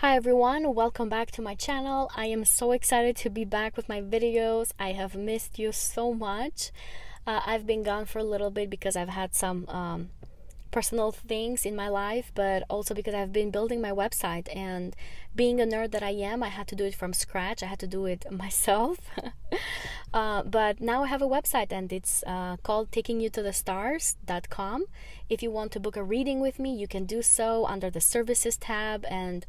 Hi everyone, welcome back to my channel. I am so excited to be back with my videos. I have missed you so much. I've been gone for a little bit because I've had some personal things in my life, but also because I've been building my website, and being a nerd that I am, I had to do it from scratch. I had to do it myself. But now I have a website, and it's called takingyoutothe.stars.com. If you want to book a reading with me, you can do so under the services tab, and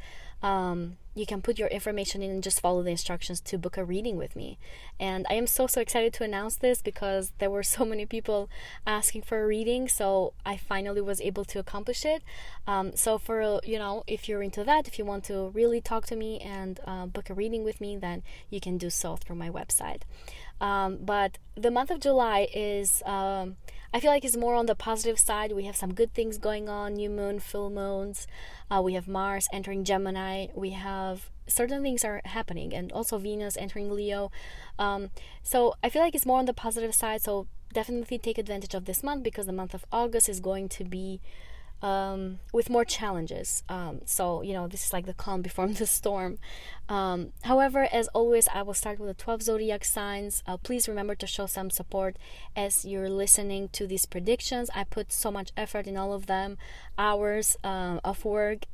you can put your information in and just follow the instructions to book a reading with me. And I am so excited to announce this because there were so many people asking for a reading, so I finally was able to accomplish it. So for if you're into that, if you want to really talk to me and book a reading with me, then you can do so through my website. But the month of July is I feel like it's more on the positive side. We have some good things going on: new moon, full moons. We have Mars entering Gemini. We have certain things are happening, and also Venus entering Leo. So I feel like it's more on the positive side. So definitely take advantage of this month, because the month of August is going to be with more challenges. So this is like the calm before the storm. However, as always, I will start with the 12 zodiac signs. Please remember to show some support as you're listening to these predictions. I put so much effort in all of them, hours of work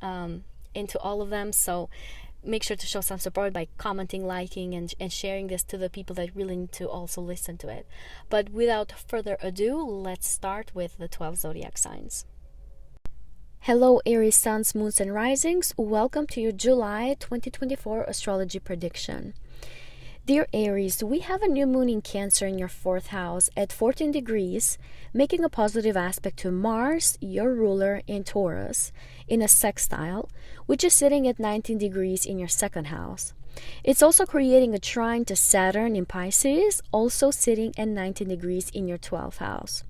into all of them. So make sure to show some support by commenting, liking, and sharing this to the people that really need to also listen to it. But without further ado, let's start with the 12 zodiac signs. Hello Aries suns, moons, and risings. Welcome to your July 2024 astrology prediction. Dear Aries, we have a new moon in Cancer in your 4th house at 14 degrees, making a positive aspect to Mars, your ruler, in Taurus, in a sextile, which is sitting at 19 degrees in your 2nd house. It's also creating a trine to Saturn in Pisces, also sitting at 19 degrees in your 12th house.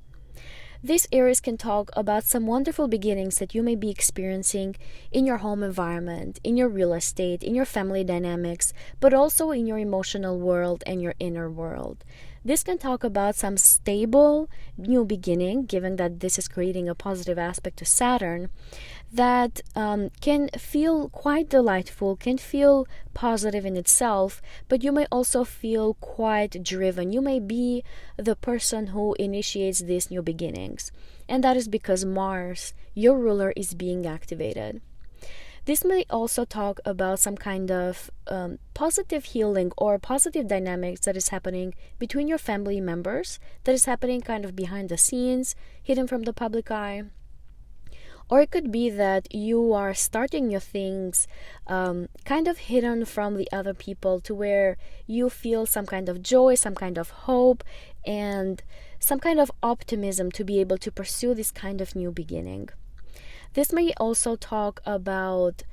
These Aries can talk about some wonderful beginnings that you may be experiencing in your home environment, in your real estate, in your family dynamics, but also in your emotional world and your inner world. This can talk about some stable new beginning, given that this is creating a positive aspect to Saturn, that can feel quite delightful, can feel positive in itself, but you may also feel quite driven. You may be the person who initiates these new beginnings, and that is because Mars, your ruler, is being activated. This may also talk about some kind of positive healing or positive dynamics that is happening between your family members, that is happening kind of behind the scenes, hidden from the public eye. Or it could be that you are starting new things kind of hidden from the other people, to where you feel some kind of joy, some kind of hope, and some kind of optimism to be able to pursue this kind of new beginning. This may also talk about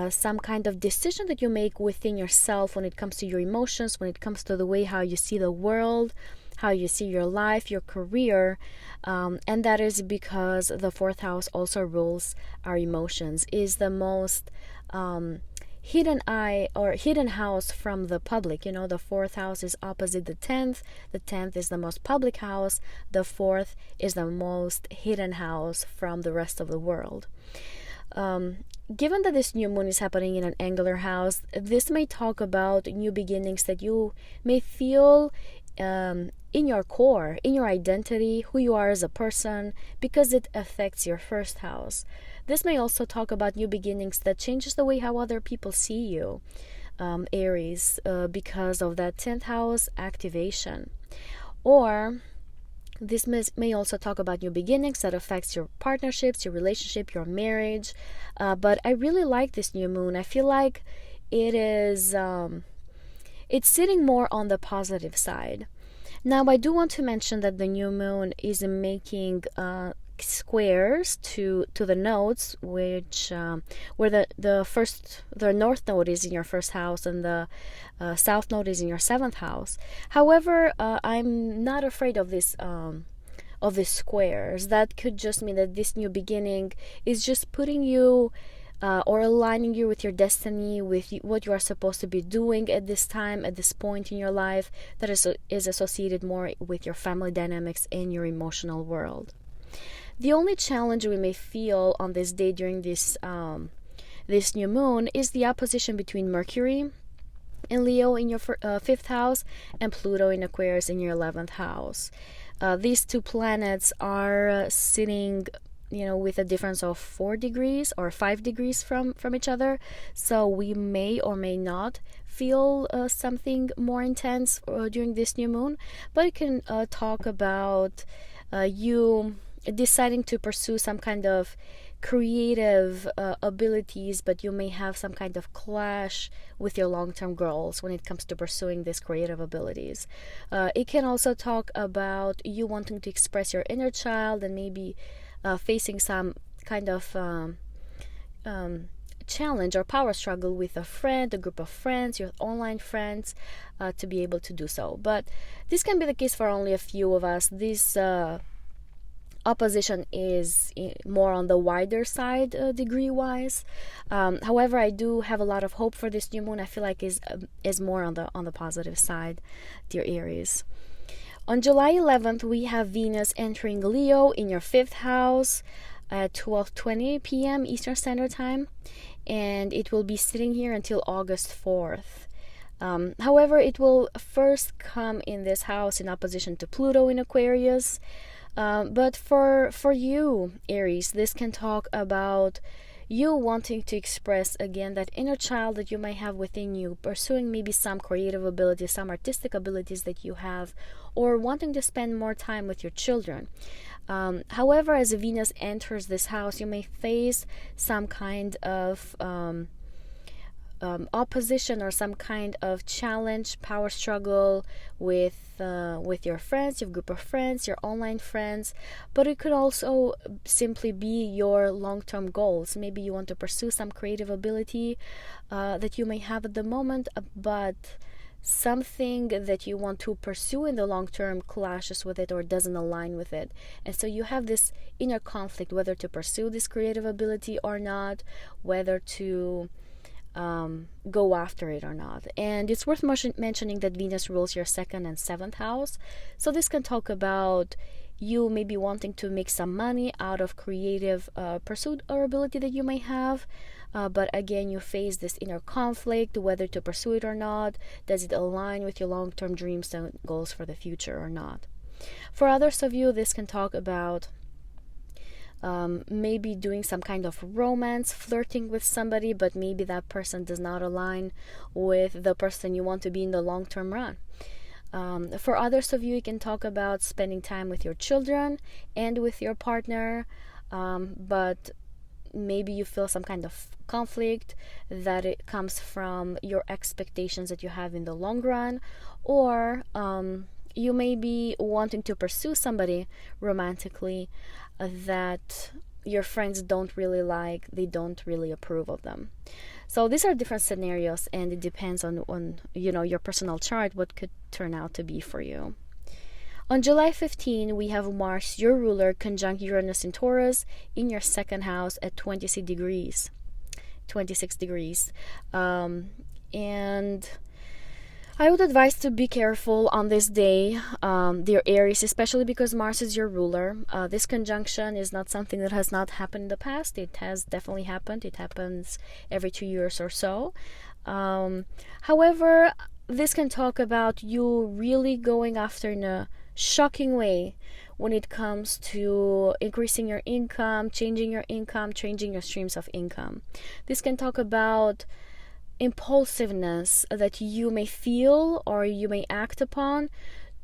some kind of decision that you make within yourself when it comes to your emotions, when it comes to the way how you see the world, how you see your life, your career, and that is because the 4th house also rules our emotions, is the most hidden eye or hidden house from the public. The 4th house is opposite the 10th. The 10th is the most public house. The 4th is the most hidden house from the rest of the world. Given that this new moon is happening in an angular house, this may talk about new beginnings that you may feel in your core, in your identity, who you are as a person, because it affects your 1st house. This may also talk about new beginnings that changes the way how other people see you, Aries, because of that 10th house activation. Or this may also talk about new beginnings that affects your partnerships, your relationship, your marriage. But I really like this new moon. I feel like it is it's sitting more on the positive side. Now, I do want to mention that the new moon is making squares to the nodes, which where the north node is in your 1st house and the south node is in your 7th house. However, I'm not afraid of these squares. That could just mean that this new beginning is just putting you or aligning you with your destiny, with what you are supposed to be doing at this time, at this point in your life, that is associated more with your family dynamics and your emotional world. The only challenge we may feel on this day during this this new moon is the opposition between Mercury in Leo in your 5th house and Pluto in Aquarius in your 11th house. These two planets are sitting, with a difference of 4 degrees or 5 degrees from each other. So we may or may not feel something more intense during this new moon, but it can talk about you deciding to pursue some kind of creative abilities, but you may have some kind of clash with your long-term goals when it comes to pursuing these creative abilities. It can also talk about you wanting to express your inner child and maybe facing some kind of challenge or power struggle with a friend, a group of friends, your online friends, to be able to do so. But this can be the case for only a few of us. This opposition is more on the wider side degree-wise. However, I do have a lot of hope for this new moon. I feel like is more on the positive side, dear Aries. On July 11th, we have Venus entering Leo in your 5th house at 12:20 p.m. Eastern Standard Time, and it will be sitting here until August 4th. However, it will first come in this house in opposition to Pluto in Aquarius. But for you, Aries, this can talk about you wanting to express again that inner child that you might have within you, pursuing maybe some creative abilities, some artistic abilities that you have, or wanting to spend more time with your children. However, as Venus enters this house, you may face some kind of opposition or some kind of challenge, power struggle with your friends, your group of friends, your online friends. But it could also simply be your long-term goals. Maybe you want to pursue some creative ability that you may have at the moment, but something that you want to pursue in the long term clashes with it or doesn't align with it, and so you have this inner conflict whether to pursue this creative ability or not, whether to go after it or not. And it's worth mentioning that Venus rules your 2nd and 7th house, so this can talk about you maybe wanting to make some money out of creative pursuit or ability that you may have, but again you face this inner conflict whether to pursue it or not. Does it align with your long-term dreams and goals for the future or not? For others of you, this can talk about maybe doing some kind of romance, flirting with somebody, but maybe that person does not align with the person you want to be in the long-term run. For others of you, you can talk about spending time with your children and with your partner, but maybe you feel some kind of conflict that it comes from your expectations that you have in the long run, or you may be wanting to pursue somebody romantically that your friends don't really like, they don't really approve of them. So these are different scenarios, and it depends on your personal chart what could turn out to be for you. On July 15, we have Mars, your ruler, conjunct Uranus in Taurus in your 2nd house at 26 degrees. And I would advise to be careful on this day, dear Aries, especially because Mars is your ruler. This conjunction is not something that has not happened in the past. It has definitely happened. It happens every 2 years or so. However, this can talk about you really going after in a shocking way when it comes to increasing your income, changing your streams of income. This can talk about impulsiveness that you may feel or you may act upon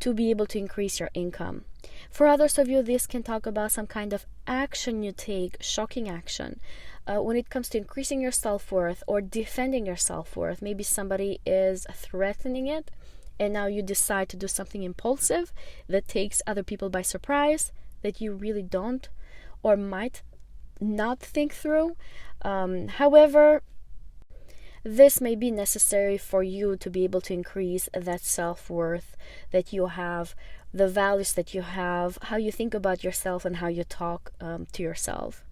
to be able to increase your income. For others of you, this can talk about some kind of action you take, shocking action, when it comes to increasing your self-worth or defending your self-worth. Maybe somebody is threatening it, and now you decide to do something impulsive that takes other people by surprise, that you really don't or might not think through. However, this may be necessary for you to be able to increase that self-worth that you have, the values that you have, how you think about yourself, and how you talk to yourself.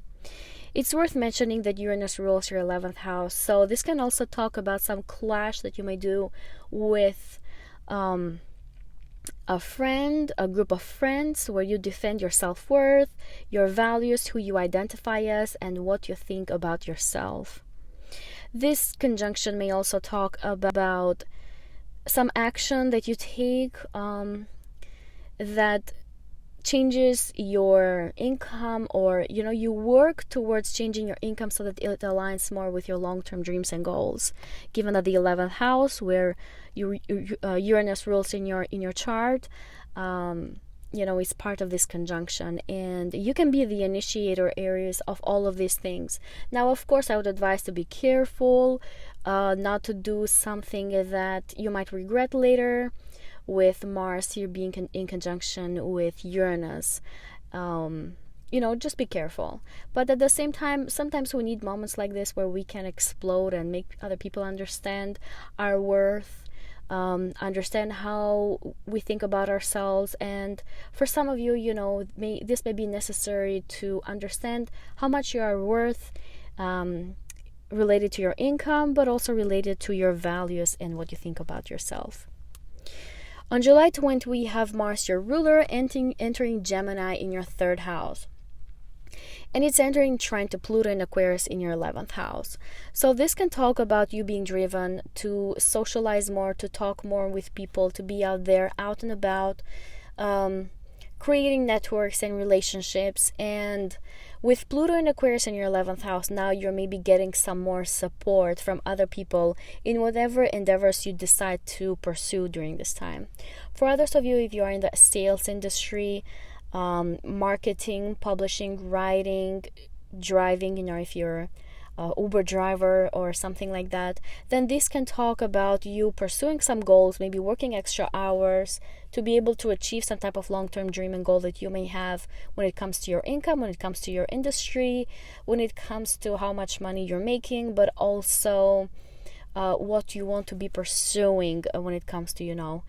It's worth mentioning that Uranus rules your 11th house, so this can also talk about some clash that you may do with a friend, a group of friends, where you defend your self-worth, your values, who you identify as, and what you think about yourself. This conjunction may also talk about some action that you take that changes your income, or you work towards changing your income so that it aligns more with your long-term dreams and goals, given that the 11th house, where Uranus rules in your chart, is part of this conjunction, and you can be the initiator, Aries, of all of these things. Now, of course, I would advise to be careful, not to do something that you might regret later, with Mars here being in conjunction with Uranus. Just be careful. But at the same time, sometimes we need moments like this where we can explode and make other people understand our worth, understand how we think about ourselves. And for some of you, this may be necessary to understand how much you are worth, related to your income, but also related to your values and what you think about yourself. On July 20, we have Mars, your ruler, entering Gemini in your 3rd house. And it's entering trine to Pluto and Aquarius in your 11th house. So this can talk about you being driven to socialize more, to talk more with people, to be out there, out and about, creating networks and relationships. And with Pluto and Aquarius in your 11th house, now you're maybe getting some more support from other people in whatever endeavors you decide to pursue during this time. For others of you, if you are in the sales industry, marketing, publishing, writing, driving, if you're Uber driver or something like that, then this can talk about you pursuing some goals, maybe working extra hours to be able to achieve some type of long-term dream and goal that you may have when it comes to your income, when it comes to your industry, when it comes to how much money you're making, but also what you want to be pursuing when it comes to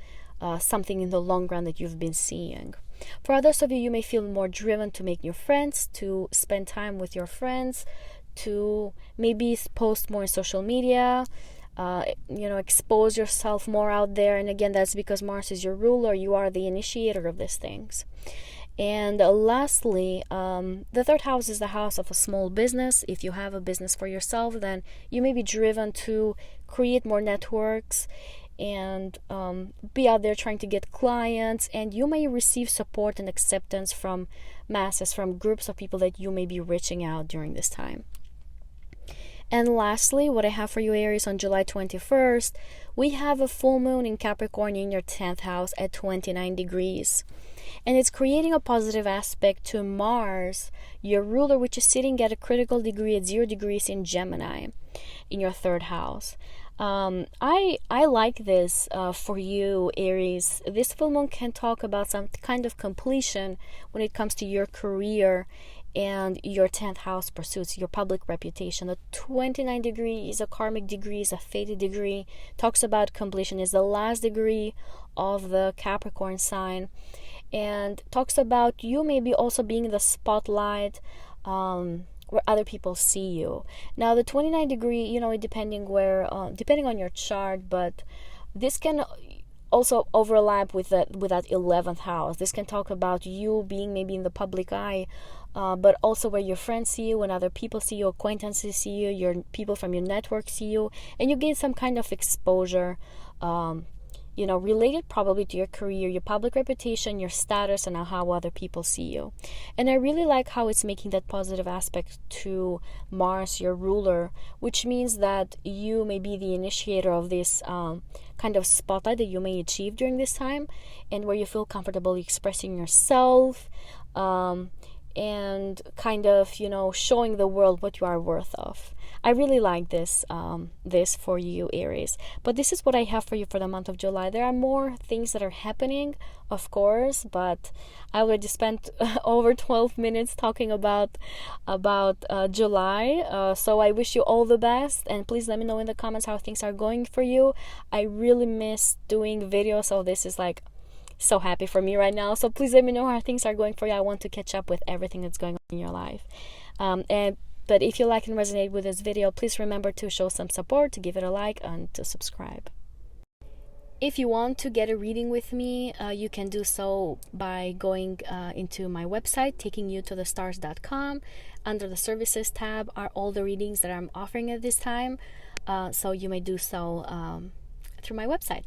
something in the long run that you've been seeing. For others of you, you may feel more driven to make new friends, to spend time with your friends, to maybe post more on social media, expose yourself more out there. And again, that's because Mars is your ruler. You are the initiator of these things. And lastly, the 3rd house is the house of a small business. If you have a business for yourself, then you may be driven to create more networks and be out there trying to get clients, and you may receive support and acceptance from masses, from groups of people that you may be reaching out during this time. And lastly, what I have for you, Aries, on July 21st, we have a full moon in Capricorn in your 10th house at 29 degrees. And it's creating a positive aspect to Mars, your ruler, which is sitting at a critical degree at 0 degrees in Gemini in your 3rd house. I like this for you, Aries. This full moon can talk about some kind of completion when it comes to your career and your 10th house pursuits, your public reputation. The 29 degree is a karmic degree, is a fated degree, talks about completion, is the last degree of the Capricorn sign, and talks about you maybe also being the spotlight where other people see you. Now the 29 degree, depending on your chart, but this can also overlap with that 11th house. This can talk about you being maybe in the public eye, but also where your friends see you, when other people see you, acquaintances see you, your people from your network see you, and you gain some kind of exposure, related probably to your career, your public reputation, your status, and how other people see you. And I really like how it's making that positive aspect to Mars, your ruler, which means that you may be the initiator of this kind of spotlight that you may achieve during this time, and where you feel comfortable expressing yourself, and kind of, showing the world what you are worth of. I really like this for you, Aries. But this is what I have for you for the month of July. There are more things that are happening, of course, but I already spent over 12 minutes talking about July. So I wish you all the best, and please let me know in the comments how things are going for you. I really miss doing videos, so this is like so happy for me right now. So please let me know how things are going for you. I want to catch up with everything that's going on in your life. But if you like and resonate with this video, please remember to show some support, to give it a like, and to subscribe. If you want to get a reading with me, you can do so by going into my website, taking you to thestars.com. Under the services tab are all the readings that I'm offering at this time. So you may do so through my website.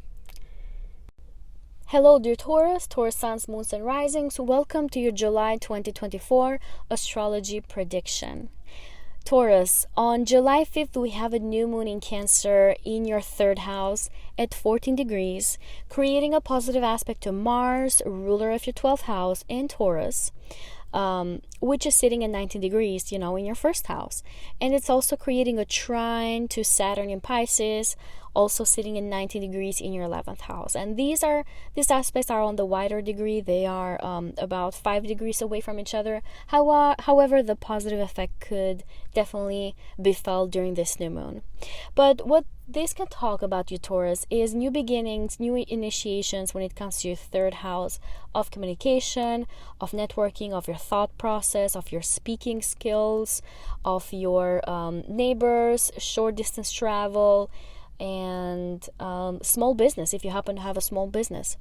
Hello dear Taurus, Taurus suns, moons and risings. Welcome to your July 2024 astrology prediction. Taurus, on July 5th we have a new moon in Cancer in your third house at 14 degrees, creating a positive aspect to Mars, ruler of your 12th house, and Taurus, which is sitting at 19 degrees, in your first house. And it's also creating a trine to Saturn in Pisces, also sitting in 19 degrees in your 11th house. And these aspects are on the wider degree. They are about 5 degrees away from each other. However, the positive effect could definitely be felt during this new moon. But what this can talk about, you Taurus, is new beginnings, new initiations when it comes to your third house of communication, of networking, of your thought process, of your speaking skills, of your neighbors, short distance travel, and small business if you happen to have a small business.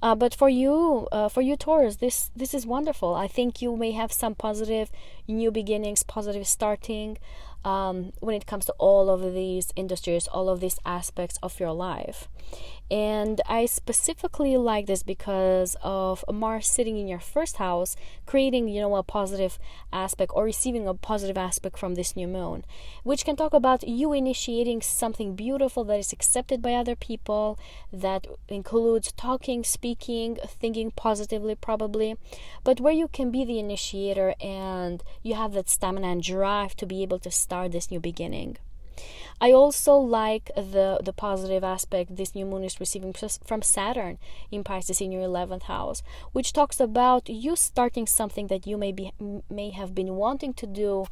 But for you Taurus, this is wonderful. I think you may have some positive new beginnings, positive starting when it comes to all of these industries, all of these aspects of your life. And I specifically like this because of Mars sitting in your first house, creating, a positive aspect or receiving a positive aspect from this new moon, which can talk about you initiating something beautiful that is accepted by other people, that includes talking, speaking, thinking positively probably, but where you can be the initiator and you have that stamina and drive to be able to start this new beginning. I also like the positive aspect this new moon is receiving from Saturn in Pisces in your 11th house, which talks about you starting something that you may have been wanting to do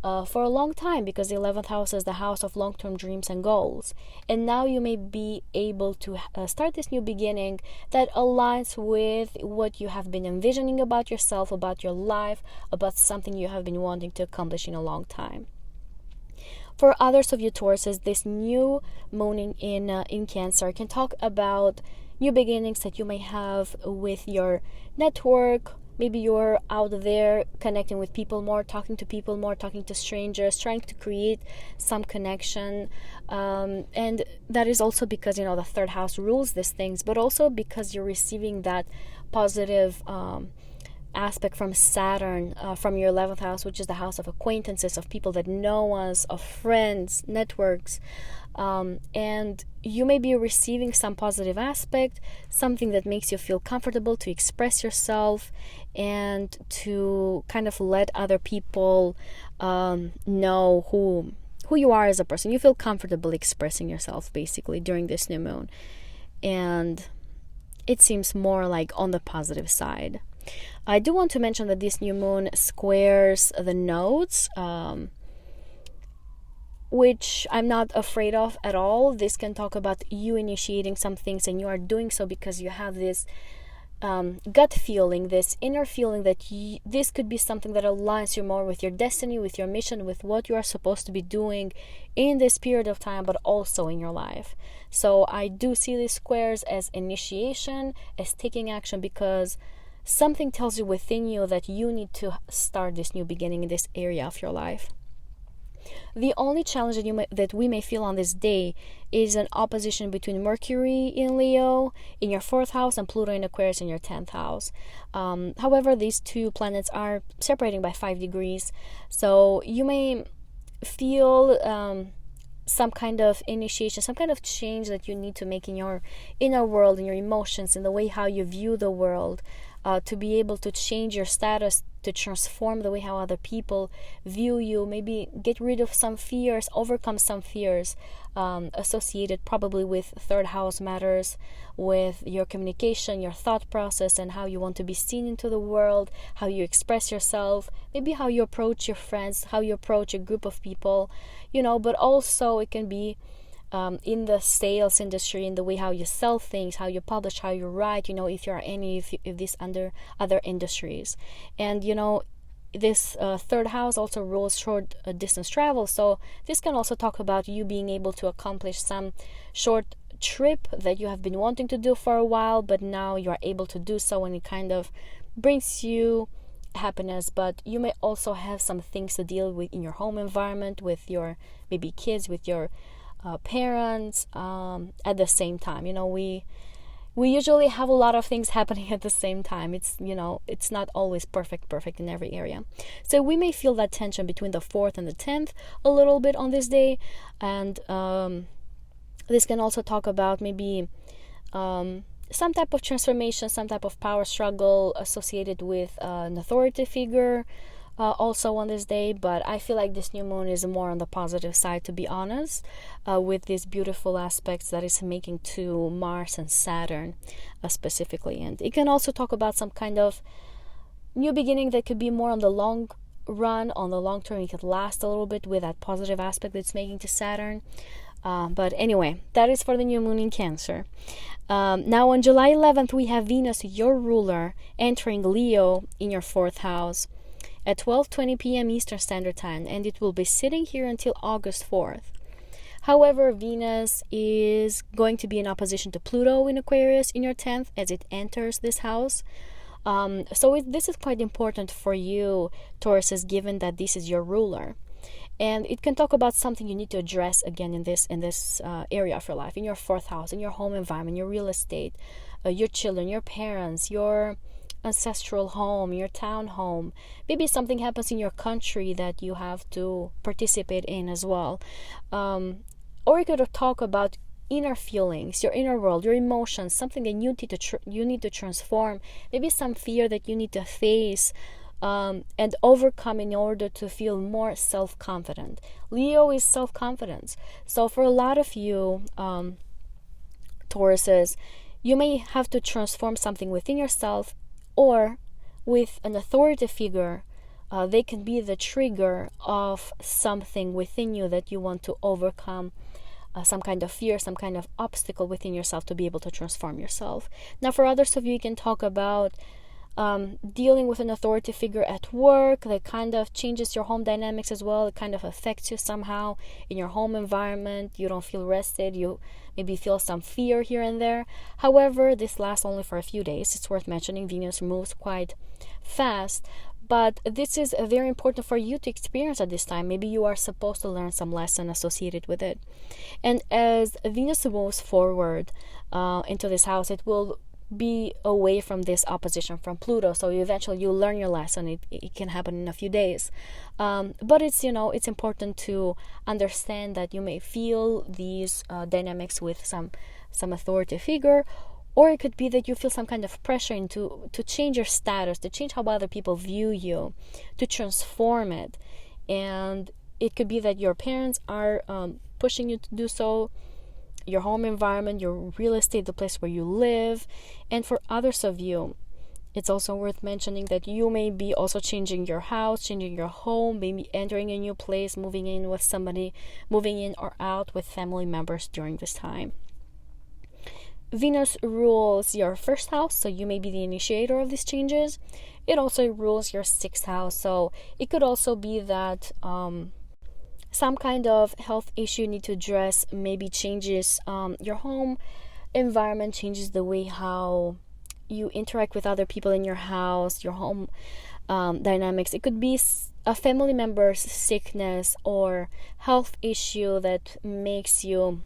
for a long time, because the 11th house is the house of long-term dreams and goals. And now you may be able to start this new beginning that aligns with what you have been envisioning about yourself, about your life, about something you have been wanting to accomplish in a long time. For others of you Tauruses, this new moon in Cancer can talk about new beginnings that you may have with your network. Maybe you're out there connecting with people more, talking to people more, talking to strangers, trying to create some connection. And that is also because, the third house rules these things, but also because you're receiving that positive aspect from Saturn from your 11th house, which is the house of acquaintances, of people that know us, of friends, networks, and you may be receiving some positive aspect, something that makes you feel comfortable to express yourself and to kind of let other people know who you are as a person. You feel comfortable expressing yourself basically during this new moon, and it seems more like on the positive side. I do want to mention that this new moon squares the nodes, which I'm not afraid of at all. This can talk about you initiating some things, and you are doing so because you have this gut feeling, this inner feeling that this could be something that aligns you more with your destiny, with your mission, with what you are supposed to be doing in this period of time, but also in your life. So I do see these squares as initiation, as taking action, because something tells you within you that you need to start this new beginning in this area of your life. The only challenge that we may feel on this day is an opposition between Mercury in Leo in your 4th house and Pluto in Aquarius in your 10th house. However, these two planets are separating by 5 degrees, so you may feel some kind of initiation, some kind of change that you need to make in your inner world, in your emotions, in the way how you view the world, to be able to change your status, to transform the way how other people view you, maybe get rid of some fears, overcome some fears associated probably with 3rd house matters, with your communication, your thought process, and how you want to be seen into the world, how you express yourself, maybe how you approach your friends, how you approach a group of people, but also it can be in the sales industry, in the way how you sell things, how you publish, how you write, if you are if this under other industries. And this 3rd house also rules short distance travel, so this can also talk about you being able to accomplish some short trip that you have been wanting to do for a while, but now you are able to do so, and it kind of brings you happiness. But you may also have some things to deal with in your home environment, with your maybe kids, with your parents at the same time. We usually have a lot of things happening at the same time. It's not always perfect in every area. So we may feel that tension between the 4th and the 10th a little bit on this day. And this can also talk about maybe some type of transformation, some type of power struggle associated with an authority figure also on this day. But I feel like this new moon is more on the positive side, to be honest, with these beautiful aspects that it's making to Mars and Saturn specifically. And it can also talk about some kind of new beginning that could be more on the long run, on the long term. It could last a little bit with that positive aspect that it's making to Saturn. But anyway, that is for the new moon in Cancer. Now on July 11th, we have Venus, your ruler, entering Leo in your 4th house at 12:20 p.m. Eastern Standard Time, and it will be sitting here until August 4th. However, Venus is going to be in opposition to Pluto in Aquarius in your 10th as it enters this house. So this is quite important for you, Tauruses, given that this is your ruler. And it can talk about something you need to address again in this area of your life, in your 4th house, in your home environment, your real estate, your children, your parents, your ancestral home, your town home. Maybe something happens in your country that you have to participate in as well. Or you could talk about inner feelings, your inner world, your emotions, something that you need to transform. Maybe some fear that you need to face and overcome in order to feel more self-confident. Leo is self-confidence. So for a lot of you, Tauruses, you may have to transform something within yourself or with an authority figure. They can be the trigger of something within you that you want to overcome, some kind of fear, some kind of obstacle within yourself to be able to transform yourself. Now, for others of you, you can talk about dealing with an authority figure at work that kind of changes your home dynamics as well. It kind of affects you somehow in your home environment. You don't feel rested. You maybe feel some fear here and there. However, this lasts only for a few days. It's worth mentioning Venus moves quite fast, but this is very important for you to experience at this time. Maybe you are supposed to learn some lesson associated with it. And as Venus moves forward into this house, it will be away from this opposition from Pluto, so eventually you learn your lesson. It can happen in a few days, but it's important to understand that you may feel these dynamics with some authority figure, or it could be that you feel some kind of pressure to change your status, to change how other people view you, to transform it. And it could be that your parents are pushing you to do so, your home environment, your real estate, the place where you live. And for others of you, it's also worth mentioning that you may be also changing your house, changing your home, maybe entering a new place, moving in with somebody, moving in or out with family members during this time. Venus rules your 1st house, so you may be the initiator of these changes. It also rules your 6th house, so it could also be that some kind of health issue you need to address, maybe changes your home environment, changes the way how you interact with other people in your house, your home dynamics. It could be a family member's sickness or health issue that makes you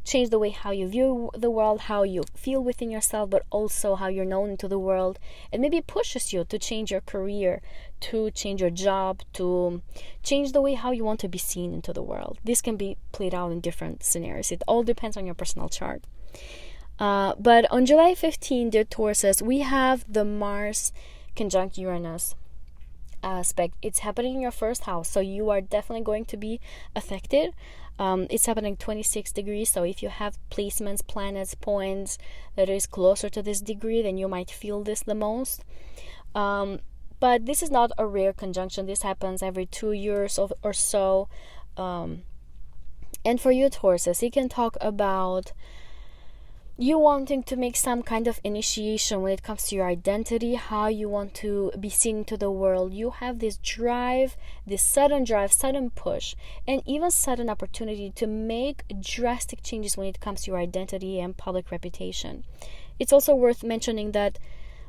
change the way how you view the world, how you feel within yourself, but also how you're known to the world. And maybe it pushes you to change your career, to change your job, to change the way how you want to be seen into the world. This can be played out in different scenarios. It all depends on your personal chart. But on July 15, dear Tauruses, we have the Mars conjunct Uranus aspect. It's happening in your 1st house, so you are definitely going to be affected. It's happening 26 degrees, so if you have placements, planets, points that is closer to this degree, then you might feel this the most. But this is not a rare conjunction. This happens every 2 years or so. And for you, Tauruses, you can talk about you wanting to make some kind of initiation when it comes to your identity, how you want to be seen to the world. You have this drive, this sudden drive, sudden push, and even sudden opportunity to make drastic changes when it comes to your identity and public reputation. It's also worth mentioning that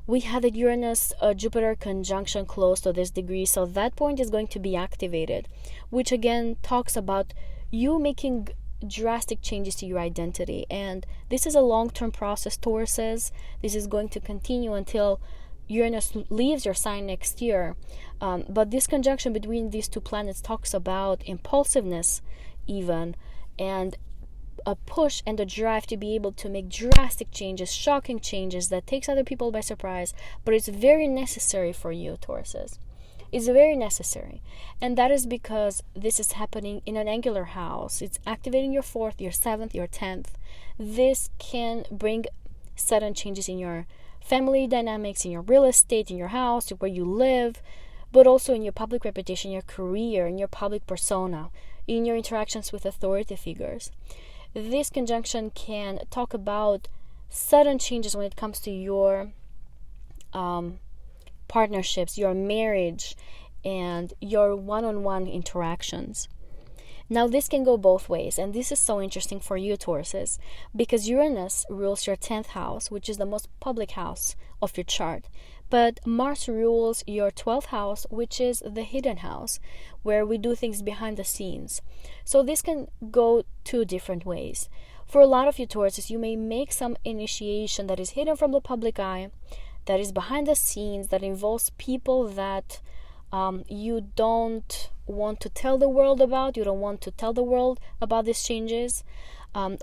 we had a Uranus-Jupiter conjunction close to this degree, so that point is going to be activated, which again talks about you making drastic changes to your identity. And this is a long-term process, Tauruses. This is going to continue until Uranus leaves your sign next year. But this conjunction between these two planets talks about impulsiveness even, and a push and a drive to be able to make drastic changes, shocking changes that takes other people by surprise, but it's very necessary for you, Tauruses. It's very necessary. And that is because this is happening in an angular house. It's activating your 4th, your 7th, your 10th. This can bring sudden changes in your family dynamics, in your real estate, in your house, where you live, but also in your public reputation, your career, in your public persona, in your interactions with authority figures. This conjunction can talk about sudden changes when it comes to your partnerships, your marriage, and your one-on-one interactions. Now, this can go both ways, and this is so interesting for you, Tauruses, because Uranus rules your 10th house, which is the most public house of your chart. But Mars rules your 12th house, which is the hidden house, where we do things behind the scenes. So this can go two different ways. For a lot of you, Tauruses, you may make some initiation that is hidden from the public eye, that is behind the scenes, that involves people that you don't want to tell the world about. You don't want to tell the world about these changes.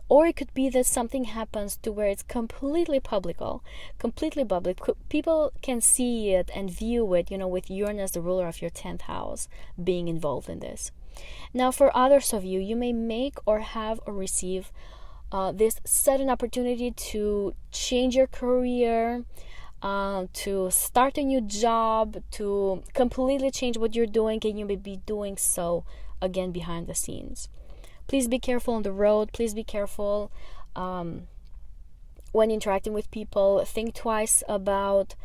Or it could be that something happens to where it's completely public. People can see it and view it, with Uranus, the ruler of your 10th house, being involved in this. Now, for others of you, you may make or have or receive this sudden opportunity to change your career, to start a new job, to completely change what you're doing, and you may be doing so again behind the scenes. Please be careful on the road. Please be careful when interacting with people. Think twice about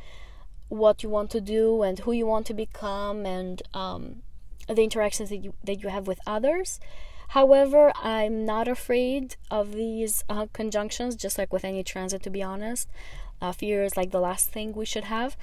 what you want to do and who you want to become, and the interactions that you have with others. However, I'm not afraid of these conjunctions, just like with any transit, to be honest. Fear is like the last thing we should have,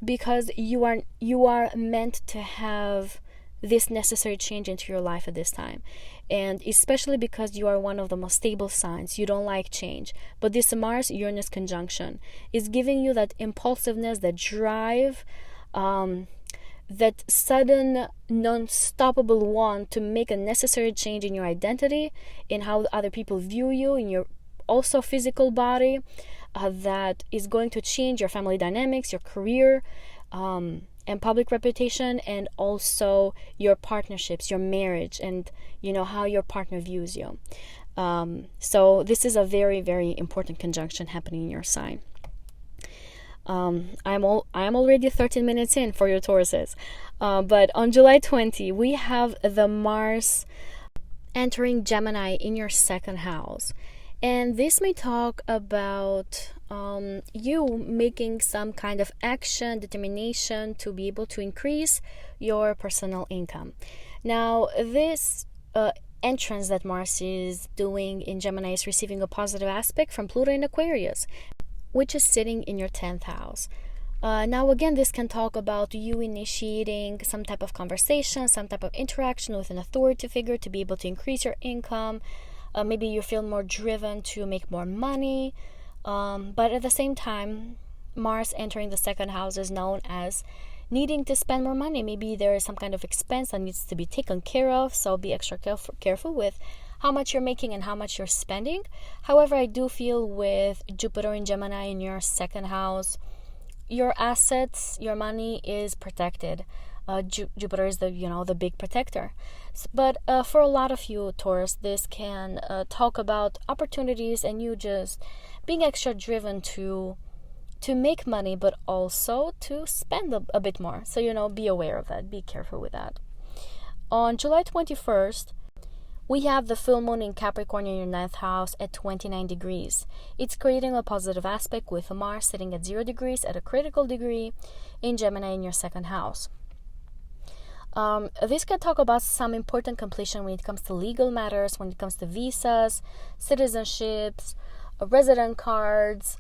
because you are meant to have this necessary change into your life at this time, and especially because you are one of the most stable signs. You don't like change, but this Mars-Uranus conjunction is giving you that impulsiveness, that drive, that sudden, non-stoppable want to make a necessary change in your identity, in how other people view you, in your also physical body, that is going to change your family dynamics, your career, and public reputation, and also your partnerships, your marriage, and how your partner views you. So this is a very, very important conjunction happening in your sign. I'm already 13 minutes in for your Tauruses, but on July 20 we have the Mars entering Gemini in your 2nd house. And this may talk about you making some kind of action, determination to be able to increase your personal income. Now, this entrance that Mars is doing in Gemini is receiving a positive aspect from Pluto in Aquarius, which is sitting in your 10th house. Now, again, this can talk about you initiating some type of conversation, some type of interaction with an authority figure to be able to increase your income. Maybe you feel more driven to make more money, but at the same time, Mars entering the 2nd house is known as needing to spend more money. Maybe there is some kind of expense that needs to be taken care of, so be extra careful with how much you're making and how much you're spending. However, I do feel with Jupiter in Gemini in your 2nd house, your assets, your money is protected. Jupiter is the big protector. But for a lot of you, Taurus, this can talk about opportunities and you just being extra driven to make money, but also to spend a bit more. So, be aware of that. Be careful with that. On July 21st, we have the full moon in Capricorn in your 9th house at 29 degrees. It's creating a positive aspect with Mars sitting at 0 degrees at a critical degree in Gemini in your 2nd house. This can talk about some important completion when it comes to legal matters, when it comes to visas, citizenships, resident cards,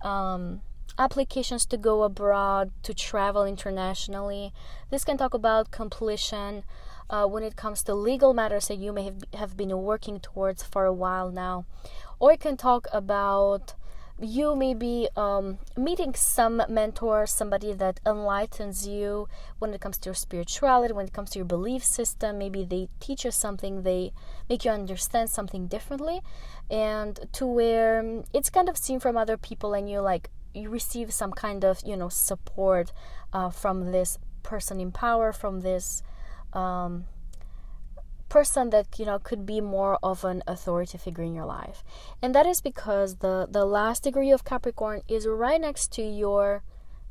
applications to go abroad, to travel internationally. This can talk about completion when it comes to legal matters that you may have been working towards for a while now. Or it can talk about you may be meeting some mentor, somebody that enlightens you when it comes to your spirituality, when it comes to your belief system. Maybe they teach you something, they make you understand something differently, and to where it's kind of seen from other people, and you receive some kind of support from this person in power, from this person that could be more of an authority figure in your life. And that is because the last degree of Capricorn is right next to your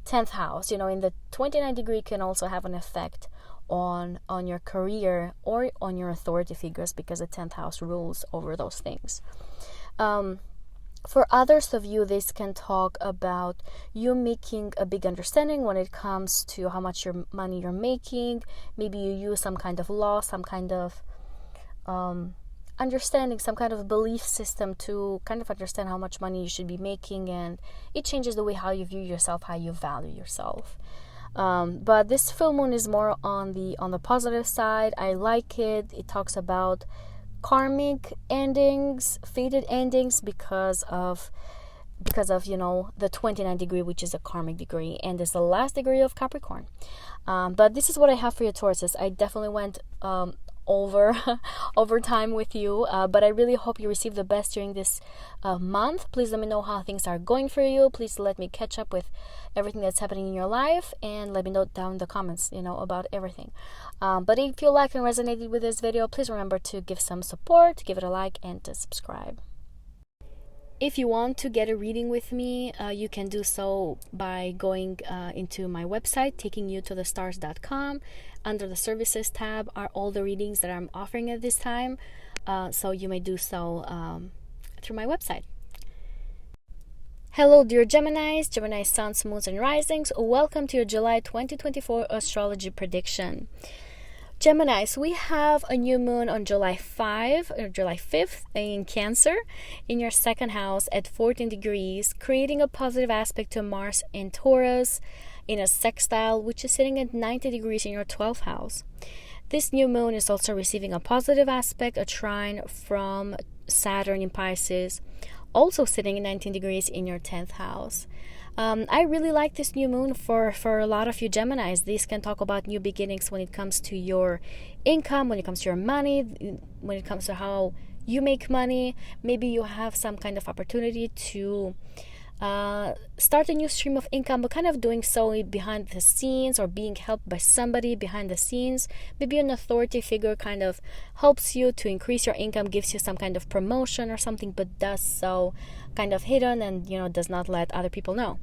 10th house. In the 29th degree can also have an effect on your career or on your authority figures, because the 10th house rules over those things. For others of you, this can talk about you making a big understanding when it comes to how much money you're making. Maybe you use some kind of law, some kind of understanding, some kind of belief system to kind of understand how much money you should be making, and it changes the way how you view yourself, how you value yourself. But this full moon is more on the positive side. I like it. It talks about karmic endings, fated endings, because of the 29th degree, which is a karmic degree, and is the last degree of Capricorn. But this is what I have for you, Tauruses. I definitely went over time with you, but I really hope you receive the best during this month. Please let me know how things are going for you. Please let me catch up with everything that's happening in your life, and let me know down in the comments about everything. But if you liked and resonated with this video, please remember to give some support, give it a like, and to subscribe. If you want to get a reading with me, you can do so by going into my website, taking you to thestars.com. Under the services tab are all the readings that I'm offering at this time. So you may do so through my website. Hello, dear Geminis, Gemini suns, moons, and risings. Welcome to your July 2024 astrology prediction. Geminis, we have a new moon on July 5th in Cancer, in your second house at 14 degrees, creating a positive aspect to Mars in Taurus in a sextile, which is sitting at 90 degrees in your 12th house. This new moon is also receiving a positive aspect, a trine from Saturn in Pisces, also sitting at 19 degrees in your 10th house. I really like this new moon for a lot of you Geminis. This can talk about new beginnings when it comes to your income, when it comes to your money, when it comes to how you make money. Maybe you have some kind of opportunity to start a new stream of income, but kind of doing so behind the scenes, or being helped by somebody behind the scenes. Maybe an authority figure kind of helps you to increase your income, gives you some kind of promotion or something, but does so kind of hidden and does not let other people know.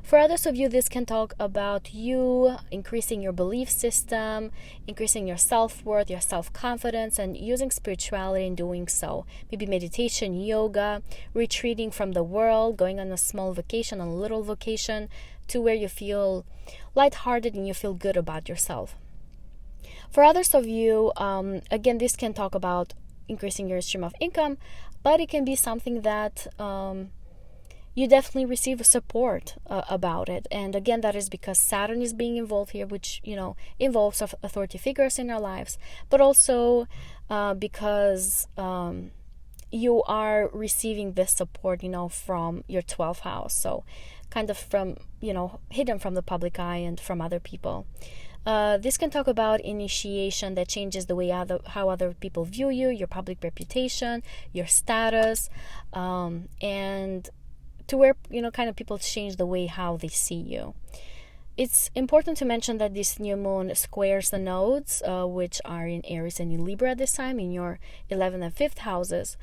For others of you, this can talk about you increasing your belief system, increasing your self-worth, your self-confidence, and using spirituality in doing so. Maybe meditation, yoga, retreating from the world, going on a small vacation, a little vacation, to where you feel lighthearted and you feel good about yourself. For others of you, again, this can talk about increasing your stream of income, but it can be something that you definitely receive support about it. And again, that is because Saturn is being involved here, which involves authority figures in our lives, but also because you are receiving this support from your 12th house, so kind of from hidden from the public eye and from other people. This can talk about initiation that changes the way how other people view you, your public reputation, your status, and to where kind of people change the way how they see you. It's important to mention that this new moon squares the nodes, which are in Aries and in Libra at this time, in your 11th and 5th houses,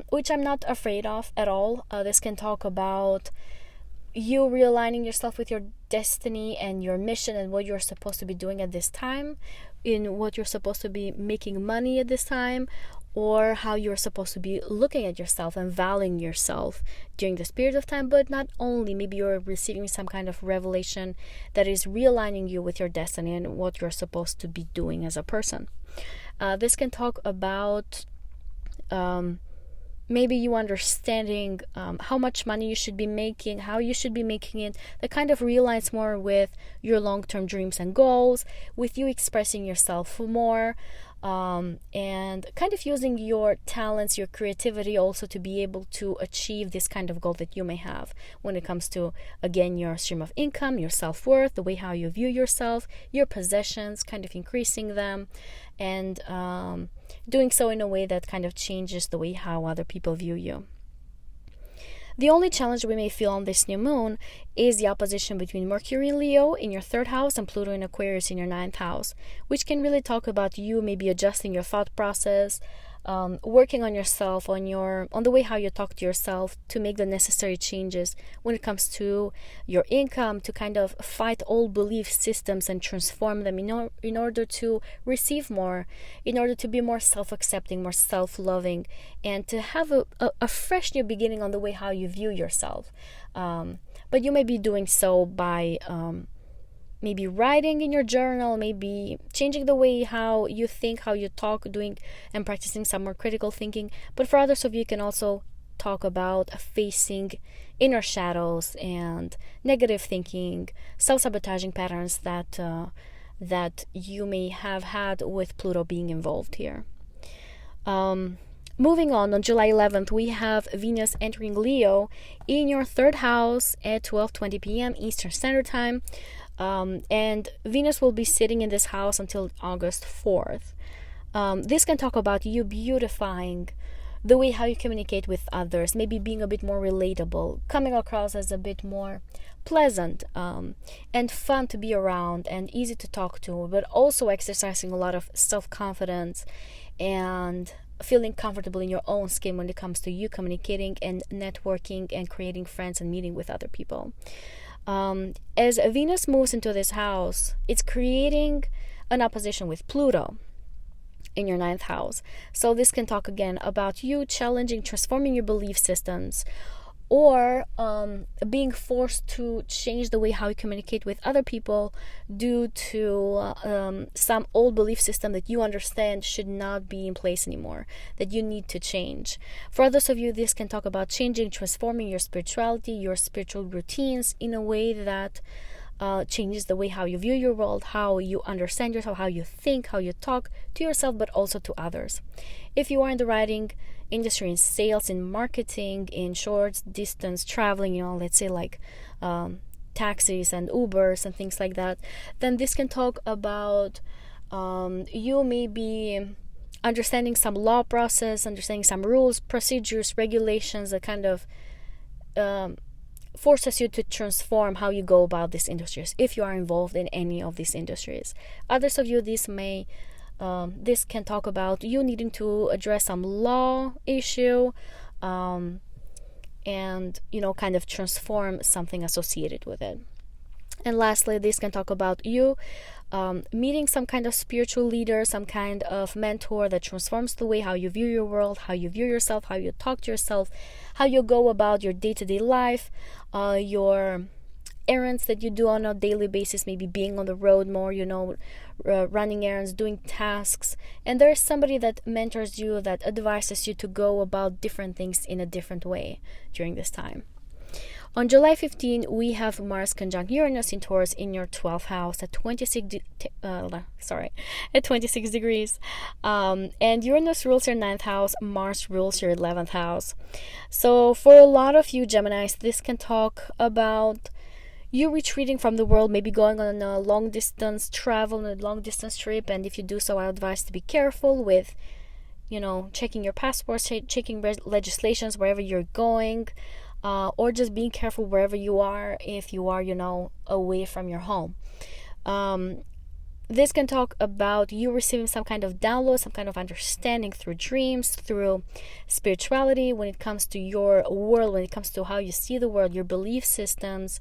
which I'm not afraid of at all. This can talk about you realigning yourself with your destiny and your mission and what you're supposed to be doing at this time, in what you're supposed to be making money at this time, or how you're supposed to be looking at yourself and valuing yourself during this period of time. But not only, maybe you're receiving some kind of revelation that is realigning you with your destiny and what you're supposed to be doing as a person. This can talk about maybe you understanding how much money you should be making, how you should be making it, that kind of realigns more with your long-term dreams and goals, with you expressing yourself more, and kind of using your talents, your creativity also to be able to achieve this kind of goal that you may have when it comes to, again, your stream of income, your self-worth, the way how you view yourself, your possessions, kind of increasing them, and doing so in a way that kind of changes the way how other people view you. The only challenge we may feel on this new moon is the opposition between Mercury in Leo in your 3rd house and Pluto in Aquarius in your 9th house, which can really talk about you maybe adjusting your thought process, working on yourself, on the way how you talk to yourself, to make the necessary changes when it comes to your income, to kind of fight old belief systems and transform them in order to receive more, in order to be more self-accepting, more self-loving, and to have a fresh new beginning on the way how you view yourself. But you may be doing so by maybe writing in your journal, maybe changing the way how you think, how you talk, doing and practicing some more critical thinking. But for others of you, can also talk about facing inner shadows and negative thinking, self-sabotaging patterns that you may have had with Pluto being involved here. Moving on July 11th, we have Venus entering Leo in your 3rd house at 12:20 p.m. Eastern Standard Time. And Venus will be sitting in this house until August 4th. This can talk about you beautifying the way how you communicate with others, maybe being a bit more relatable, coming across as a bit more pleasant and fun to be around and easy to talk to, but also exercising a lot of self-confidence and feeling comfortable in your own skin when it comes to you communicating and networking and creating friends and meeting with other people. As Venus moves into this house, it's creating an opposition with Pluto in your 9th house. So this can talk again about you challenging, transforming your belief systems, or being forced to change the way how you communicate with other people due to some old belief system that you understand should not be in place anymore, that you need to change. For others of you, this can talk about changing, transforming your spirituality, your spiritual routines in a way that changes the way how you view your world, how you understand yourself, how you think, how you talk to yourself, but also to others. If you are in the writing industry, in sales, in marketing, in short distance traveling, let's say like taxis and Ubers and things like that, then this can talk about you maybe understanding some law process, understanding some rules, procedures, regulations that kind of forces you to transform how you go about these industries if you are involved in any of these industries. Others of you, this can talk about you needing to address some law issue and kind of transform something associated with it. And lastly, this can talk about you meeting some kind of spiritual leader, some kind of mentor that transforms the way how you view your world, how you view yourself, how you talk to yourself, how you go about your day-to-day life, your errands that you do on a daily basis, maybe being on the road more, running errands, doing tasks. And there's somebody that mentors you, that advises you to go about different things in a different way during this time. On July 15, we have Mars conjunct Uranus in Taurus in your 12th house at 26 degrees. And Uranus rules your 9th house, Mars rules your 11th house. So for a lot of you Geminis, this can talk about you retreating from the world, maybe going on a long distance travel, a long distance trip. And if you do so, I advise to be careful with, checking your passports, checking legislations wherever you're going. Or just being careful wherever you are if you are, away from your home. This can talk about you receiving some kind of download, some kind of understanding through dreams, through spirituality when it comes to your world, when it comes to how you see the world, your belief systems,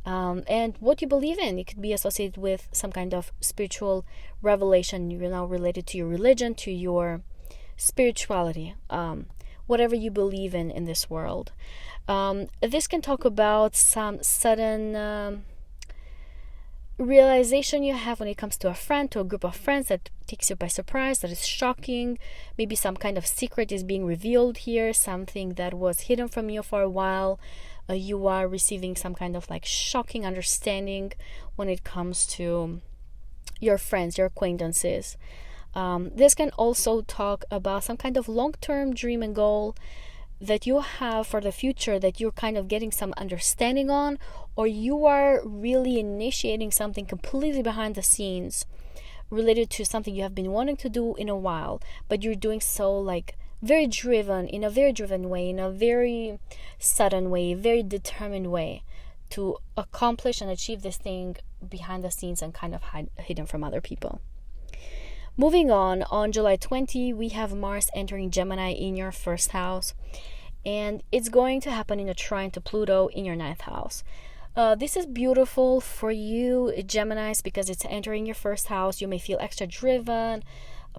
and what you believe in. It could be associated with some kind of spiritual revelation, related to your religion, to your spirituality, whatever you believe in this world. This can talk about some sudden realization you have when it comes to a friend, to a group of friends that takes you by surprise, that is shocking. Maybe some kind of secret is being revealed here, something that was hidden from you for a while. You are receiving some kind of like shocking understanding when it comes to your friends, your acquaintances. This can also talk about some kind of long-term dream and goal that you have for the future, that you're kind of getting some understanding on, or you are really initiating something completely behind the scenes related to something you have been wanting to do in a while, but you're doing so like very driven, in a very driven way, in a very sudden way, very determined way to accomplish and achieve this thing behind the scenes and kind of hidden from other people. Moving on July 20, we have Mars entering Gemini in your first house, and it's going to happen in a trine to Pluto in your ninth house. This is beautiful for you, Geminis, because it's entering your first house. You may feel extra driven,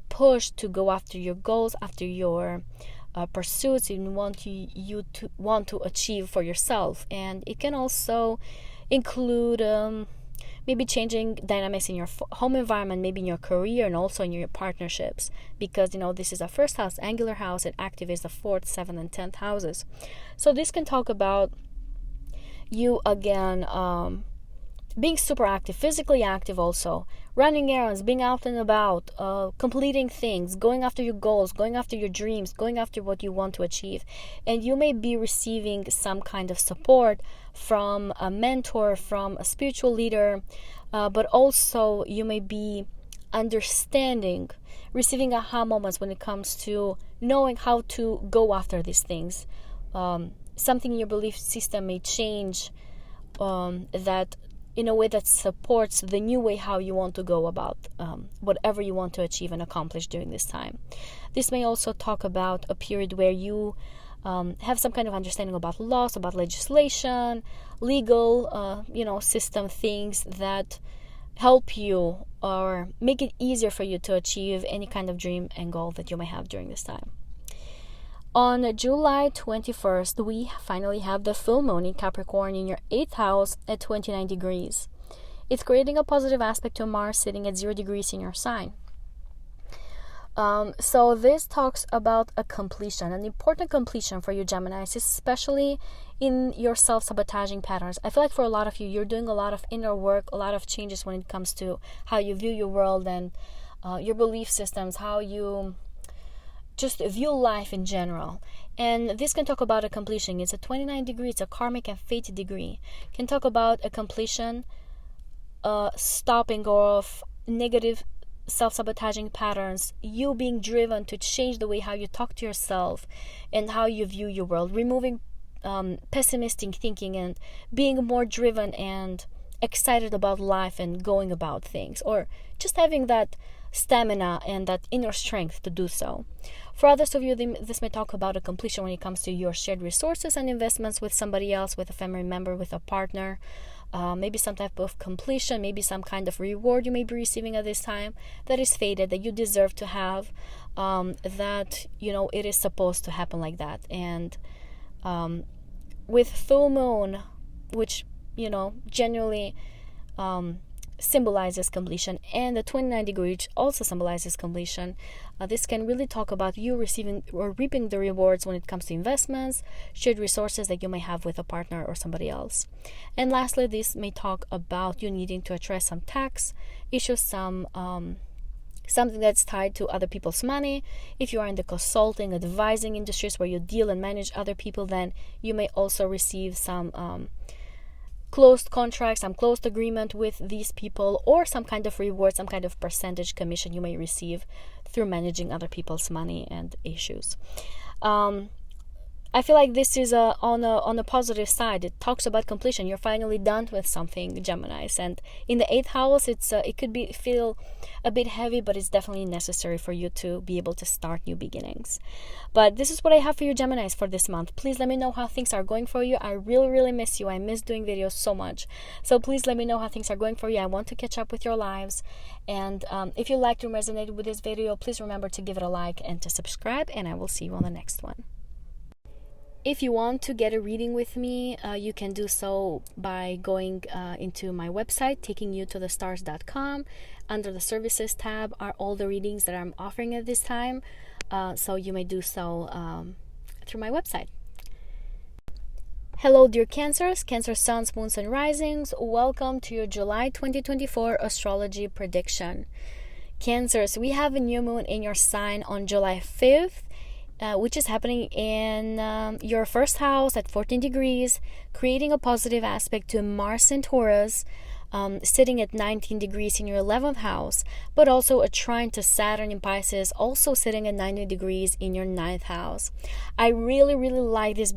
pushed to go after your goals, after your pursuits you want to achieve for yourself. And it can also include maybe changing dynamics in your home environment, maybe in your career and also in your partnerships, because this is a first house, angular house, and active is the 4th, 7th, and 10th houses. So this can talk about you again being super active, physically active, also running errands, being out and about, completing things, going after your goals, going after your dreams, going after what you want to achieve. And you may be receiving some kind of support from a mentor, from a spiritual leader, but also you may be receiving aha moments when it comes to knowing how to go after these things. Something in your belief system may change that in a way that supports the new way how you want to go about whatever you want to achieve and accomplish during this time. This may also talk about a period where you have some kind of understanding about laws, about legislation, legal, system, things that help you or make it easier for you to achieve any kind of dream and goal that you may have during this time. On July 21st, we finally have the full moon in Capricorn in your 8th house at 29 degrees. It's creating a positive aspect to Mars sitting at 0 degrees in your sign. So this talks about a completion, an important completion for you Geminis, especially in your self-sabotaging patterns. I feel like for a lot of you, you're doing a lot of inner work, a lot of changes when it comes to how you view your world and your belief systems, how you just view life in general. And this can talk about a completion. It's a 29 degree, it's a karmic and fate degree. Can talk about a completion, stopping of negative self-sabotaging patterns, you being driven to change the way how you talk to yourself and how you view your world, removing pessimistic thinking and being more driven and excited about life and going about things, or just having that stamina and that inner strength to do so. For others of you, this may talk about a completion when it comes to your shared resources and investments with somebody else, with a family member, with a partner. Maybe some type of completion, maybe some kind of reward you may be receiving at this time that is fated, that you deserve to have, that it is supposed to happen like that. And with full moon, which generally symbolizes completion, and the 29 degree which also symbolizes completion, this can really talk about you receiving or reaping the rewards when it comes to investments, shared resources that you may have with a partner or somebody else. And lastly, this may talk about you needing to address some tax issues, something that's tied to other people's money. If you are in the consulting, advising industries where you deal and manage other people, then you may also receive some closed contract, some closed agreement with these people, or some kind of reward, some kind of percentage commission you may receive through managing other people's money and issues. I feel like this is on a positive side. It talks about completion. You're finally done with something, Geminis. And in the 8th house, it could feel a bit heavy, but it's definitely necessary for you to be able to start new beginnings. But this is what I have for you, Geminis, for this month. Please let me know how things are going for you. I really, really miss you. I miss doing videos so much. So please let me know how things are going for you. I want to catch up with your lives. And if you liked and resonated with this video, please remember to give it a like and to subscribe. And I will see you on the next one. If you want to get a reading with me, you can do so by going into my website, takingyoutothestars.com. Under the services tab are all the readings that I'm offering at this time. So you may do so through my website. Hello, dear Cancers, Cancer suns, moons, and risings. Welcome to your July 2024 astrology prediction. Cancers, we have a new moon in your sign on July 5th. Which is happening in your first house at 14 degrees, creating a positive aspect to Mars and Taurus, sitting at 19 degrees in your 11th house, but also a trine to Saturn in Pisces, also sitting at 90 degrees in your 9th house. I really like this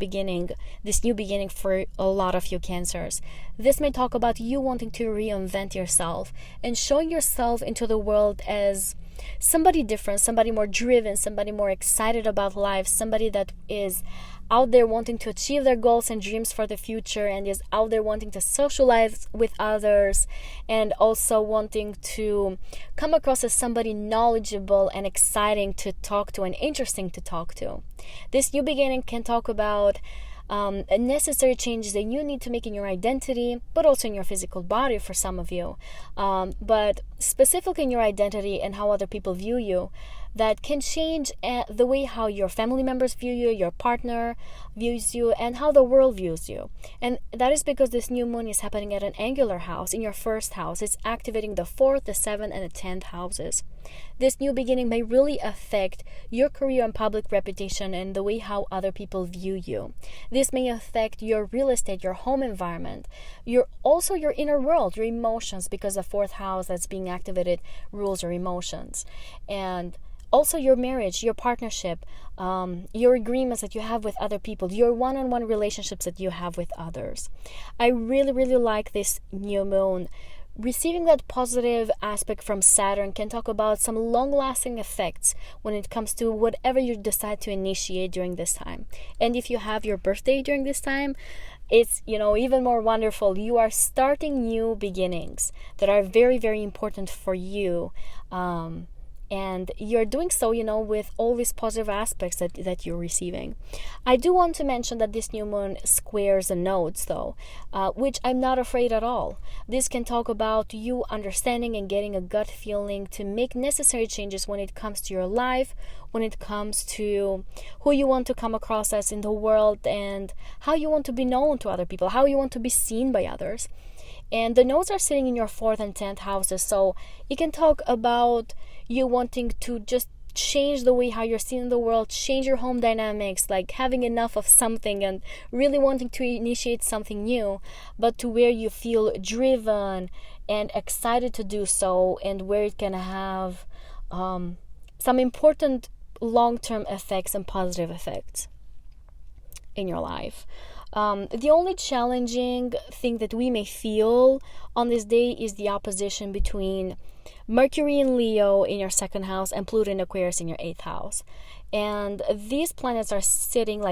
new beginning for a lot of you Cancers. This may talk about you wanting to reinvent yourself and showing yourself into the world as somebody different, somebody more driven, somebody more excited about life, somebody that is out there wanting to achieve their goals and dreams for the future, and is out there wanting to socialize with others, and also wanting to come across as somebody knowledgeable and exciting to talk to and interesting to talk to. This new beginning can talk about necessary changes that you need to make in your identity, but also in your physical body for some of you, but specifically in your identity and how other people view you. That can change the way how your family members view you, your partner views you, and how the world views you. And that is because this new moon is happening at an angular house in your first house. It's activating the 4th, the 7th, and the 10th houses. This new beginning may really affect your career and public reputation and the way how other people view you. This may affect your real estate, your home environment, your inner world, your emotions, because the 4th house that's being activated rules your emotions. And also your marriage, your partnership, your agreements that you have with other people, your one-on-one relationships that you have with others. I really like this new moon. Receiving that positive aspect from Saturn can talk about some long-lasting effects when it comes to whatever you decide to initiate during this time. And if you have your birthday during this time, it's even more wonderful. You are starting new beginnings that are very important for you. And you're doing so, with all these positive aspects that you're receiving. I do want to mention that this new moon squares the nodes, though, which I'm not afraid at all. This can talk about you understanding and getting a gut feeling to make necessary changes when it comes to your life, when it comes to who you want to come across as in the world, and how you want to be known to other people, how you want to be seen by others. And the nodes are sitting in your 4th and 10th houses, so it can talk about you wanting to just change the way how you're seen in the world, change your home dynamics, like having enough of something and really wanting to initiate something new, but to where you feel driven and excited to do so, and where it can have some important long-term effects and positive effects in your life. The only challenging thing that we may feel on this day is the opposition between Mercury in Leo in your 2nd house and Pluto in Aquarius in your 8th house. And these planets are sitting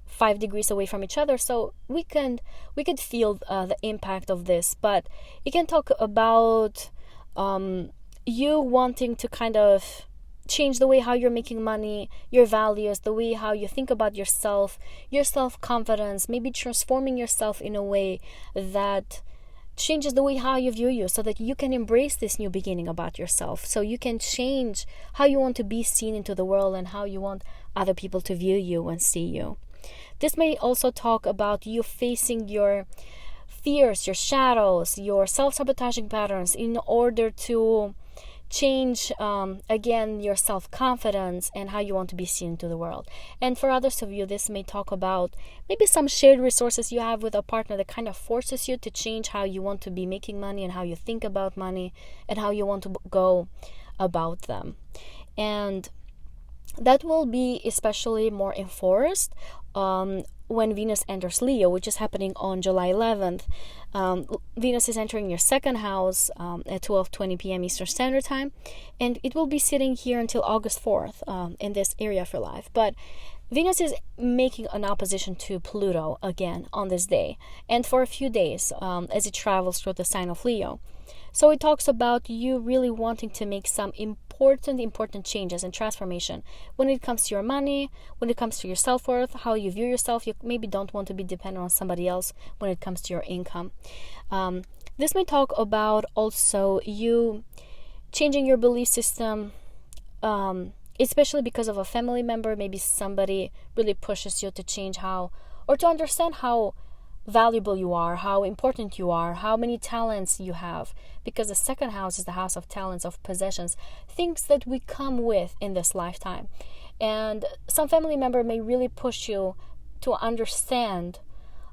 5 degrees away from each other, so we could feel the impact of this. But it can talk about you wanting to kind of change the way how you're making money, your values, the way how you think about yourself, your self-confidence, maybe transforming yourself in a way that changes the way how you view you, so that you can embrace this new beginning about yourself, so you can change how you want to be seen into the world and how you want other people to view you and see you. This may also talk about you facing your fears, your shadows, your self-sabotaging patterns in order to change again your self-confidence and how you want to be seen to the world. And for others of you, this may talk about maybe some shared resources you have with a partner that kind of forces you to change how you want to be making money and how you think about money and how you want to go about them. And that will be especially more enforced when Venus enters Leo, which is happening on July 11th. Venus is entering your 2nd house at 12:20 p.m. Eastern Standard Time, and it will be sitting here until August 4th in this area of your life. But Venus is making an opposition to Pluto again on this day, and for a few days as it travels through the sign of Leo. So it talks about you really wanting to make some important important changes and transformation when it comes to your money, when it comes to your self-worth, how you view yourself. You maybe don't want to be dependent on somebody else when it comes to your income. This may talk about also you changing your belief system, especially because of a family member. Maybe somebody really pushes you to change how, or to understand how valuable you are, how important you are, how many talents you have, because the second house is the house of talents, of possessions, things that we come with in this lifetime. And some family member may really push you to understand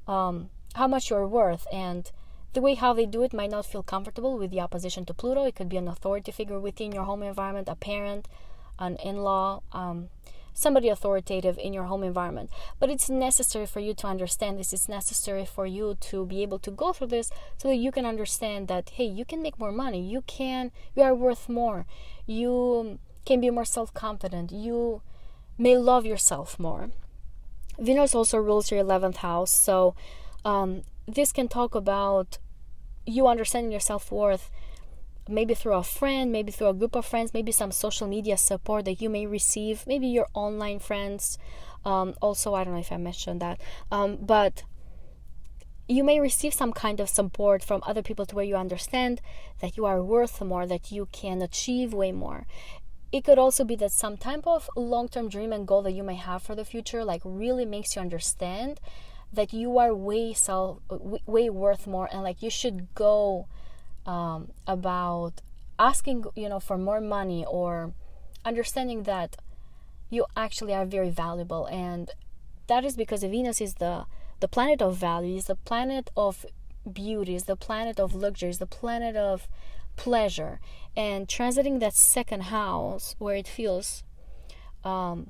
how much you're worth, and the way how they do it might not feel comfortable with the opposition to Pluto. It could be an authority figure within your home environment, a parent, an in-law, somebody authoritative in your home environment. But it's necessary for you to understand this. It's necessary for you to be able to go through this so that you can understand that, hey, you can make more money. You are worth more. You can be more self-confident. You may love yourself more. Venus also rules your 11th house. So this can talk about you understanding your self-worth, maybe through a friend, maybe through a group of friends, maybe some social media support that you may receive, maybe your online friends. Also, I don't know if I mentioned that, but you may receive some kind of support from other people to where you understand that you are worth more, that you can achieve way more. It could also be that some type of long-term dream and goal that you may have for the future, like, really makes you understand that you are way worth more, and like you should go about asking, for more money, or understanding that you actually are very valuable. And that is because Venus is the planet of value, is the planet of beauty, is the planet of luxury, is the planet of pleasure. And transiting that second house where it feels more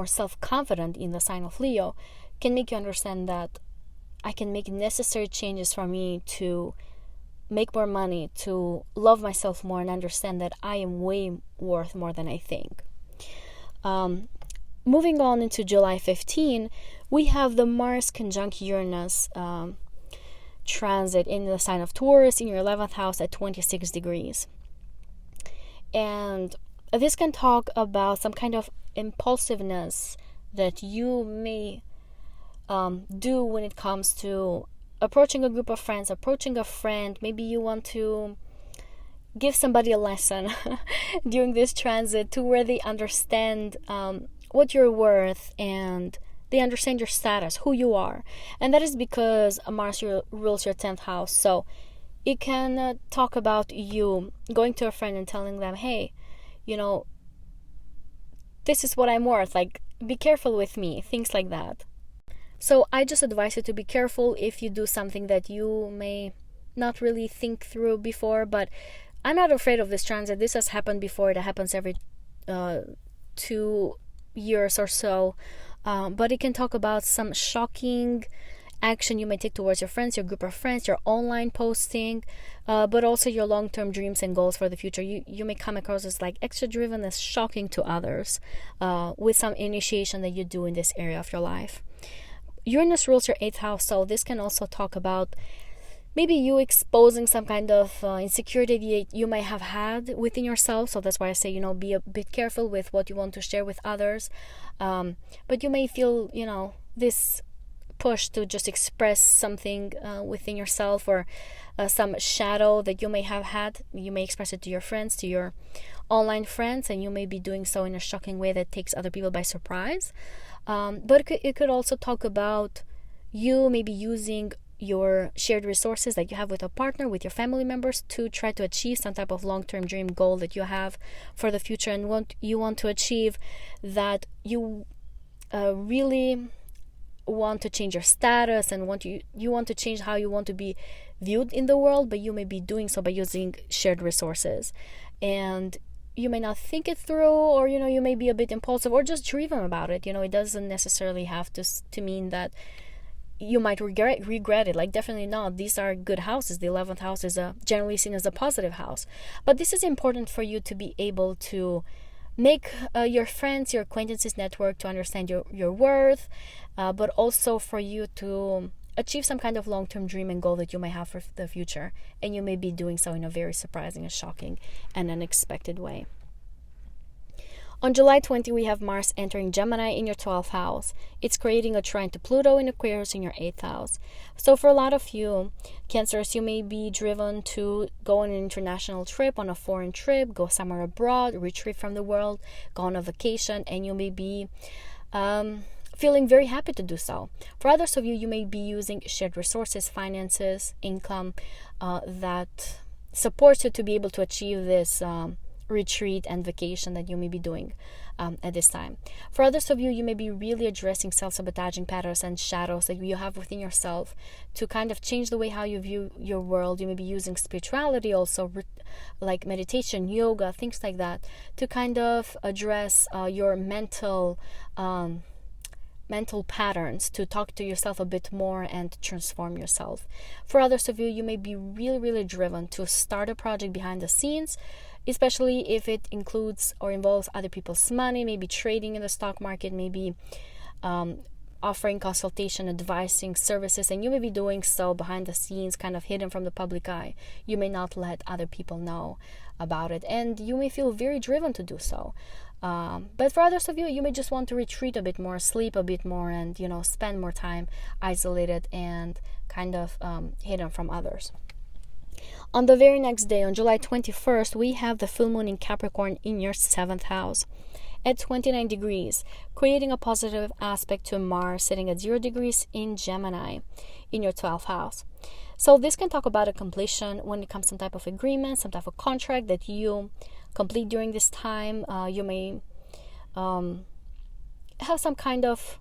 self-confident in the sign of Leo can make you understand that I can make necessary changes for me to make more money, to love myself more, and understand that I am way worth more than I think. Moving on into July 15, we have the Mars conjunct Uranus transit in the sign of Taurus in your 11th house at 26 degrees. And this can talk about some kind of impulsiveness that you may do when it comes to approaching a group of friends, approaching a friend. Maybe you want to give somebody a lesson during this transit to where they understand what you're worth, and they understand your status, who you are. And that is because Mars rules your 10th house. So it can talk about you going to a friend and telling them, hey, this is what I'm worth, like, be careful with me, things like that. So I just advise you to be careful if you do something that you may not really think through before. But I'm not afraid of this transit. This has happened before. It happens every 2 years or so. But it can talk about some shocking action you may take towards your friends, your group of friends, your online posting, but also your long-term dreams and goals for the future. You may come across as like extra driven, as shocking to others, with some initiation that you do in this area of your life. Uranus rules your 8th house, so this can also talk about maybe you exposing some kind of insecurity you might have had within yourself. So that's why I say, be a bit careful with what you want to share with others. But you may feel, this push to just express something within yourself, or some shadow that you may have had. You may express it to your friends, to your online friends, and you may be doing so in a shocking way that takes other people by surprise. But it could also talk about you maybe using your shared resources that you have with a partner, with your family members, to try to achieve some type of long-term dream goal that you have for the future, and you want to achieve that. You really want to change your status, and you want to change how you want to be viewed in the world, but you may be doing so by using shared resources. And you may not think it through, or you may be a bit impulsive or just driven about it. It doesn't necessarily have to mean that you might regret it. Like, definitely not. These are good houses. The 11th house is generally seen as a positive house. But this is important for you to be able to make your friends, your acquaintances network to understand your worth, but also for you to achieve some kind of long-term dream and goal that you may have for the future, and you may be doing so in a very surprising and shocking and unexpected way. On July 20, we have Mars entering Gemini in your 12th house. It's creating a trine to Pluto in Aquarius in your 8th house. So for a lot of you, Cancers, you may be driven to go on an international trip, on a foreign trip, go somewhere abroad, retreat from the world, go on a vacation, and you may be feeling very happy to do so. For others of you, you may be using shared resources, finances, income that supports you to be able to achieve this retreat and vacation that you may be doing at this time. For others of you, you may be really addressing self-sabotaging patterns and shadows that you have within yourself to kind of change the way how you view your world. You may be using spirituality also, like meditation, yoga, things like that, to kind of address your mental patterns, to talk to yourself a bit more and transform yourself. For others of you, you may be really driven to start a project behind the scenes, especially if it includes or involves other people's money, maybe trading in the stock market, maybe offering consultation, advising services, and you may be doing so behind the scenes, kind of hidden from the public eye. You may not let other people know about it, and you may feel very driven to do so. But for others of you, you may just want to retreat a bit more, sleep a bit more, and spend more time isolated and kind of hidden from others. On the very next day, on July 21st, we have the full moon in Capricorn in your 7th house at 29 degrees, creating a positive aspect to Mars sitting at 0 degrees in Gemini in your 12th house. So this can talk about a completion when it comes to some type of agreement, some type of contract that you complete during this time. You may have some kind of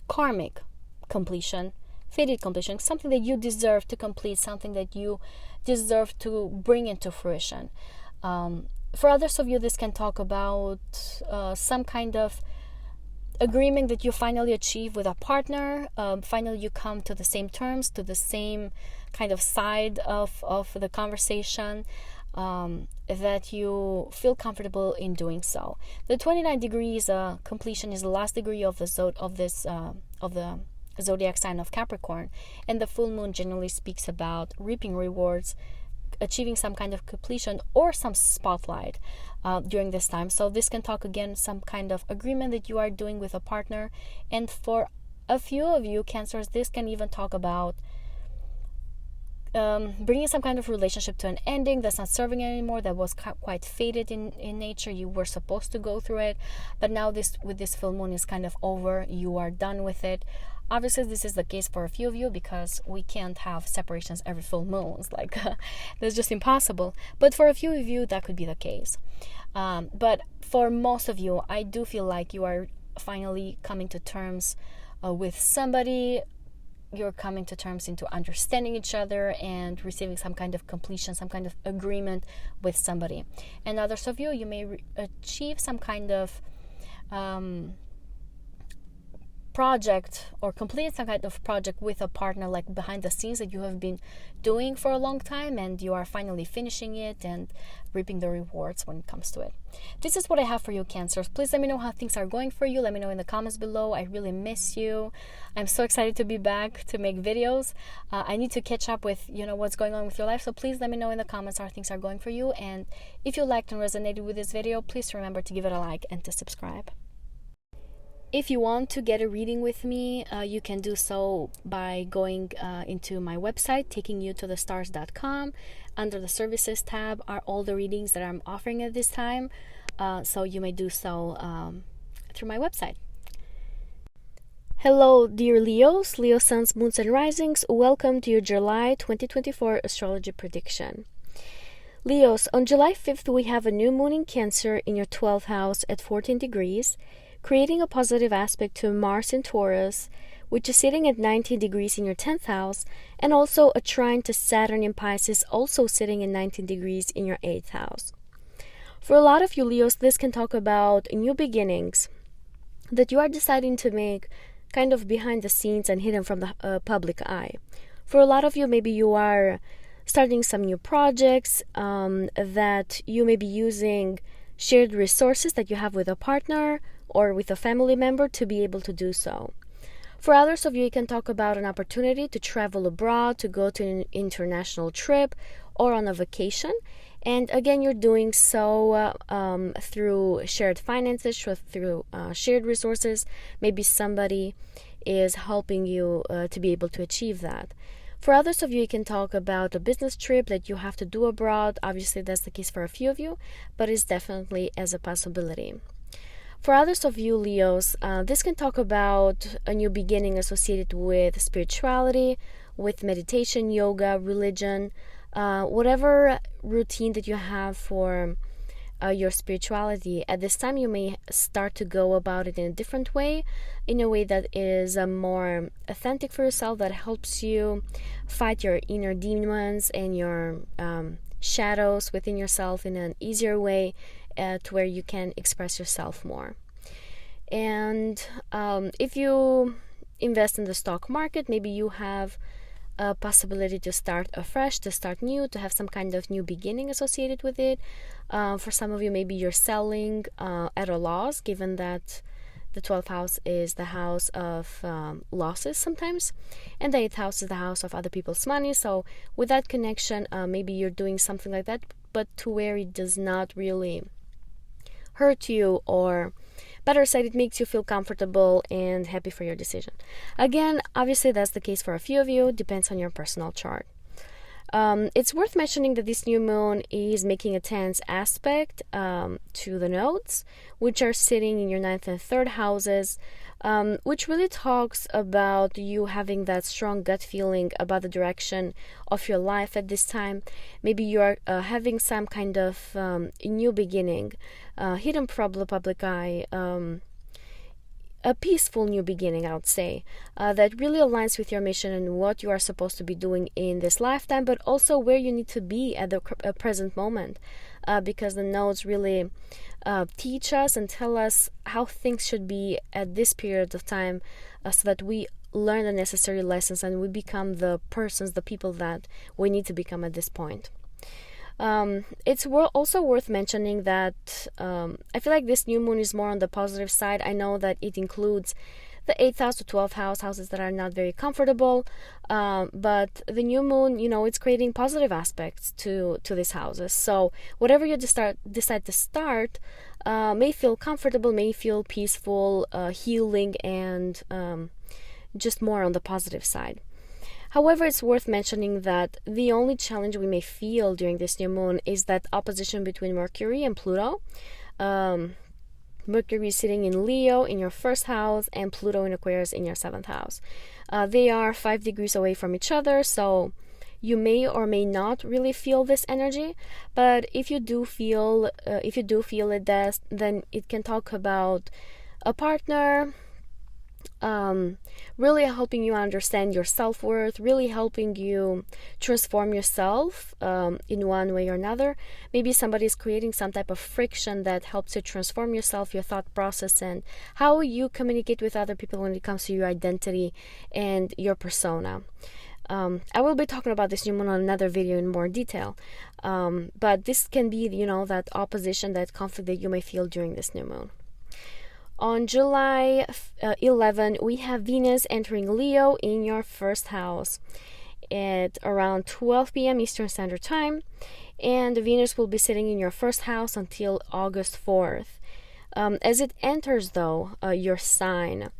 karmic completion, fated completion, something that you deserve to complete, something that you deserve to bring into fruition. For others of you, this can talk about some kind of agreement that you finally achieve with a partner. Finally, you come to the same terms, to the same kind of side of the conversation, that you feel comfortable in doing so. The 29 degrees completion is the last degree of the zodiac sign of Capricorn, and the full moon generally speaks about reaping rewards, achieving some kind of completion or some spotlight during this time. So this can talk again some kind of agreement that you are doing with a partner, and for a few of you Cancers, this can even talk about bringing some kind of relationship to an ending that's not serving anymore, that was quite faded in nature. You were supposed to go through it, but now with this full moon is kind of over. You are done with it. Obviously, this is the case for a few of you because we can't have separations every full moons. That's just impossible. But for a few of you, that could be the case. But for most of you, I do feel like you are finally coming to terms with somebody. You're coming to terms into understanding each other and receiving some kind of completion, some kind of agreement with somebody. And others of you, you may achieve some kind of project or complete some kind of project with a partner, like behind the scenes, that you have been doing for a long time, and you are finally finishing it and reaping the rewards when it comes to it. This is what I have for you, Cancers. Please let me know how things are going for you. Let me know in the comments below. I really miss you. I'm so excited to be back to make videos. I need to catch up with what's going on with your life, so please let me know in the comments how things are going for you. And if you liked and resonated with this video, please remember to give it a like and to subscribe. If you want to get a reading with me, you can do so by going into my website, taking you to thestars.com. Under the services tab are all the readings that I'm offering at this time. So you may do so through my website. Hello, dear Leos, Leo suns, moons, and risings. Welcome to your July 2024 astrology prediction. Leos, on July 5th, we have a new moon in Cancer in your 12th house at 14 degrees. Creating a positive aspect to Mars in Taurus, which is sitting at 19 degrees in your 10th house, and also a trine to Saturn in Pisces, also sitting at 19 degrees in your 8th house. For a lot of you Leos, this can talk about new beginnings that you are deciding to make kind of behind the scenes and hidden from the public eye. For a lot of you, maybe you are starting some new projects that you may be using shared resources that you have with a partner or with a family member to be able to do so. For others of you, you can talk about an opportunity to travel abroad, to go to an international trip or on a vacation. And again, you're doing so through shared finances, through shared resources. Maybe somebody is helping you to be able to achieve that. For others of you, you can talk about a business trip that you have to do abroad. Obviously, that's the case for a few of you, but it's definitely as a possibility. For others of you, Leos, this can talk about a new beginning associated with spirituality, with meditation, yoga, religion, whatever routine that you have for your spirituality. At this time, you may start to go about it in a different way, in a way that is more authentic for yourself, that helps you fight your inner demons and your shadows within yourself in an easier way, to where you can express yourself more. And if you invest in the stock market, maybe you have a possibility to start afresh, to start new, to have some kind of new beginning associated with it. For some of you, maybe you're selling at a loss, given that the 12th house is the house of losses sometimes, and the 8th house is the house of other people's money. So with that connection, maybe you're doing something like that, but to where it does not really hurt you, or better said, it makes you feel comfortable and happy for your decision. Again, obviously that's the case for a few of you, depends on your personal chart. It's worth mentioning that this new moon is making a tense aspect to the nodes, which are sitting in your 9th and 3rd houses, which really talks about you having that strong gut feeling about the direction of your life at this time. Maybe you are having some kind of new beginning, hidden from the public eye, a peaceful new beginning, I would say, that really aligns with your mission and what you are supposed to be doing in this lifetime, but also where you need to be at the present moment, because the nodes really teach us and tell us how things should be at this period of time, so that we learn the necessary lessons and we become the persons, the people that we need to become at this point. It's also worth mentioning that I feel like this new moon is more on the positive side. I know that it includes the 8th house to 12th house, houses that are not very comfortable, but the new moon, it's creating positive aspects to these houses. So whatever you decide to start may feel comfortable, may feel peaceful, healing, and just more on the positive side. However, it's worth mentioning that the only challenge we may feel during this new moon is that opposition between Mercury and Pluto. Mercury is sitting in Leo in your 1st house and Pluto in Aquarius in your 7th house. They are 5 degrees away from each other, so you may or may not really feel this energy. But if you do feel it, then it can talk about a partner really helping you understand your self-worth, really helping you transform yourself in one way or another. Maybe somebody is creating some type of friction that helps you transform yourself, your thought process, and how you communicate with other people when it comes to your identity and your persona. I will be talking about this new moon on another video in more detail, but this can be, that opposition, that conflict that you may feel during this new moon. On July 11, we have Venus entering Leo in your 1st house at around 12 p.m. Eastern Standard Time, and Venus will be sitting in your 1st house until August 4th. As it enters, though, your sign,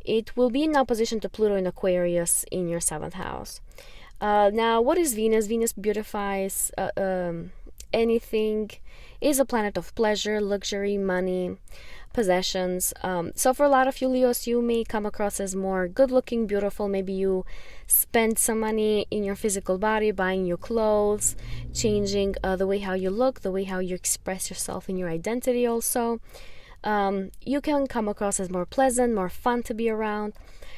it will be in opposition to Pluto in Aquarius in your 7th house. Now, what is Venus? Venus beautifies anything, is a planet of pleasure, luxury, money, possessions. So for a lot of you Leos, you may come across as more good looking, beautiful. Maybe you spend some money in your physical body, buying new clothes, changing the way how you look, the way how you express yourself in your identity also. You can come across as more pleasant, more fun to be around.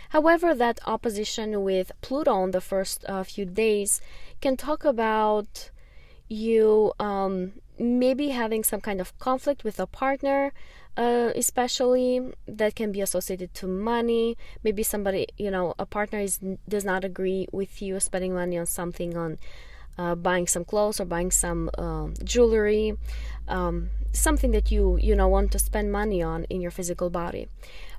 However, that opposition with Pluto on the first few days can talk about you maybe having some kind of conflict with a partner, especially that can be associated to money. Maybe somebody, a partner does not agree with you spending money on something, on buying some clothes or buying some jewelry, something that you want to spend money on in your physical body.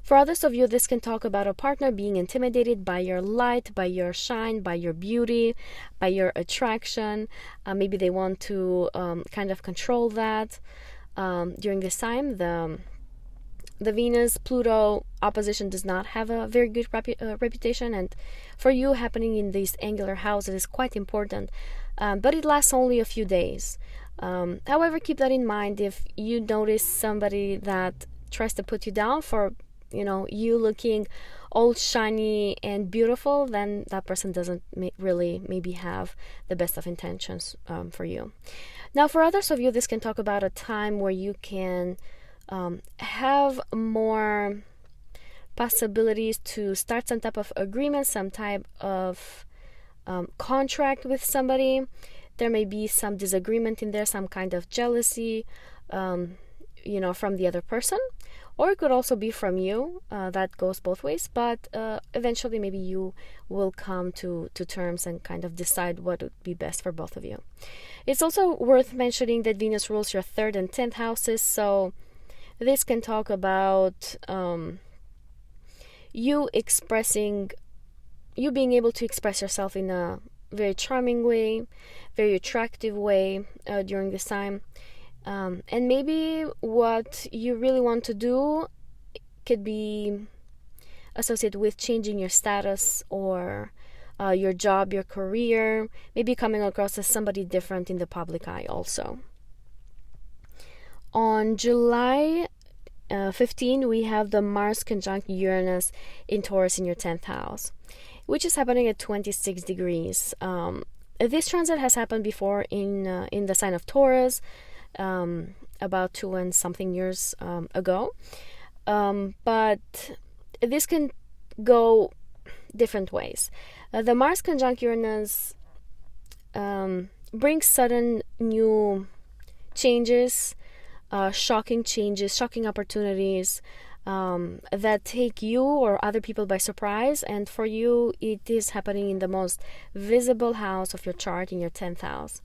For others of you, this can talk about a partner being intimidated by your light, by your shine, by your beauty, by your attraction. Maybe they want to kind of control that. During this time, the Venus-Pluto opposition does not have a very good reputation, and for you, happening in these angular houses is quite important, but it lasts only a few days. However, keep that in mind. If you notice somebody that tries to put you down for you looking all shiny and beautiful, then that person doesn't really maybe have the best of intentions for you. Now, for others of you, this can talk about a time where you can have more possibilities to start some type of agreement, some type of contract with somebody. There may be some disagreement in there, some kind of jealousy, from the other person, or it could also be from you. That goes both ways, but eventually maybe you will come to terms and kind of decide what would be best for both of you. It's also worth mentioning that Venus rules your 3rd and 10th houses, so this can talk about you being able to express yourself in a very charming way, very attractive way during this time. And maybe what you really want to do could be associated with changing your status or your job, your career, maybe coming across as somebody different in the public eye also. On July 15, we have the Mars conjunct Uranus in Taurus in your 10th house, which is happening at 26 degrees. This transit has happened before in the sign of Taurus, about 2 and something years ago. But this can go different ways. The Mars conjunct Uranus brings sudden new changes, shocking opportunities that take you or other people by surprise. And for you, it is happening in the most visible house of your chart, in your 10th house.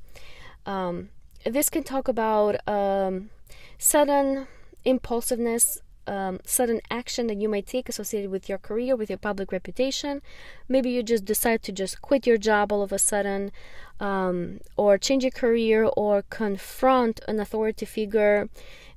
This can talk about sudden impulsiveness, sudden action that you might take associated with your career, with your public reputation. Maybe you just decide to just quit your job all of a sudden, or change your career, or confront an authority figure,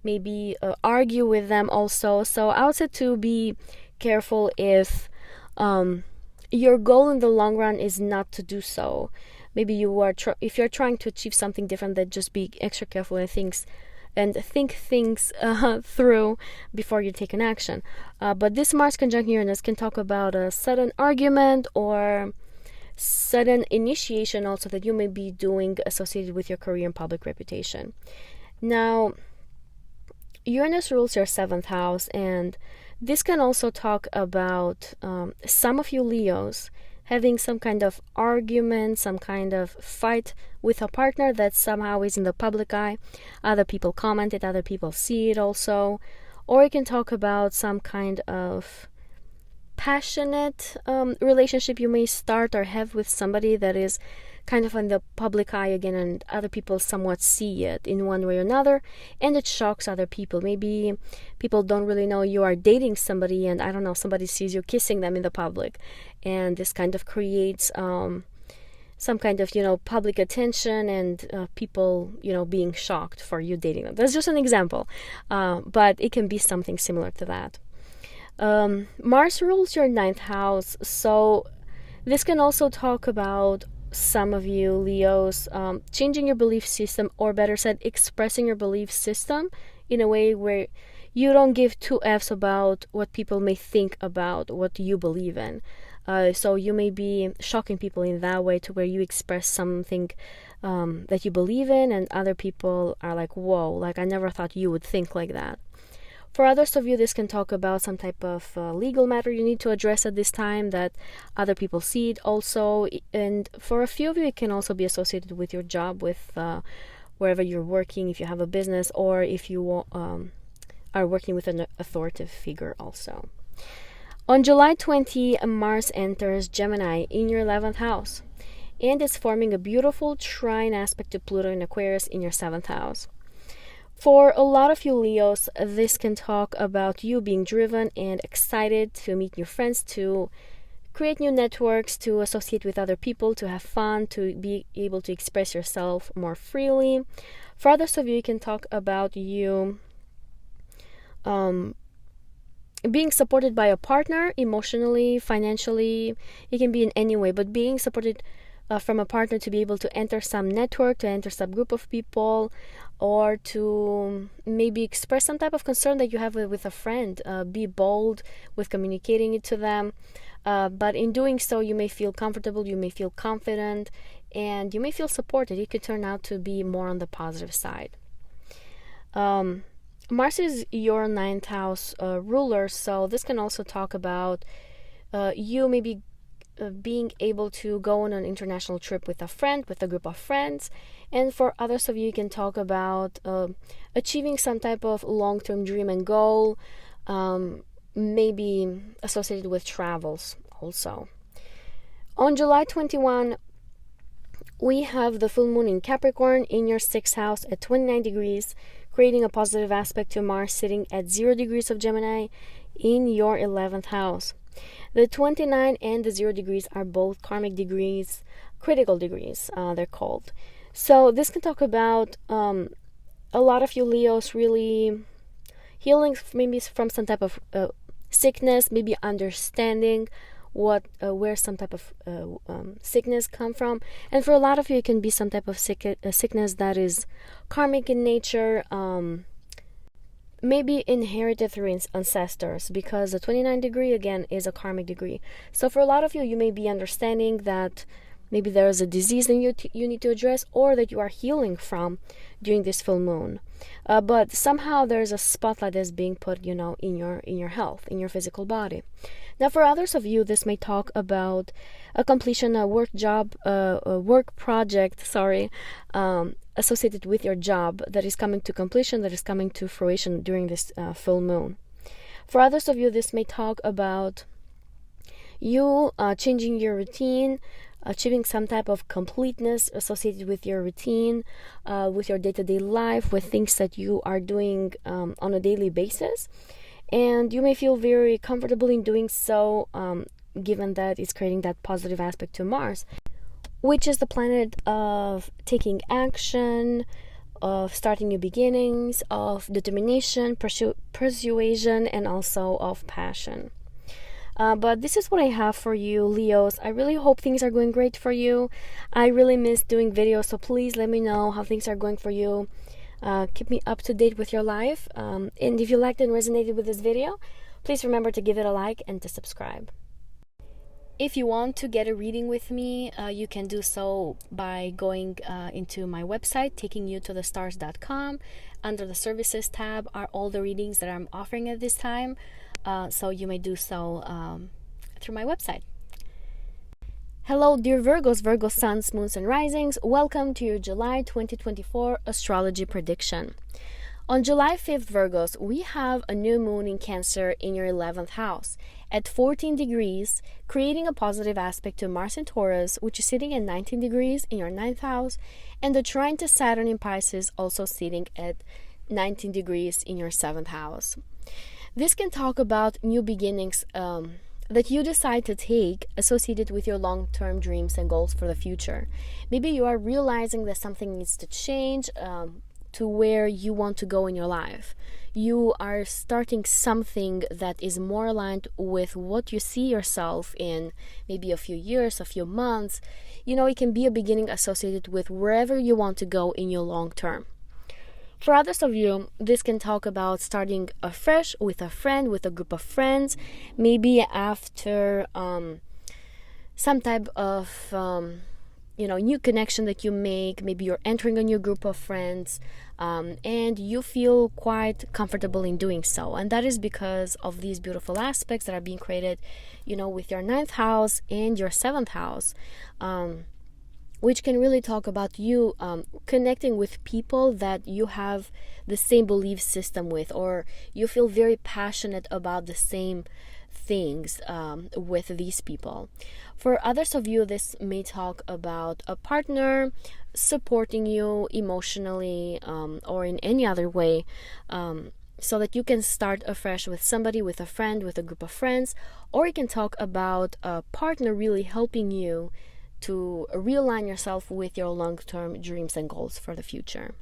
maybe argue with them also. So I would say to be careful if your goal in the long run is not to do so. Maybe you are if you're trying to achieve something different, then just be extra careful and think things through before you take an action. But this Mars conjunct Uranus can talk about a sudden argument or sudden initiation also that you may be doing associated with your career and public reputation. Now, Uranus rules your 7th house, and this can also talk about some of you Leos having some kind of argument, some kind of fight with a partner that somehow is in the public eye. Other people comment it, other people see it also. Or it can talk about some kind of passionate relationship you may start or have with somebody that is kind of in the public eye again, and other people somewhat see it in one way or another, and it shocks other people. Maybe people don't really know you are dating somebody, and I don't know, somebody sees you kissing them in the public, and this kind of creates some kind of public attention, and people being shocked for you dating them. That's just an example, but it can be something similar to that. Mars rules your 9th house, so this can also talk about some of you Leos changing your belief system, or better said, expressing your belief system in a way where you don't give two F's about what people may think about what you believe in. So you may be shocking people in that way, to where you express something that you believe in, and other people are like, whoa, like I never thought you would think like that. For others of you, this can talk about some type of legal matter you need to address at this time that other people see it also. And for a few of you, it can also be associated with your job, with wherever you're working, if you have a business, or if you are working with an authoritative figure also. On July 20, Mars enters Gemini in your 11th house, and it's forming a beautiful trine aspect to Pluto in Aquarius in your 7th house. For a lot of you Leos, this can talk about you being driven and excited to meet new friends, to create new networks, to associate with other people, to have fun, to be able to express yourself more freely. For others of you, it can talk about you being supported by a partner emotionally, financially. It can be in any way, but being supported from a partner to be able to enter some network, to enter some group of people, or to maybe express some type of concern that you have with a friend. Be bold with communicating it to them. But in doing so, you may feel comfortable, you may feel confident, and you may feel supported. It could turn out to be more on the positive side. Mars is your 9th house ruler, so this can also talk about you maybe being able to go on an international trip with a friend, with a group of friends. And for others of you, you can talk about achieving some type of long-term dream and goal, maybe associated with travels also. On July 21, we have the full moon in Capricorn in your 6th house at 29 degrees, creating a positive aspect to Mars sitting at 0 degrees of Gemini in your 11th house. The 29 and the 0 degrees are both karmic degrees, critical degrees, they're called. So this can talk about a lot of you Leos really healing maybe from some type of sickness, maybe understanding where some type of sickness come from. And for a lot of you, it can be some type of sickness that is karmic in nature, maybe inherited through ancestors, because the 29 degree again is a karmic degree. So for a lot of you, you may be understanding that maybe there is a disease that you need to address, or that you are healing from during this full moon. But somehow there's a spotlight that's being put, in your health, in your physical body. Now, for others of you, this may talk about a completion, a work project, associated with your job that is coming to completion, that is coming to fruition during this full moon. For others of you, this may talk about you changing your routine, achieving some type of completeness associated with your routine, with your day-to-day life, with things that you are doing on a daily basis. And you may feel very comfortable in doing so, given that it's creating that positive aspect to Mars, which is the planet of taking action, of starting new beginnings, of determination, persuasion, and also of passion. But this is what I have for you, Leos. I really hope things are going great for you. I really miss doing videos, so please let me know how things are going for you. Keep me up to date with your life. And if you liked and resonated with this video, please remember to give it a like and to subscribe. If you want to get a reading with me, you can do so by going into my website, takingyoutothestars.com. Under the services tab are all the readings that I'm offering at this time. So you may do so through my website. Hello, dear Virgos, Virgo suns, moons, and risings. Welcome to your July 2024 astrology prediction. On July 5th, Virgos, we have a new moon in Cancer in your 11th house at 14 degrees, creating a positive aspect to Mars in Taurus, which is sitting at 19 degrees in your 9th house, and the trine to Saturn in Pisces, also sitting at 19 degrees in your 7th house. This can talk about new beginnings that you decide to take associated with your long-term dreams and goals for the future. Maybe you are realizing that something needs to change to where you want to go in your life. You are starting something that is more aligned with what you see yourself in maybe a few years, a few months. It can be a beginning associated with wherever you want to go in your long term. For others of you, this can talk about starting afresh with a friend, with a group of friends, maybe after some type of new connection that you make. Maybe you're entering a new group of friends, and you feel quite comfortable in doing so. And that is because of these beautiful aspects that are being created, with your 9th house and your 7th house. Which can really talk about you connecting with people that you have the same belief system with, or you feel very passionate about the same things with these people. For others of you, this may talk about a partner supporting you emotionally or in any other way, so that you can start afresh with somebody, with a friend, with a group of friends. Or you can talk about a partner really helping you to realign yourself with your long-term dreams and goals for the future.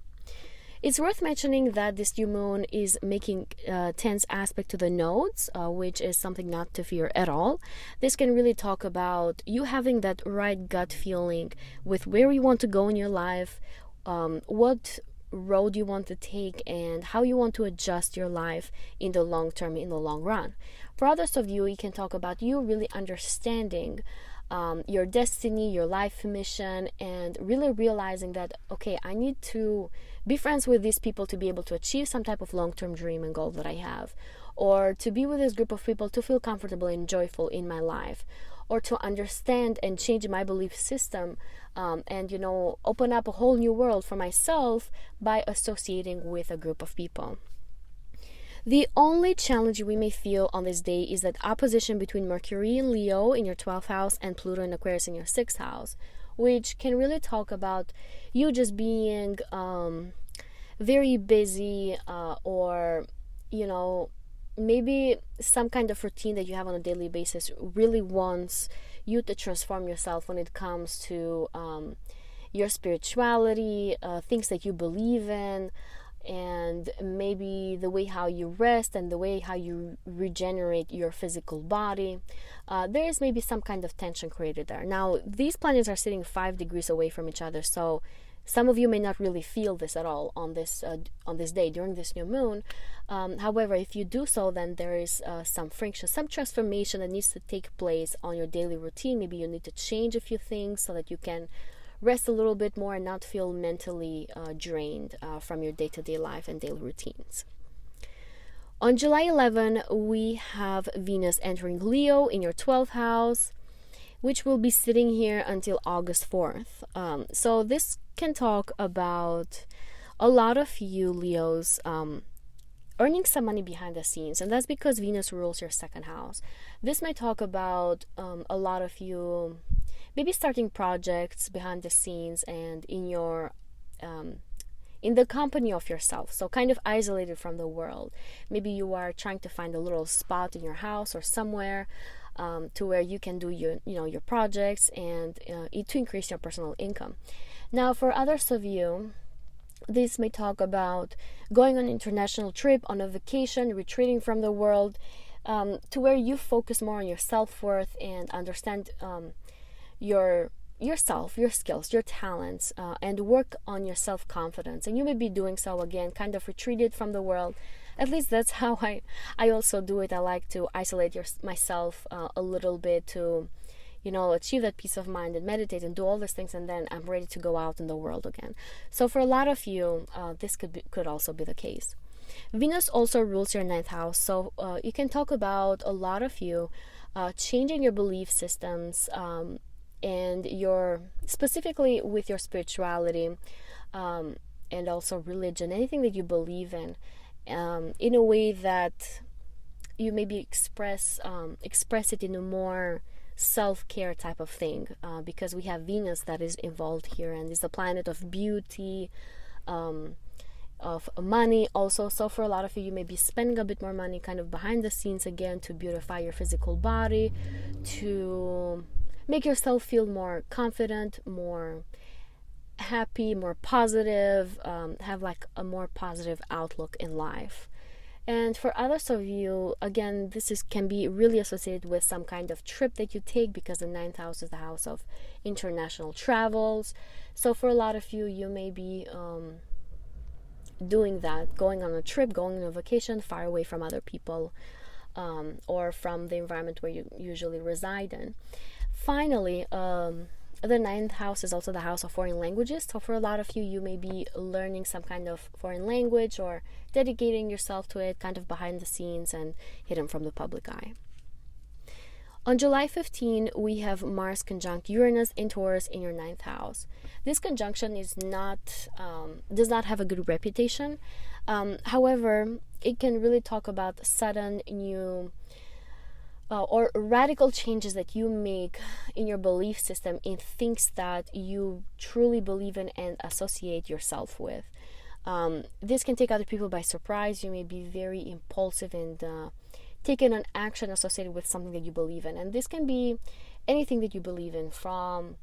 It's worth mentioning that this new moon is making tense aspect to the nodes, which is something not to fear at all. This can really talk about you having that right gut feeling with where you want to go in your life, what road you want to take, and how you want to adjust your life in the long term, in the long run. For others of you, you can talk about you really understanding your destiny, your life mission, and really realizing that, okay, I need to be friends with these people to be able to achieve some type of long-term dream and goal that I have, or to be with this group of people to feel comfortable and joyful in my life, or to understand and change my belief system, and open up a whole new world for myself by associating with a group of people. The only challenge we may feel on this day is that opposition between Mercury in Leo in your 12th house and Pluto in Aquarius in your 6th house, which can really talk about you just being very busy, or maybe some kind of routine that you have on a daily basis really wants you to transform yourself when it comes to your spirituality, things that you believe in, and maybe the way how you rest and the way how you regenerate your physical body. There is maybe some kind of tension created there. Now, these planets are sitting 5 degrees away from each other, so some of you may not really feel this at all on this day during this new moon. However, if you do so, then there is some friction, some transformation that needs to take place on your daily routine. Maybe you need to change a few things so that you can rest a little bit more and not feel mentally drained from your day-to-day life and daily routines. On July 11, we have Venus entering Leo in your 12th house, which will be sitting here until August 4th. So this can talk about a lot of you Leos earning some money behind the scenes, and that's because Venus rules your 2nd house. This might talk about a lot of you maybe starting projects behind the scenes and in your in the company of yourself, so kind of isolated from the world. Maybe you are trying to find a little spot in your house or somewhere to where you can do your projects and to increase your personal income. Now, for others of you, this may talk about going on an international trip, on a vacation, retreating from the world, to where you focus more on your self-worth and understand yourself, your skills, your talents, and work on your self-confidence. And you may be doing so again, kind of retreated from the world. At least that's how I also do it. I like to isolate myself a little bit to achieve that peace of mind and meditate and do all these things, and then I'm ready to go out in the world again. So for a lot of you, this could also be the case. Venus also rules your 9th house, so you can talk about a lot of you changing your belief systems, and specifically with your spirituality, and also religion, anything that you believe in a way that you maybe express it in a more self-care type of thing, because we have Venus that is involved here, and is the planet of beauty, of money also. So for a lot of you may be spending a bit more money kind of behind the scenes again to beautify your physical body, to make yourself feel more confident, more happy, more positive, have like a more positive outlook in life. And for others of you, again, can be really associated with some kind of trip that you take, because the 9th house is the house of international travels. So for a lot of you, you may be doing that, going on a trip, going on a vacation far away from other people, or from the environment where you usually reside in. Finally, the 9th house is also the house of foreign languages. So for a lot of you, you may be learning some kind of foreign language or dedicating yourself to it kind of behind the scenes and hidden from the public eye. On July 15, we have Mars conjunct Uranus in Taurus in your 9th house. This conjunction does not have a good reputation. However, it can really talk about sudden new or radical changes that you make in your belief system, in things that you truly believe in and associate yourself with. This can take other people by surprise. You may be very impulsive and taking an action associated with something that you believe in. And this can be anything that you believe in, from,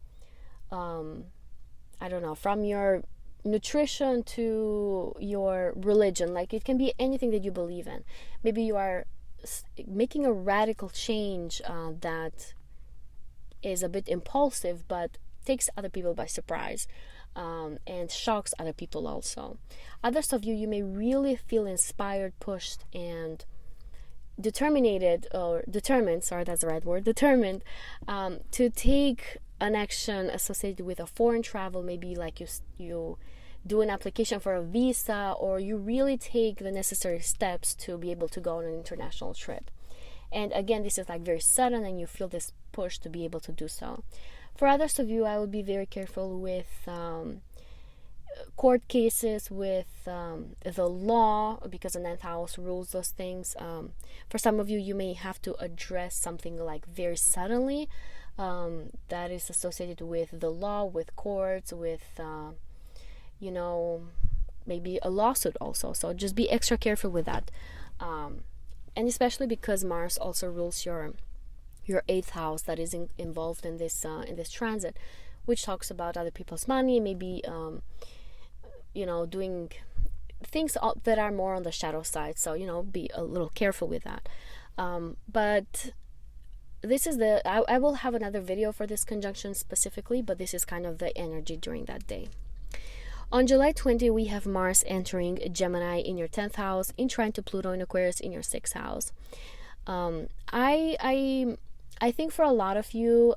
I don't know, from your nutrition to your religion. Like, it can be anything that you believe in. Maybe you are making a radical change that is a bit impulsive but takes other people by surprise, and shocks other people also. Others of you may really feel inspired, pushed, and determined to take an action associated with a foreign travel. Maybe like you do an application for a visa, or you really take the necessary steps to be able to go on an international trip. And again, this is like very sudden, and you feel this push to be able to do so. For others of you, I would be very careful with court cases, with the law, because the 9th house rules those things. For some of you, you may have to address something like very suddenly that is associated with the law, with courts, with maybe a lawsuit also. So just be extra careful with that, and especially because Mars also rules your 8th house, that is involved in this transit, which talks about other people's money, maybe doing things that are more on the shadow side. So be a little careful with that. But this is I will have another video for this conjunction specifically, but this is kind of the energy during that day. On July 20, we have Mars entering Gemini in your 10th house, in trine to Pluto in Aquarius in your 6th house. I think for a lot of you,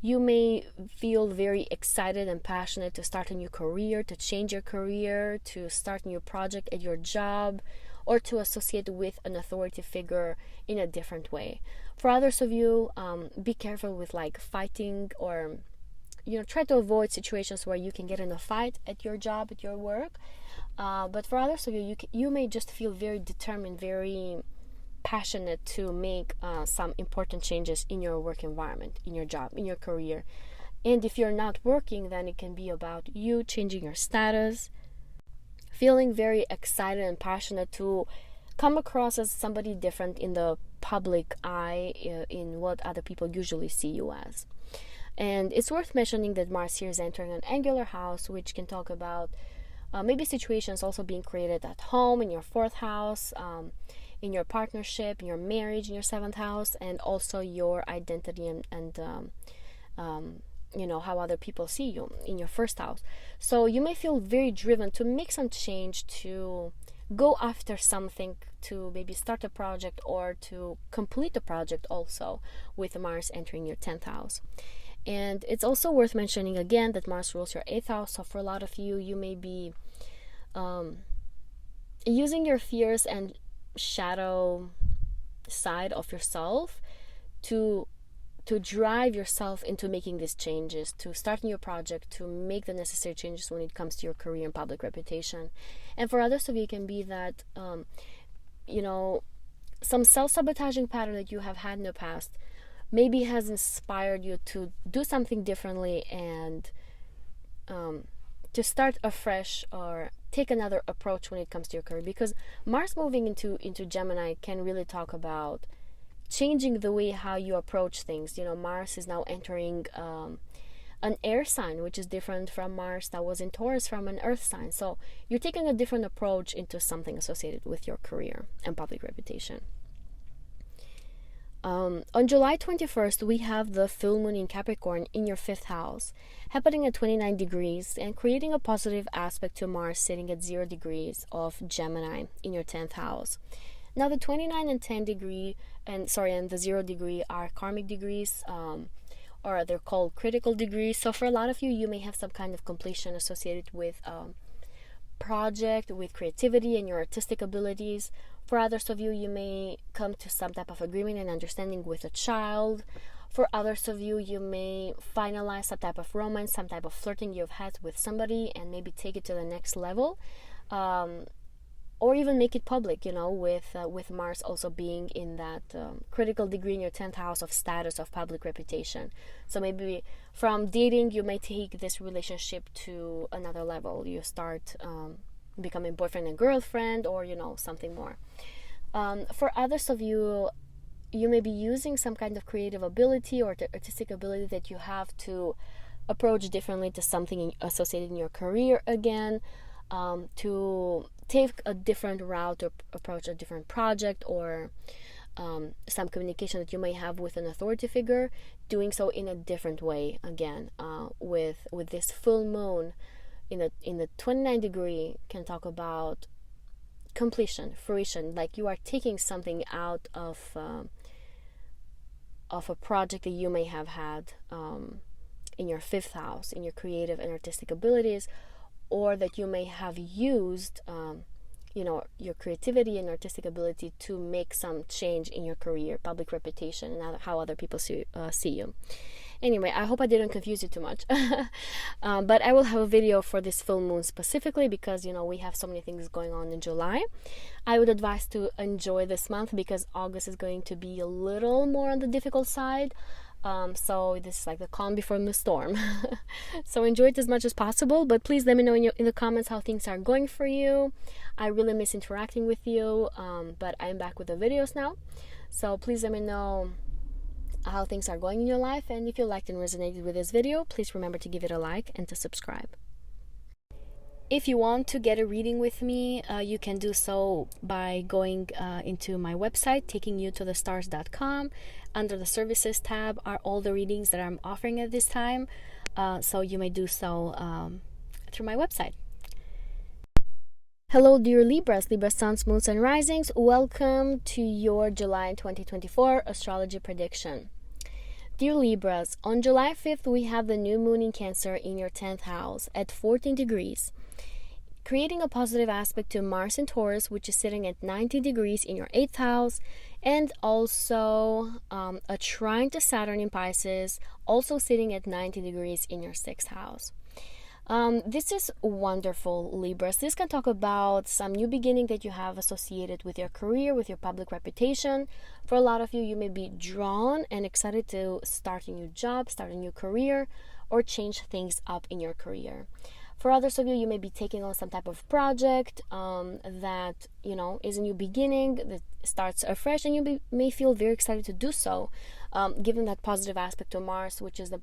you may feel very excited and passionate to start a new career, to change your career, to start a new project at your job, or to associate with an authority figure in a different way. For others of you, be careful with like fighting, or try to avoid situations where you can get in a fight at your job, at your work. But for others of you, you may just feel very determined, very passionate to make some important changes in your work environment, in your job, in your career. And if you're not working, then it can be about you changing your status, feeling very excited and passionate to come across as somebody different in the public eye, in what other people usually see you as. And it's worth mentioning that Mars here is entering an angular house, which can talk about maybe situations also being created at home, in your 4th house, in your partnership, in your marriage, in your 7th house, and also your identity and how other people see you in your 1st house. So you may feel very driven to make some change, to go after something, to maybe start a project, or to complete a project also, with Mars entering your 10th house. And it's also worth mentioning again that Mars rules your 8th house. So for a lot of you, you may be using your fears and shadow side of yourself to drive yourself into making these changes, to start a new project, to make the necessary changes when it comes to your career and public reputation. And for others of you, it can be that some self-sabotaging pattern that you have had in the past maybe has inspired you to do something differently, and to start afresh or take another approach when it comes to your career. Because Mars moving into Gemini can really talk about changing the way how you approach things. Mars is now entering an air sign, which is different from Mars that was in Taurus, from an earth sign. So you're taking a different approach into something associated with your career and public reputation. On July 21st, we have the full moon in Capricorn in your 5th house, happening at 29 degrees and creating a positive aspect to Mars sitting at 0 degrees of Gemini in your 10th house. Now, the 29 and 10 degree, and the 0 degree are karmic degrees, or they're called critical degrees. So for a lot of you, you may have some kind of completion associated with project, with creativity and your artistic abilities. For others of you, you may come to some type of agreement and understanding with a child. For others of you, you may finalize some type of romance, some type of flirting you've had with somebody, and maybe take it to the next level. or even make it public, with Mars also being in that critical degree in your 10th house of status, of public reputation. So maybe from dating, you may take this relationship to another level. You start becoming boyfriend and girlfriend, or something more. For others of you, you may be using some kind of creative ability or artistic ability that you have to approach differently to something associated in your career again, to take a different route, to approach a different project, or some communication that you may have with an authority figure, doing so in a different way again. With this full moon in the 29 degree can talk about completion, fruition, like you are taking something out of a project that you may have had in your 5th house, in your creative and artistic abilities, or that you may have used your creativity and artistic ability to make some change in your career, public reputation, and how other people see you. Anyway, I hope I didn't confuse you too much. But I will have a video for this full moon specifically because, we have so many things going on in July. I would advise to enjoy this month because August is going to be a little more on the difficult side. So this is like the calm before the storm. So enjoy it as much as possible, but please let me know in the comments how things are going for you. I really miss interacting with you, but I'm back with the videos now. So please let me know how things are going in your life, and if you liked and resonated with this video, please remember to give it a like and to subscribe. If you want to get a reading with me, you can do so by going into my website, taking you to thestars.com. Under the services tab are all the readings that I'm offering at this time, so you may do so through my website. Hello dear Libras, Libra Suns, Moons and Risings. Welcome to your July 2024 astrology prediction. Dear Libras, on July 5th we have the new moon in Cancer in your 10th house at 14 degrees, creating a positive aspect to Mars in Taurus, which is sitting at 90 degrees in your 8th house, and also a trine to Saturn in Pisces, also sitting at 90 degrees in your 6th house. This is wonderful, Libras. This can talk about some new beginning that you have associated with your career, with your public reputation. For a lot of you, you may be drawn and excited to start a new job, start a new career, or change things up in your career. For others of you, you may be taking on some type of project that, is a new beginning, that starts afresh, and you may feel very excited to do so, given that positive aspect to Mars, which is the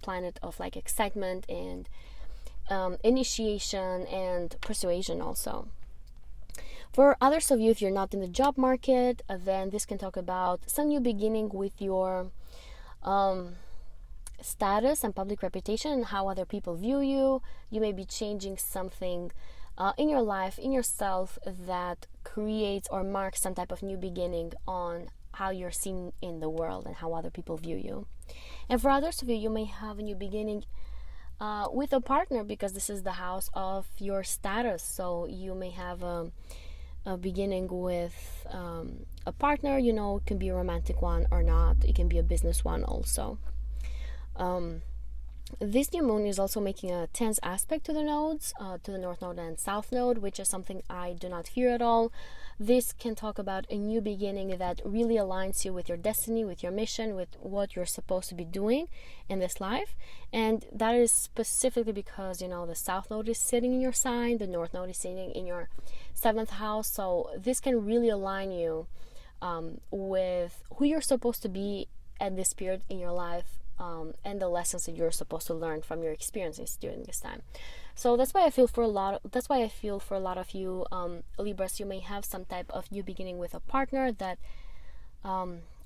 planet of like excitement and initiation and persuasion also. For others of you, if you're not in the job market, then this can talk about some new beginning with your status and public reputation and how other people view you. You may be changing something in your life, in yourself, that creates or marks some type of new beginning on how you're seen in the world and how other people view you. And for others of you, you may have a new beginning with a partner because this is the house of your status. So you may have a beginning with a partner, it can be a romantic one or not. It can be a business one also. This new moon is also making a tense aspect to the nodes, to the North Node and South Node, which is something I do not fear at all. This can talk about a new beginning that really aligns you with your destiny, with your mission, with what you're supposed to be doing in this life. And that is specifically because, the South Node is sitting in your sign, the North Node is sitting in your 7th house. So this can really align you with who you're supposed to be at this period in your life. And the lessons that you're supposed to learn from your experiences during this time. So that's why I feel for a lot of you Libras, you may have some type of new beginning with a partner that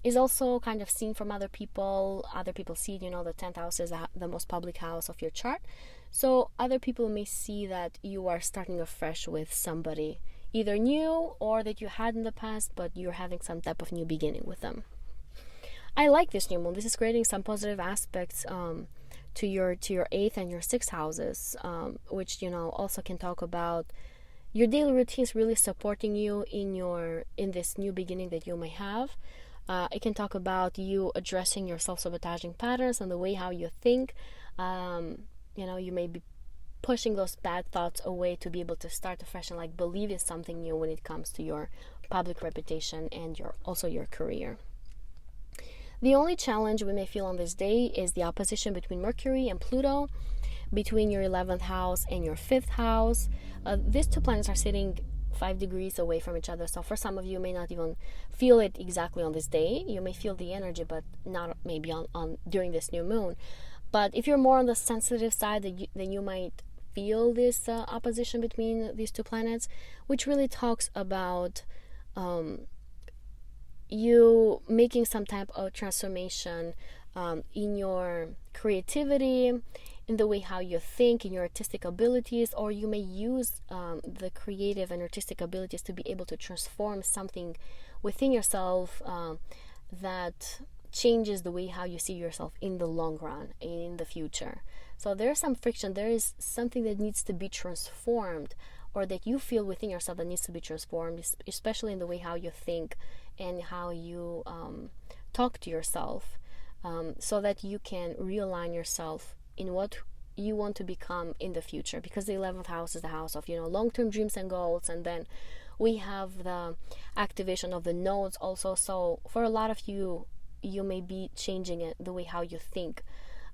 is also kind of seen from other people. Other people see, the 10th house is the most public house of your chart. So other people may see that you are starting afresh with somebody, either new or that you had in the past, but you're having some type of new beginning with them. I like this new moon. This is creating some positive aspects to your 8th and your 6th houses, which also can talk about your daily routines really supporting you in this new beginning that you may have. It can talk about you addressing your self-sabotaging patterns and the way how you think. You may be pushing those bad thoughts away to be able to start afresh and like believe in something new when it comes to your public reputation and also your career. The only challenge we may feel on this day is the opposition between Mercury and Pluto, between your 11th house and your 5th house. These two planets are sitting 5 degrees away from each other, so for some of you may not even feel it exactly on this day. You may feel the energy, but not maybe on during this new moon. But if you're more on the sensitive side, then you might feel this opposition between these two planets, which really talks about you making some type of transformation in your creativity, in the way how you think, in your artistic abilities, or you may use the creative and artistic abilities to be able to transform something within yourself that changes the way how you see yourself in the long run, in the future. So there's some friction, there is something that needs to be transformed, or that you feel within yourself that needs to be transformed, especially in the way how you think and how you talk to yourself, so that you can realign yourself in what you want to become in the future, because the 11th house is the house of long-term dreams and goals. And then we have the activation of the nodes also. So for a lot of you may be changing it, the way how you think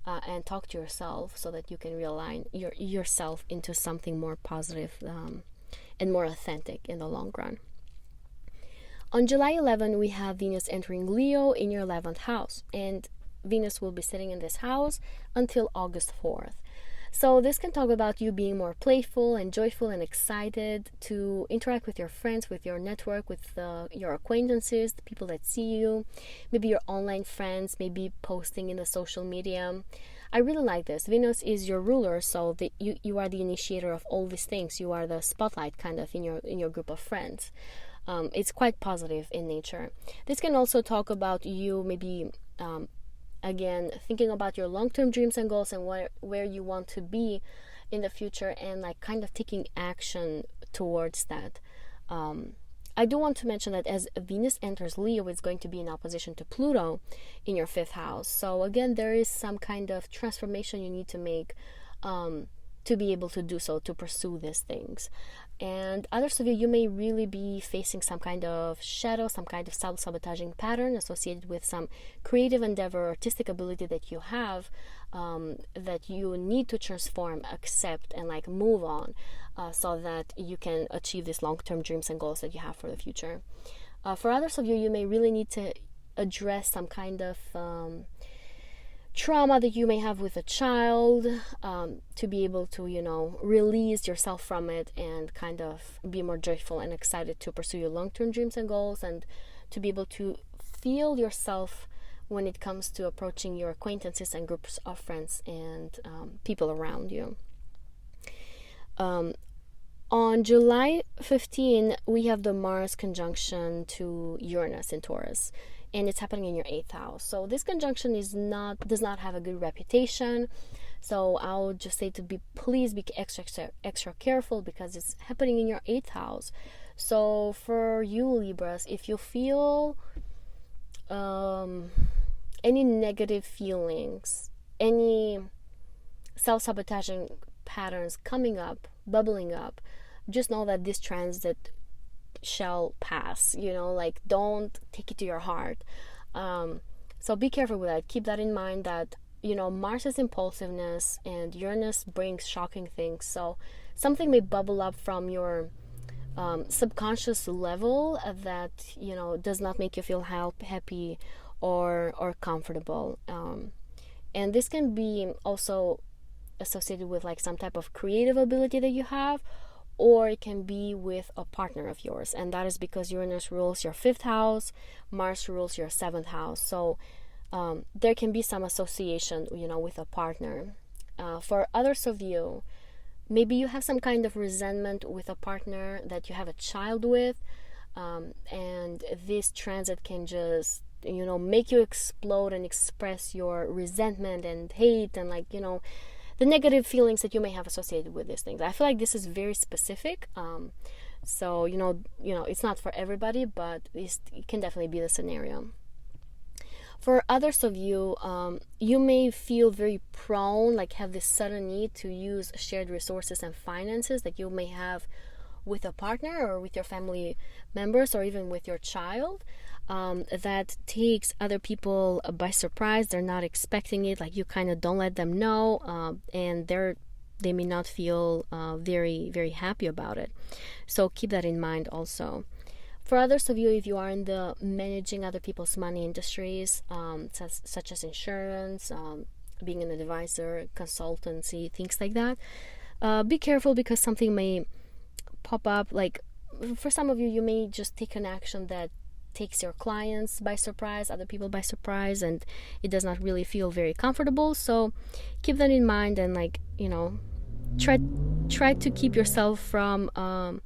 and talk to yourself, so that you can realign yourself into something more positive and more authentic in the long run. On July 11, we have Venus entering Leo in your 11th house, and Venus will be sitting in this house until August 4th. So this can talk about you being more playful and joyful and excited to interact with your friends, with your network, with your acquaintances, the people that see you, maybe your online friends, maybe posting in the social media. I really like this. Venus is your ruler, so you are the initiator of all these things. You are the spotlight kind of in your group of friends. It's quite positive in nature. This can also talk about you maybe again thinking about your long-term dreams and goals and where you want to be in the future, and like kind of taking action towards that. I do want to mention that as Venus enters Leo, it's going to be in opposition to Pluto in your 5th house. So again, there is some kind of transformation you need to make to be able to do so, to pursue these things. And others of you may really be facing some kind of shadow, some kind of self-sabotaging pattern associated with some creative endeavor, artistic ability that you have, that you need to transform, accept, and like move on, so that you can achieve these long-term dreams and goals that you have for the future. For others of you may really need to address some kind of trauma that you may have with a child, to be able to release yourself from it and kind of be more joyful and excited to pursue your long-term dreams and goals, and to be able to feel yourself when it comes to approaching your acquaintances and groups of friends and people around you. On July 15, we have the Mars conjunction to Uranus in Taurus, and it's happening in your 8th house. So this conjunction does not have a good reputation. So I'll just say please be extra careful, because it's happening in your 8th house. So for you Libras, if you feel any negative feelings, any self-sabotaging patterns coming up, bubbling up, just know that this transit shall pass. Don't take it to your heart. So be careful with that. Keep that in mind, that Mars is impulsiveness and Uranus brings shocking things. So something may bubble up from your subconscious level that does not make you feel happy or comfortable, and this can be also associated with like some type of creative ability that you have, or it can be with a partner of yours, and that is because Uranus rules your 5th house, Mars rules your 7th house. So there can be some association with a partner. For others of you, maybe you have some kind of resentment with a partner that you have a child with, and this transit can just make you explode and express your resentment and hate and the negative feelings that you may have associated with these things. I feel like this is very specific, so it's not for everybody, but it can definitely be the scenario. For others of you, you may feel very prone, like have this sudden need to use shared resources and finances that you may have with a partner or with your family members or even with your child. That takes other people by surprise. They're not expecting it, like you kind of don't let them know, and they may not feel very, very happy about it. So keep that in mind also. For others of you, if you are in the managing other people's money industries, such as insurance, being an advisor, consultancy, things like that, be careful because something may pop up. Like for some of you, you may just take an action that takes your clients by surprise, other people by surprise, and it does not really feel very comfortable. So keep that in mind, and try to keep yourself from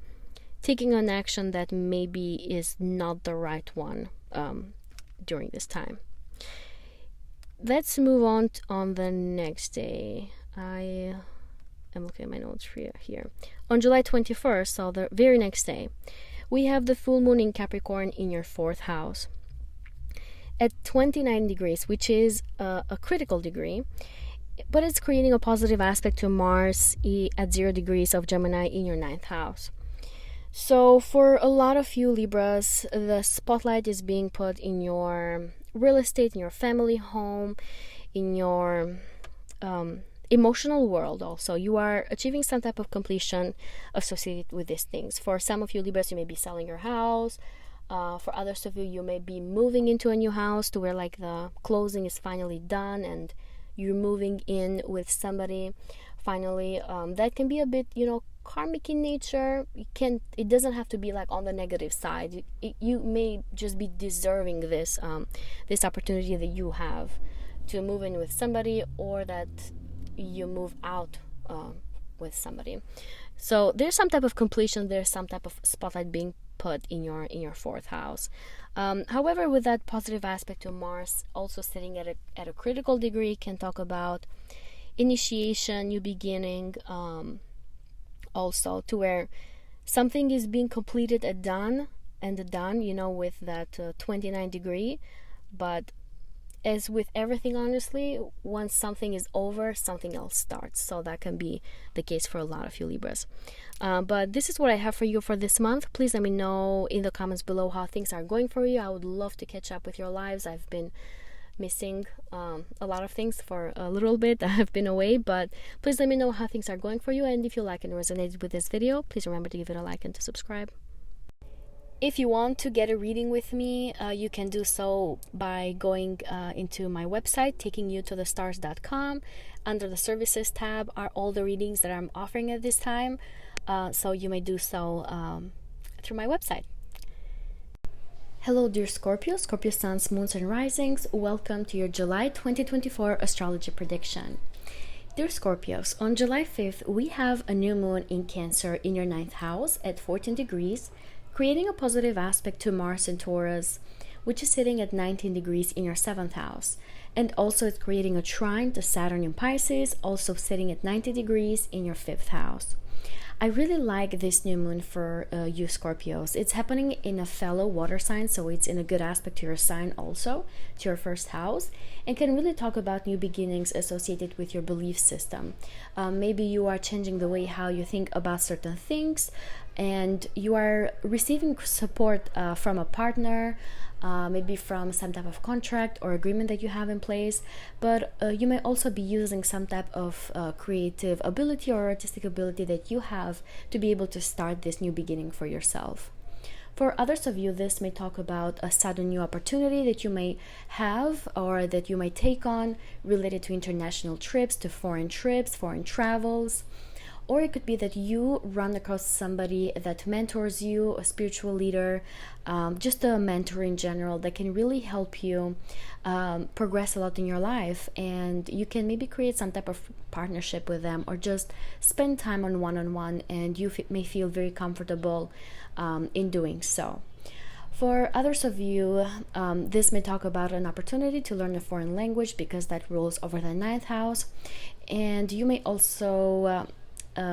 taking an action that maybe is not the right one during this time. Let's move on the next day. I am looking at my notes here. On July 21st, so the very next day, we have the full moon in Capricorn in your 4th house at 29 degrees, which is a critical degree, but it's creating a positive aspect to Mars at 0 degrees of Gemini in your 9th house. So for a lot of you Libras, the spotlight is being put in your real estate, in your family home, in your emotional world also. You are achieving some type of completion associated with these things. For some of you Libras, you may be selling your house. For others of you, you may be moving into a new house to where like the closing is finally done and you're moving in with somebody finally. That can be a bit, karmic in nature. It doesn't have to be like on the negative side. You may just be deserving this opportunity that you have to move in with somebody, or that you move out with somebody. So there's some type of completion, there's some type of spotlight being put in your 4th house. However, with that positive aspect to Mars also sitting at a critical degree, can talk about initiation, new beginning, also to where something is being completed and done, with that 29 degree. But as with everything, honestly, once something is over, something else starts. So that can be the case for a lot of you Libras. But this is what I have for you for this month. Please let me know in the comments below how things are going for you. I would love to catch up with your lives. I've been missing a lot of things for a little bit. I've been away, but please let me know how things are going for you, and if you like and resonate with this video, please remember to give it a like and to subscribe. If you want to get a reading with me, you can do so by going into my website, takingyoutothestars.com. Under the services tab are all the readings that I'm offering at this time, so you may do so through my website. Hello dear Scorpio, Scorpio suns, moons and risings. Welcome to your July 2024 astrology prediction. Dear Scorpios, on July 5th, we have a new moon in Cancer in your 9th house at 14 degrees, creating a positive aspect to Mars in Taurus, which is sitting at 19 degrees in your 7th house. And also it's creating a trine to Saturn in Pisces, also sitting at 90 degrees in your 5th house. I really like this new moon for you Scorpios. It's happening in a fellow water sign, so it's in a good aspect to your sign also, to your 1st house, and can really talk about new beginnings associated with your belief system. Maybe you are changing the way how you think about certain things, and you are receiving support from a partner, maybe from some type of contract or agreement that you have in place, but you may also be using some type of creative ability or artistic ability that you have to be able to start this new beginning for yourself. For others of you, this may talk about a sudden new opportunity that you may have or that you may take on related to international trips, to foreign trips, foreign travels. Or it could be that you run across somebody that mentors you, a spiritual leader, just a mentor in general that can really help you progress a lot in your life. And you can maybe create some type of partnership with them, or just spend time on one-on-one, and you may feel very comfortable in doing so. For others of you, this may talk about an opportunity to learn a foreign language because that rules over the 9th house. And you may also...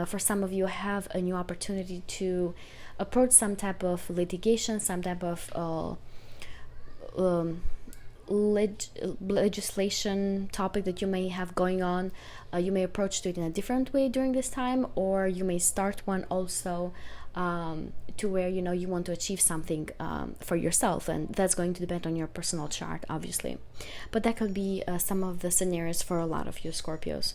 for some of you, have a new opportunity to approach some type of litigation, some type of legislation topic that you may have going on. You may approach to it in a different way during this time, or you may start one also to where you want to achieve something for yourself, and that's going to depend on your personal chart, obviously. But that could be some of the scenarios for a lot of you Scorpios.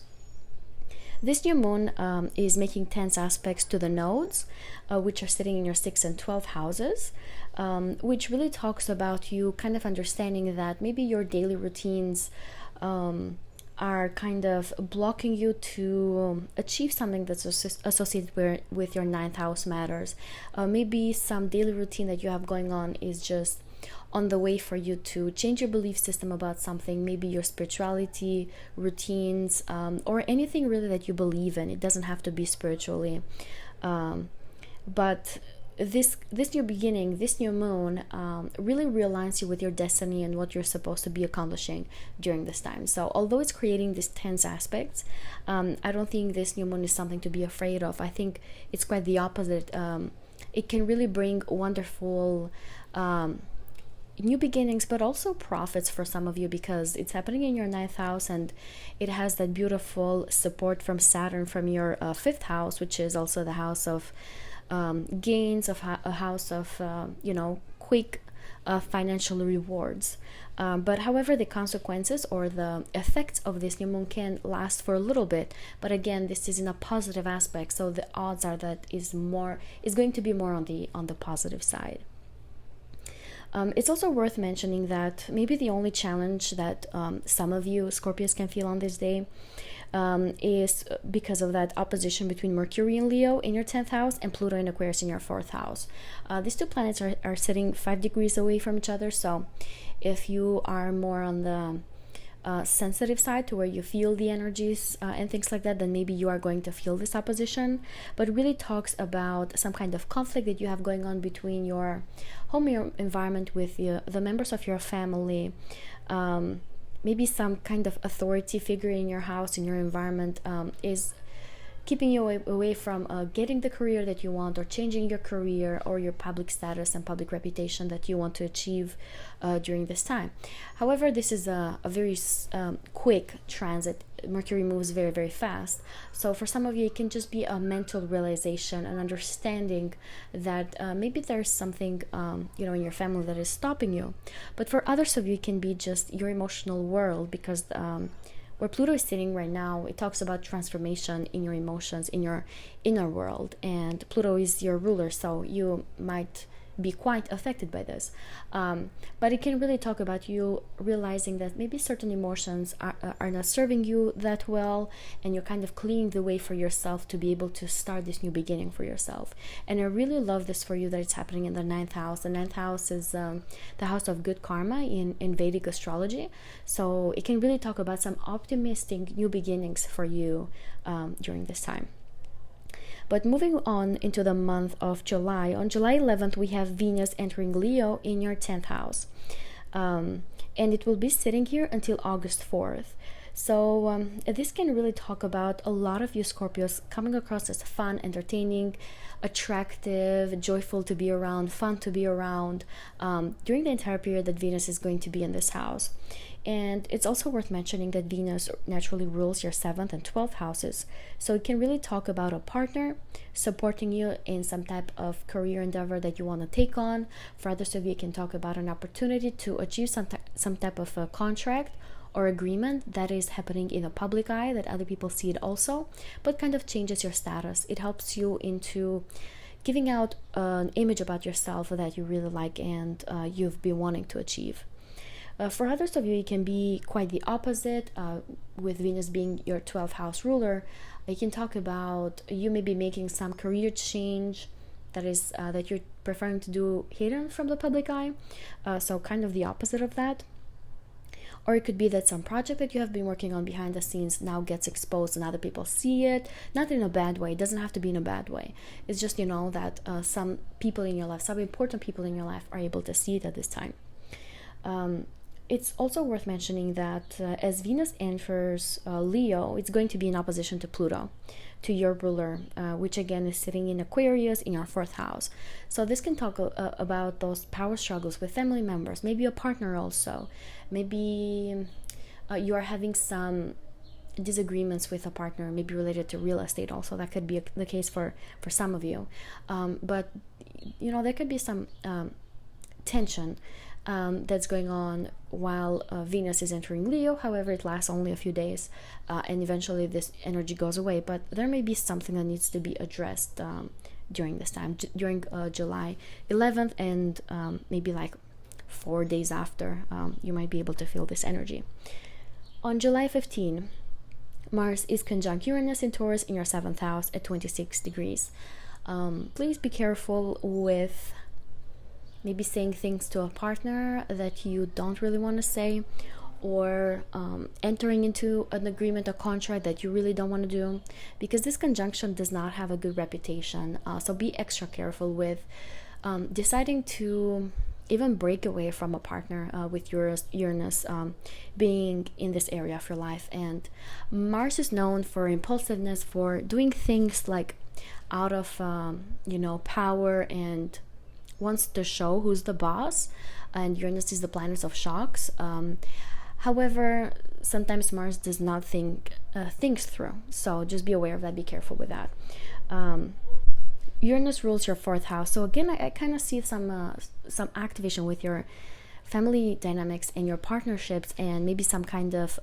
This new moon is making tense aspects to the nodes, which are sitting in your 6th and 12th houses, which really talks about you kind of understanding that maybe your daily routines are kind of blocking you to achieve something that's associated with your 9th house matters. Maybe some daily routine that you have going on is just on the way for you to change your belief system about something, maybe your spirituality, routines, or anything really that you believe in. It doesn't have to be spiritually. But this new beginning, this new moon, really realigns you with your destiny and what you're supposed to be accomplishing during this time. So although it's creating these tense aspects, I don't think this new moon is something to be afraid of. I think it's quite the opposite. It can really bring wonderful new beginnings, but also profits for some of you, because it's happening in your 9th house, and it has that beautiful support from Saturn from your 5th house, which is also the house of gains, of a house of quick financial rewards. But however, the consequences or the effects of this new moon can last for a little bit. But again, this is in a positive aspect, so the odds are that is going to be more on the positive side. It's also worth mentioning that maybe the only challenge that some of you Scorpios can feel on this day is because of that opposition between Mercury in Leo in your 10th house and Pluto in Aquarius in your 4th house. These two planets are sitting 5 degrees away from each other, so if you are more on the sensitive side, to where you feel the energies and things like that, then maybe you are going to feel this opposition. But it really talks about some kind of conflict that you have going on between your home, your environment, with the members of your family, maybe some kind of authority figure in your house, in your environment, is keeping you away from getting the career that you want, or changing your career or your public status and public reputation that you want to achieve during this time. However, this is a very quick transit. Mercury moves very, very fast. So for some of you, it can just be a mental realization, an understanding that maybe there's something in your family that is stopping you. But for others of you, it can be just your emotional world, because where Pluto is sitting right now, it talks about transformation in your emotions, in your inner world, and Pluto is your ruler, so you might be quite affected by this. But it can really talk about you realizing that maybe certain emotions are not serving you that well, and you're kind of clearing the way for yourself to be able to start this new beginning for yourself. And I really love this for you, that it's happening in the 9th house. The 9th house is the house of good karma in Vedic astrology. So it can really talk about some optimistic new beginnings for you during this time. But moving on into the month of July, on July 11th, we have Venus entering Leo in your 10th house. And it will be sitting here until August 4th. So this can really talk about a lot of you Scorpios coming across as fun, entertaining, attractive, joyful to be around, fun to be around during the entire period that Venus is going to be in this house. And it's also worth mentioning that Venus naturally rules your 7th and 12th houses. So it can really talk about a partner supporting you in some type of career endeavor that you want to take on. For others of you, it can talk about an opportunity to achieve some type of a contract or agreement that is happening in the public eye, that other people see it also, but kind of changes your status. It helps you into giving out an image about yourself that you really like and you've been wanting to achieve. For others of you, it can be quite the opposite, with Venus being your 12th house ruler. You can talk about you may be making some career change that is that you're preferring to do hidden from the public eye, so kind of the opposite of that. Or it could be that some project that you have been working on behind the scenes now gets exposed and other people see it, not in a bad way. It doesn't have to be in a bad way. It's just, that some people in your life, some important people in your life are able to see it at this time. It's also worth mentioning that as Venus enters Leo, it's going to be in opposition to Pluto, to your ruler, which again is sitting in Aquarius in your fourth house. So this can talk about those power struggles with family members, maybe a partner also. Maybe you are having some disagreements with a partner, maybe related to real estate also. That could be the case for some of you. But, there could be some tension that's going on while Venus is entering Leo. However, it lasts only a few days, and eventually this energy goes away. But there may be something that needs to be addressed during this time, during July 11th, and maybe like 4 days after, you might be able to feel this energy. On July 15, Mars is conjunct Uranus in Taurus in your 7th house at 26 degrees. Please be careful with maybe saying things to a partner that you don't really want to say, or entering into an agreement, a contract that you really don't want to do, because this conjunction does not have a good reputation. So be extra careful with deciding to even break away from a partner with Uranus being in this area of your life. And Mars is known for impulsiveness, for doing things like out of power, and wants to show who's the boss. And Uranus is the planet of shocks. However, sometimes Mars does not think things through, so just be aware of that. Be careful with that. Uranus rules your fourth house, so again, I kind of see some activation with your family dynamics and your partnerships, and maybe some kind of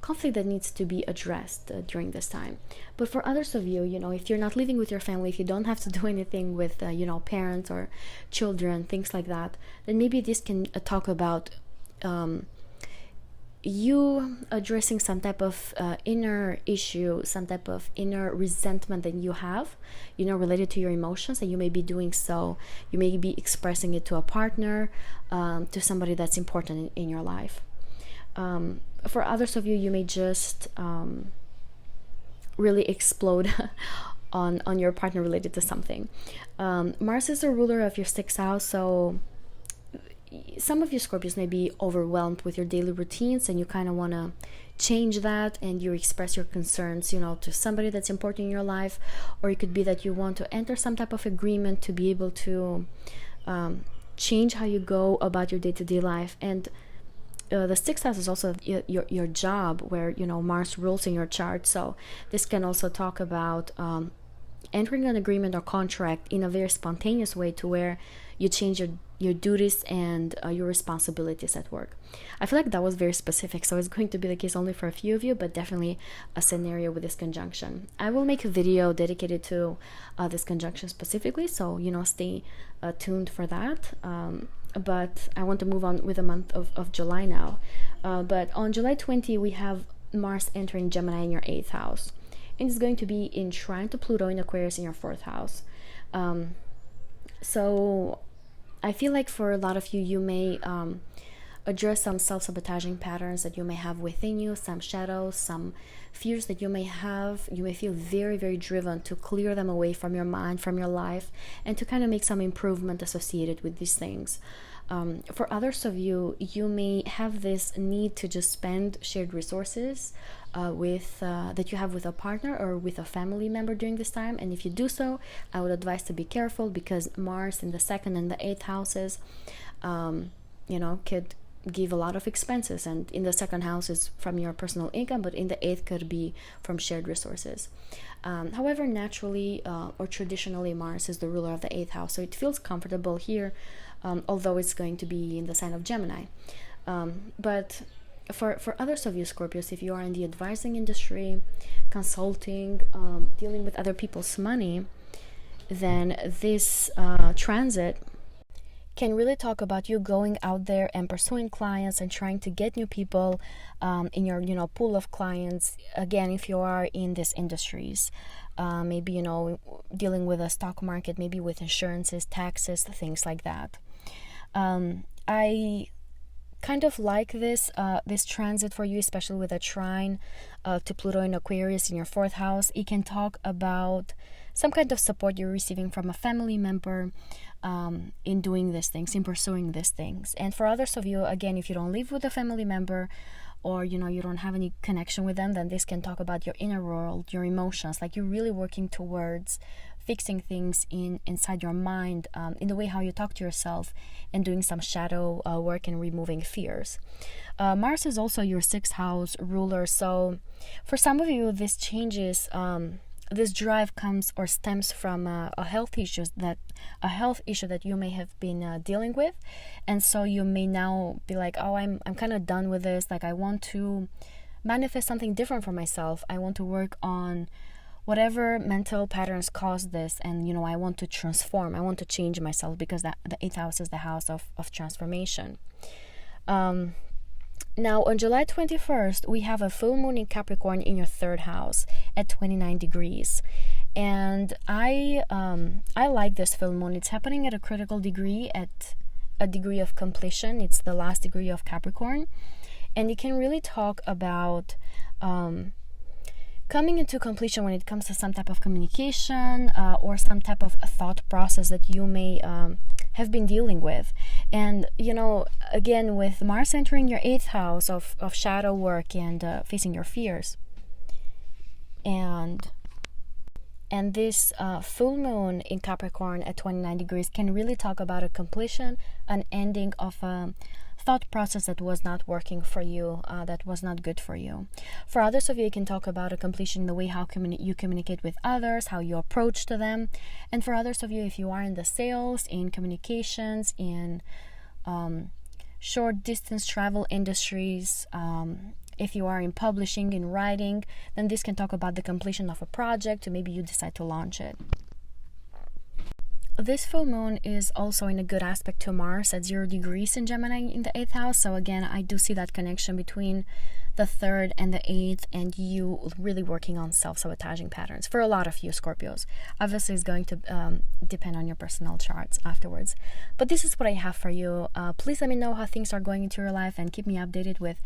conflict that needs to be addressed during this time. But for others of you, if you're not living with your family, if you don't have to do anything with parents or children, things like that, then maybe this can talk about you addressing some type of inner issue, some type of inner resentment that you have, related to your emotions, and you may be doing so. You may be expressing it to a partner, to somebody that's important in your life. For others of you, you may just really explode on your partner related to something. Mars is the ruler of your 6th house, so some of you Scorpios may be overwhelmed with your daily routines, and you kind of want to change that, and you express your concerns to somebody that's important in your life. Or it could be that you want to enter some type of agreement to be able to change how you go about your day-to-day life. And the 6th house is also your job, where Mars rules in your chart. So this can also talk about entering an agreement or contract in a very spontaneous way, to where you change your duties and your responsibilities at work. I feel like that was very specific, so it's going to be the case only for a few of you, but definitely a scenario with this conjunction. I will make a video dedicated to this conjunction specifically, so stay tuned for that. But I want to move on with the month of July now. But on July 20, we have Mars entering Gemini in your 8th house. And it's going to be enshrined to Pluto in Aquarius in your 4th house. So I feel like for a lot of you, you may address some self-sabotaging patterns that you may have within you, some shadows, some fears that you may have. You may feel very, very driven to clear them away from your mind, from your life, and to kind of make some improvement associated with these things. For others of you, you may have this need to just spend shared resources that you have with a partner or with a family member during this time. And if you do so, I would advise to be careful, because Mars in the 2nd and the 8th houses, could give a lot of expenses. And in the 2nd house is from your personal income, but in the 8th could be from shared resources. However, naturally or traditionally, Mars is the ruler of the 8th house, so it feels comfortable here, although it's going to be in the sign of Gemini. But for others of you Scorpios, if you are in the advising industry, consulting, dealing with other people's money, then this transit can really talk about you going out there and pursuing clients and trying to get new people in your pool of clients. Again, if you are in these industries, maybe dealing with a stock market, maybe with insurances, taxes, things like that. I kind of like this transit for you, especially with a trine to Pluto in Aquarius in your 4th house. It can talk about some kind of support you're receiving from a family member in doing these things, in pursuing these things. And for others of you, again, if you don't live with a family member, or you don't have any connection with them, then this can talk about your inner world, your emotions, like you're really working towards fixing things inside your mind, in the way how you talk to yourself, and doing some shadow work and removing fears. Mars is also your 6th house ruler, so for some of you, this changes. This drive comes or stems from a health issue that you may have been dealing with, and so you may now be like, oh, I'm kind of done with this. Like, I want to manifest something different for myself. I want to work on whatever mental patterns caused this, and I want to transform. I want to change myself, because the 8th house is the house of transformation. Now, on July 21st, we have a full moon in Capricorn in your 3rd house at 29 degrees. And I like this full moon. It's happening at a critical degree, at a degree of completion. It's the last degree of Capricorn. And it can really talk about coming into completion when it comes to some type of communication or some type of thought process that you may have been dealing with. And again, with Mars entering your 8th house of shadow work and facing your fears, and this full moon in Capricorn at 29 degrees can really talk about a completion, an ending of a thought process that was not working for you, that was not good for you. For others of you, it can talk about a completion in the way how you communicate with others, how you approach to them. And for others of you, if you are in the sales, in communications, in short distance travel industries, if you are in publishing, in writing, then this can talk about the completion of a project, or maybe you decide to launch it. This full moon is also in a good aspect to Mars at 0 degrees in Gemini in the 8th house. So again, I do see that connection between the 3rd and the 8th, and you really working on self-sabotaging patterns. For a lot of you Scorpios, obviously it's going to depend on your personal charts afterwards. But this is what I have for you. Please let me know how things are going into your life, and keep me updated with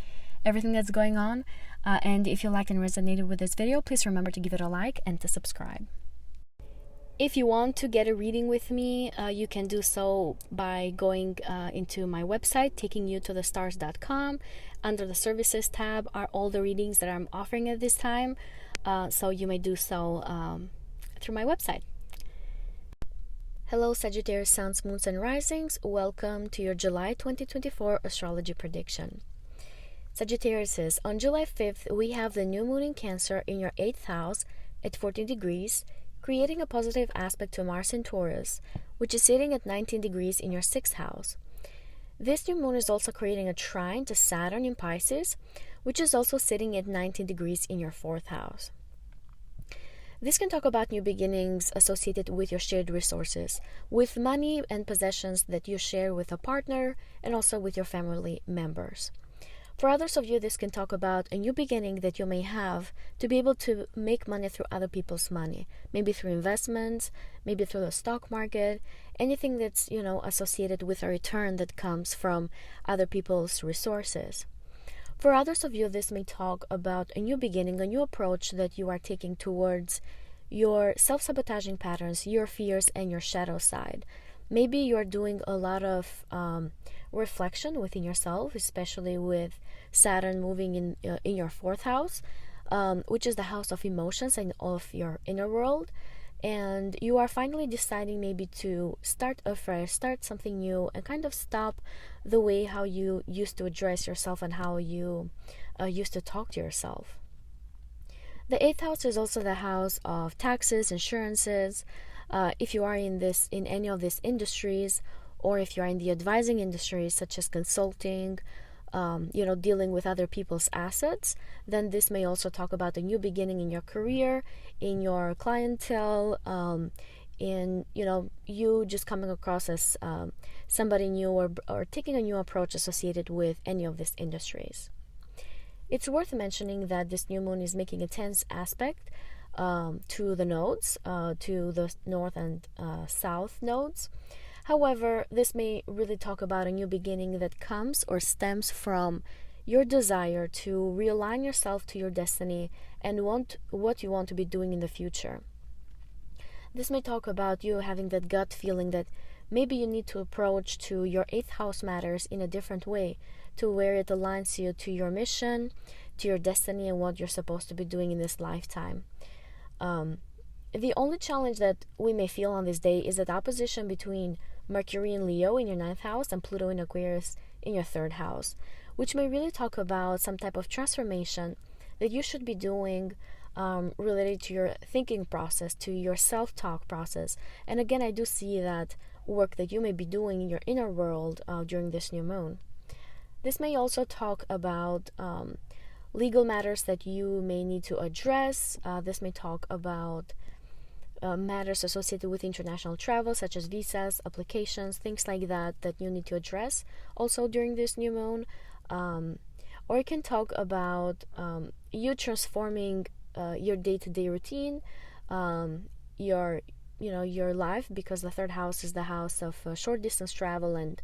everything that's going on. And if you liked and resonated with this video, please remember to give it a like and to subscribe. If you want to get a reading with me, you can do so by going into my website, taking you to thestars.com. Under the services tab are all the readings that I'm offering at this time. So you may do so through my website. Hello, Sagittarius, Suns, Moons, and Risings. Welcome to your July 2024 astrology prediction. Sagittarius, on July 5th, we have the new moon in Cancer in your 8th house at 14 degrees, creating a positive aspect to Mars in Taurus, which is sitting at 19 degrees in your 6th house. This new moon is also creating a trine to Saturn in Pisces, which is also sitting at 19 degrees in your 4th house. This can talk about new beginnings associated with your shared resources, with money and possessions that you share with a partner, and also with your family members. For others of you, this can talk about a new beginning that you may have to be able to make money through other people's money, maybe through investments, maybe through the stock market, anything that's, associated with a return that comes from other people's resources. For others of you, this may talk about a new beginning, a new approach that you are taking towards your self-sabotaging patterns, your fears, and your shadow side. Maybe you're doing a lot of reflection within yourself, especially with Saturn moving in your 4th house, which is the house of emotions and of your inner world. And you are finally deciding maybe to start afresh, start something new, and kind of stop the way how you used to address yourself and how you used to talk to yourself. The 8th house is also the house of taxes, insurances. If you are in any of these industries, or if you are in the advising industries such as consulting, dealing with other people's assets, then this may also talk about a new beginning in your career, in your clientele, in you just coming across as somebody new, or taking a new approach associated with any of these industries. It's worth mentioning that this new moon is making a tense aspect to the nodes, to the north and south nodes. However, this may really talk about a new beginning that comes or stems from your desire to realign yourself to your destiny and what you want to be doing in the future. This may talk about you having that gut feeling that maybe you need to approach to your 8th house matters in a different way, to where it aligns you to your mission, to your destiny, and what you're supposed to be doing in this lifetime. The only challenge that we may feel on this day is that opposition between Mercury in Leo in your 9th house and Pluto in Aquarius in your 3rd house, which may really talk about some type of transformation that you should be doing related to your thinking process, to your self-talk process. And again, I do see that work that you may be doing in your inner world during this new moon. This may also talk about legal matters that you may need to address. This may talk about matters associated with international travel, such as visas, applications, things like that you need to address also during this new moon. Or it can talk about you transforming your day-to-day routine, your life, because the 3rd house is the house of short distance travel, and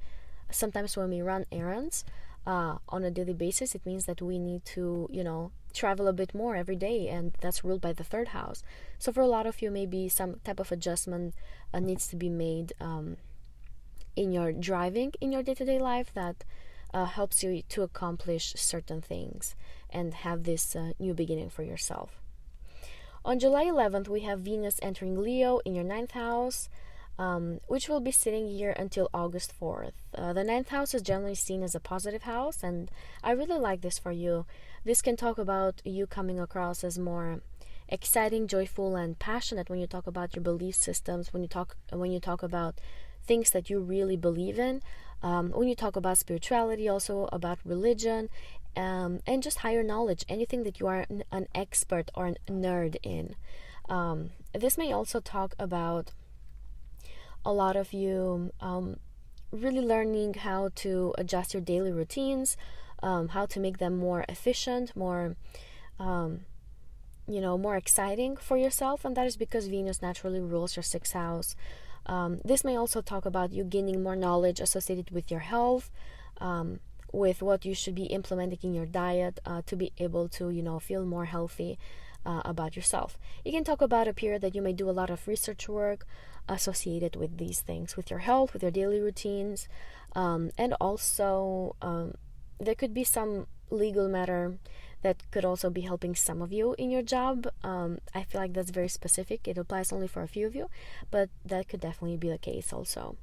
sometimes when we run errands on a daily basis, it means that we need to travel a bit more every day, and that's ruled by the 3rd house. So for a lot of you, maybe some type of adjustment needs to be made in your driving in your day-to-day life that helps you to accomplish certain things and have this new beginning for yourself. On July 11th, we have Venus entering Leo in your 9th house, which will be sitting here until August 4th. The 9th house is generally seen as a positive house, and I really like this for you. This can talk about you coming across as more exciting, joyful, and passionate when you talk about your belief systems, when you talk about things that you really believe in, when you talk about spirituality, also about religion, and just higher knowledge, anything that you are an expert or a nerd in. This may also talk about a lot of you really learning how to adjust your daily routines, how to make them more efficient, more more exciting for yourself, and that is because Venus naturally rules your 6th house. This may also talk about you gaining more knowledge associated with your health, with what you should be implementing in your diet to be able to feel more healthy about yourself. You can talk about a period that you may do a lot of research work associated with these things, with your health, with your daily routines, and also there could be some legal matter that could also be helping some of you in your job. I feel like that's very specific. It applies only for a few of you, but that could definitely be the case also.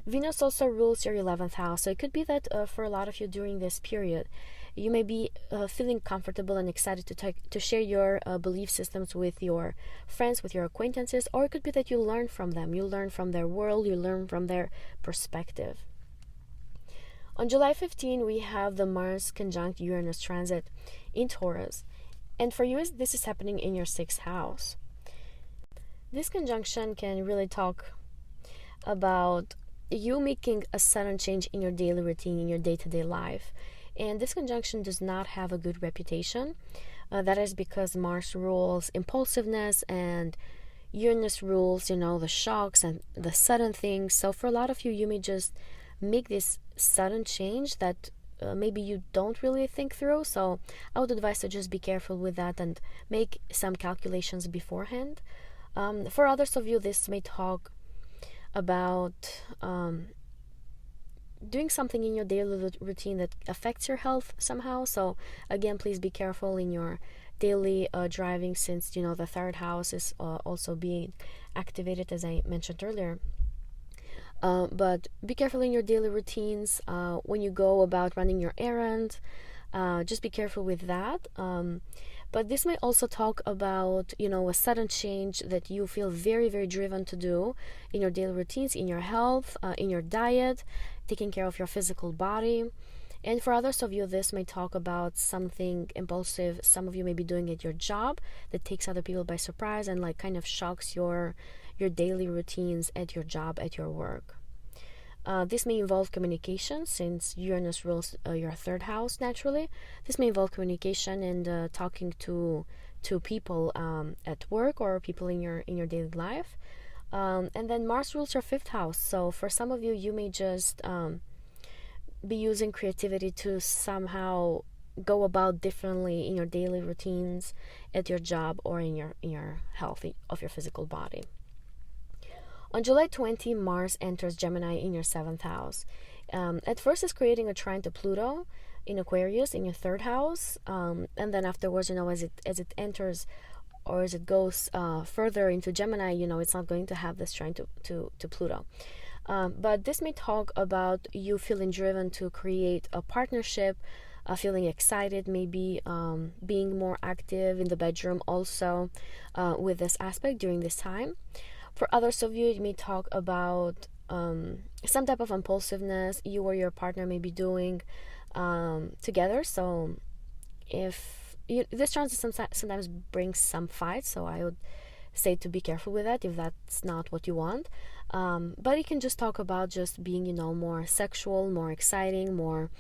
Venus also rules your 11th house, so it could be that for a lot of you during this period, you may be feeling comfortable and excited to share your belief systems with your friends, with your acquaintances, or it could be that you learn from them. You learn from their world, you learn from their perspective. On July 15, we have the Mars conjunct Uranus transit in Taurus, and for you, this is happening in your 6th house. This conjunction can really talk about you making a sudden change in your daily routine, in your day-to-day life. And this conjunction does not have a good reputation. That is because Mars rules impulsiveness and Uranus rules, the shocks and the sudden things. So for a lot of you, you may just make this sudden change that maybe you don't really think through. So I would advise to just be careful with that and make some calculations beforehand. For others of you, this may talk about doing something in your daily routine that affects your health somehow. So again, please be careful in your daily driving, since the 3rd house is also being activated, as I mentioned earlier. But be careful in your daily routines when you go about running your errand. Just be careful with that. But this may also talk about, a sudden change that you feel very, very driven to do in your daily routines, in your health, in your diet, taking care of your physical body. And for others of you, this may talk about something impulsive some of you may be doing at your job that takes other people by surprise and kind of shocks your daily routines at your job, at your work. This may involve communication, since Uranus rules your 3rd house naturally. This may involve communication and talking to people at work or people in your daily life. And then Mars rules your fifth house. So for some of you, you may just be using creativity to somehow go about differently in your daily routines, at your job, or in your health of your physical body. On July 20, Mars enters Gemini in your seventh house. At first, it's creating a trine to Pluto in Aquarius in your third house, and then afterwards, as it enters or as it goes further into Gemini, it's not going to have this trine to Pluto. But this may talk about you feeling driven to create a partnership, feeling excited, maybe being more active in the bedroom also with this aspect during this time. For others of you, it may talk about some type of impulsiveness you or your partner may be doing together. So if this transit sometimes brings some fights, so I would say to be careful with that if that's not what you want. But it can just talk about just being, more sexual, more exciting, more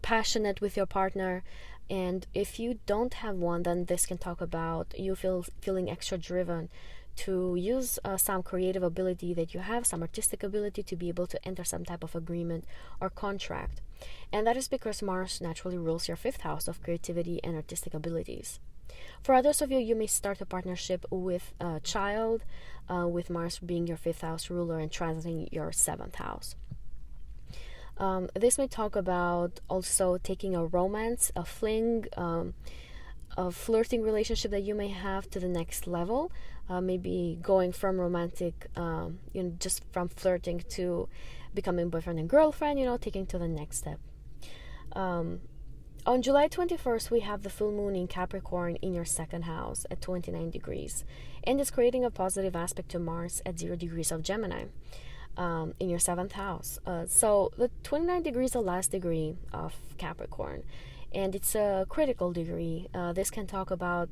passionate with your partner. And if you don't have one, then this can talk about you feeling extra driven to use some creative ability that you have, some artistic ability to be able to enter some type of agreement or contract. And that is because Mars naturally rules your fifth house of creativity and artistic abilities. For others of you, you may start a partnership with a child, with Mars being your fifth house ruler and transiting your seventh house. This may talk about also taking a romance, a fling, a flirting relationship that you may have to the next level. Maybe going from romantic, just from flirting to becoming boyfriend and girlfriend, taking to the next step. On July 21st, we have the full moon in Capricorn in your second house at 29 degrees. And it's creating a positive aspect to Mars at 0 degrees of Gemini. In your seventh house. So the 29 degree is the last degree of Capricorn, and it's a critical degree. This can talk about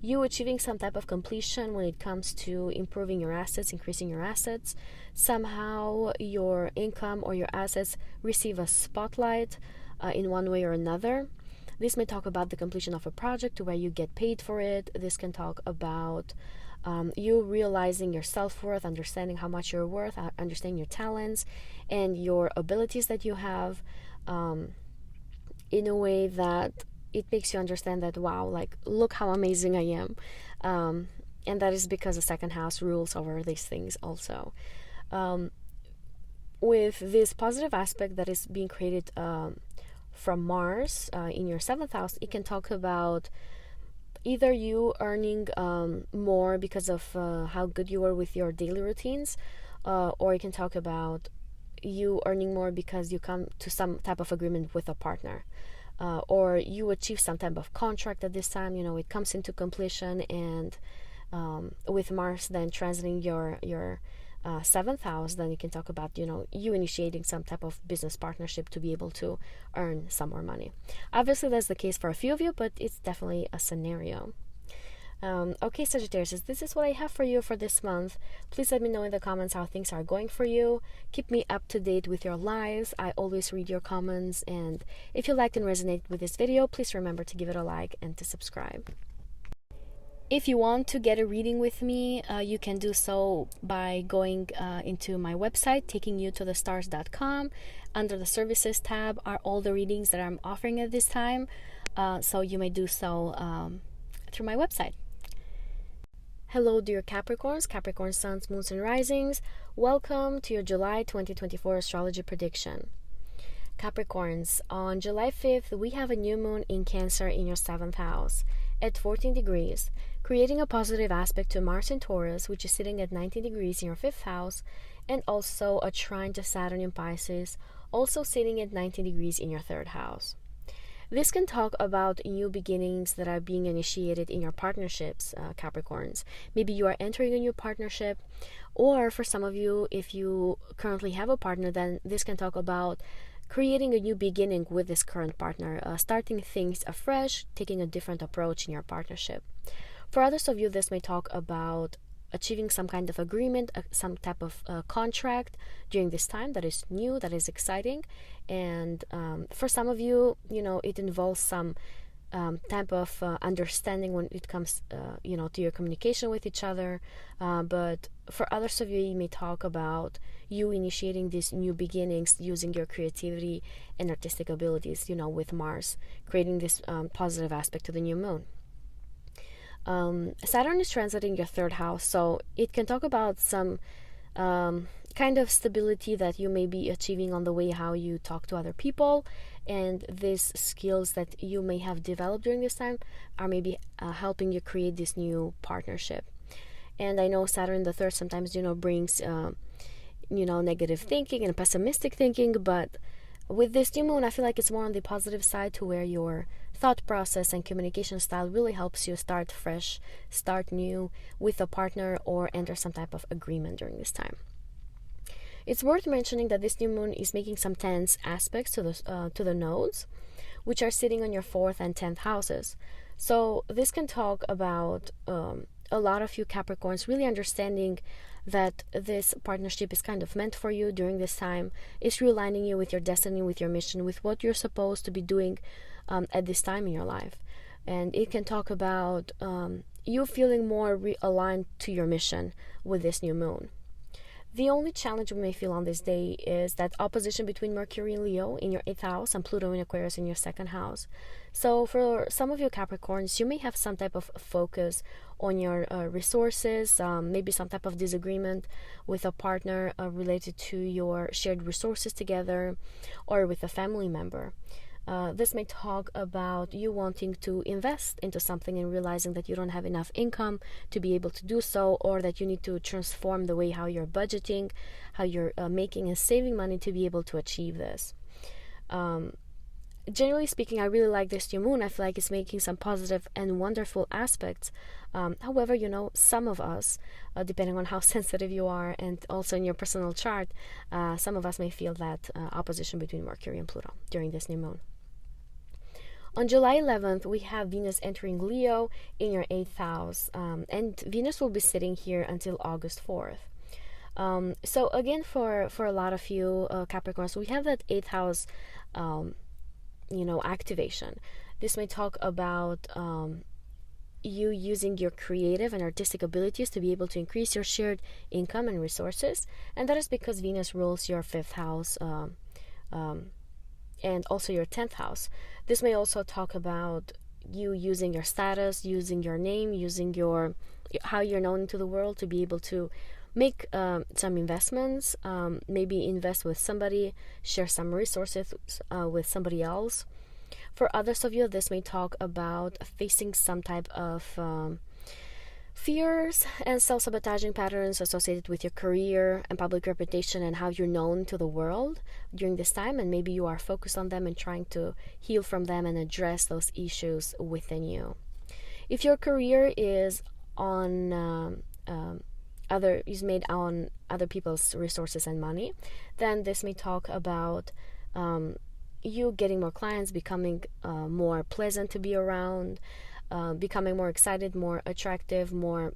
you achieving some type of completion when it comes to improving your assets, increasing your assets. Somehow your income or your assets receive a spotlight in one way or another. This may talk about the completion of a project to where you get paid for it. This can talk about you realizing your self-worth, understanding how much you're worth, understanding your talents and your abilities that you have in a way that it makes you understand that, wow, look how amazing I am. And that is because the second house rules over these things also. With this positive aspect that is being created from Mars in your seventh house, it can talk about either you earning more because of how good you are with your daily routines, or you can talk about you earning more because you come to some type of agreement with a partner, or you achieve some type of contract at this time. It comes into completion, and with Mars then transiting your seventh house, then you can talk about you initiating some type of business partnership to be able to earn some more money. Obviously that's the case for a few of you, but it's definitely a scenario. Okay, Sagittarius, this is what I have for you for this month. Please let me know in the comments how things are going for you. Keep me up to date with your lives. I always read your comments, and if you liked and resonated with this video, please remember to give it a like and to subscribe. If you want to get a reading with me, you can do so by going into my website, taking you to thestars.com. Under the services tab are all the readings that I'm offering at this time. So you may do so through my website. Hello, dear Capricorns, Capricorn suns, moons, and risings. Welcome to your July 2024 astrology prediction. Capricorns, on July 5th, we have a new moon in Cancer in your 7th house at 14 degrees, creating a positive aspect to Mars in Taurus, which is sitting at 19 degrees in your 5th house, and also a trine to Saturn in Pisces, also sitting at 19 degrees in your 3rd house. This can talk about new beginnings that are being initiated in your partnerships, Capricorns. Maybe you are entering a new partnership, or for some of you, if you currently have a partner, then this can talk about creating a new beginning with this current partner, starting things afresh, taking a different approach in your partnership. For others of you, this may talk about achieving some kind of agreement, some type of contract during this time that is new, that is exciting. And for some of you, it involves some type of understanding when it comes, to your communication with each other. But for others of you, you may talk about you initiating these new beginnings using your creativity and artistic abilities, with Mars, creating this positive aspect to the new moon. Saturn is transiting your third house, so it can talk about some kind of stability that you may be achieving on the way how you talk to other people, and these skills that you may have developed during this time are maybe helping you create this new partnership. And I know Saturn the third sometimes brings negative thinking and pessimistic thinking, but with this new moon I feel like it's more on the positive side, to where your thought process and communication style really helps you start fresh, start new with a partner, or enter some type of agreement during this time. It's worth mentioning that this new moon is making some tense aspects to the nodes, which are sitting on your 4th and 10th houses. So this can talk about a lot of you Capricorns really understanding that this partnership is kind of meant for you during this time. It's realigning you with your destiny, with your mission, with what you're supposed to be doing at this time in your life. And it can talk about you feeling more realigned to your mission with this new moon. The only challenge we may feel on this day is that opposition between Mercury and Leo in your 8th house and Pluto in Aquarius in your 2nd house. So for some of you Capricorns, you may have some type of focus on your resources, maybe some type of disagreement with a partner related to your shared resources together, or with a family member. This may talk about you wanting to invest into something and realizing that you don't have enough income to be able to do so, or that you need to transform the way how you're budgeting, how you're making and saving money to be able to achieve this. Generally speaking, I really like this new moon. I feel like it's making some positive and wonderful aspects. However, some of us, depending on how sensitive you are and also in your personal chart, some of us may feel that opposition between Mercury and Pluto during this new moon. On July 11th, we have Venus entering Leo in your 8th house, and Venus will be sitting here until August 4th. So again, for a lot of you Capricorns, we have that 8th house, activation. This may talk about you using your creative and artistic abilities to be able to increase your shared income and resources, and that is because Venus rules your 5th house and also your 10th house. This may also talk about you using your status, using your name, using how you're known to the world to be able to make some investments, maybe invest with somebody, share some resources with somebody else. For others of you, this may talk about facing some type of fears and self-sabotaging patterns associated with your career and public reputation and how you're known to the world during this time, and maybe you are focused on them and trying to heal from them and address those issues within you. If your career is on is made on other people's resources and money, then this may talk about you getting more clients, becoming more pleasant to be around, becoming more excited, more attractive, more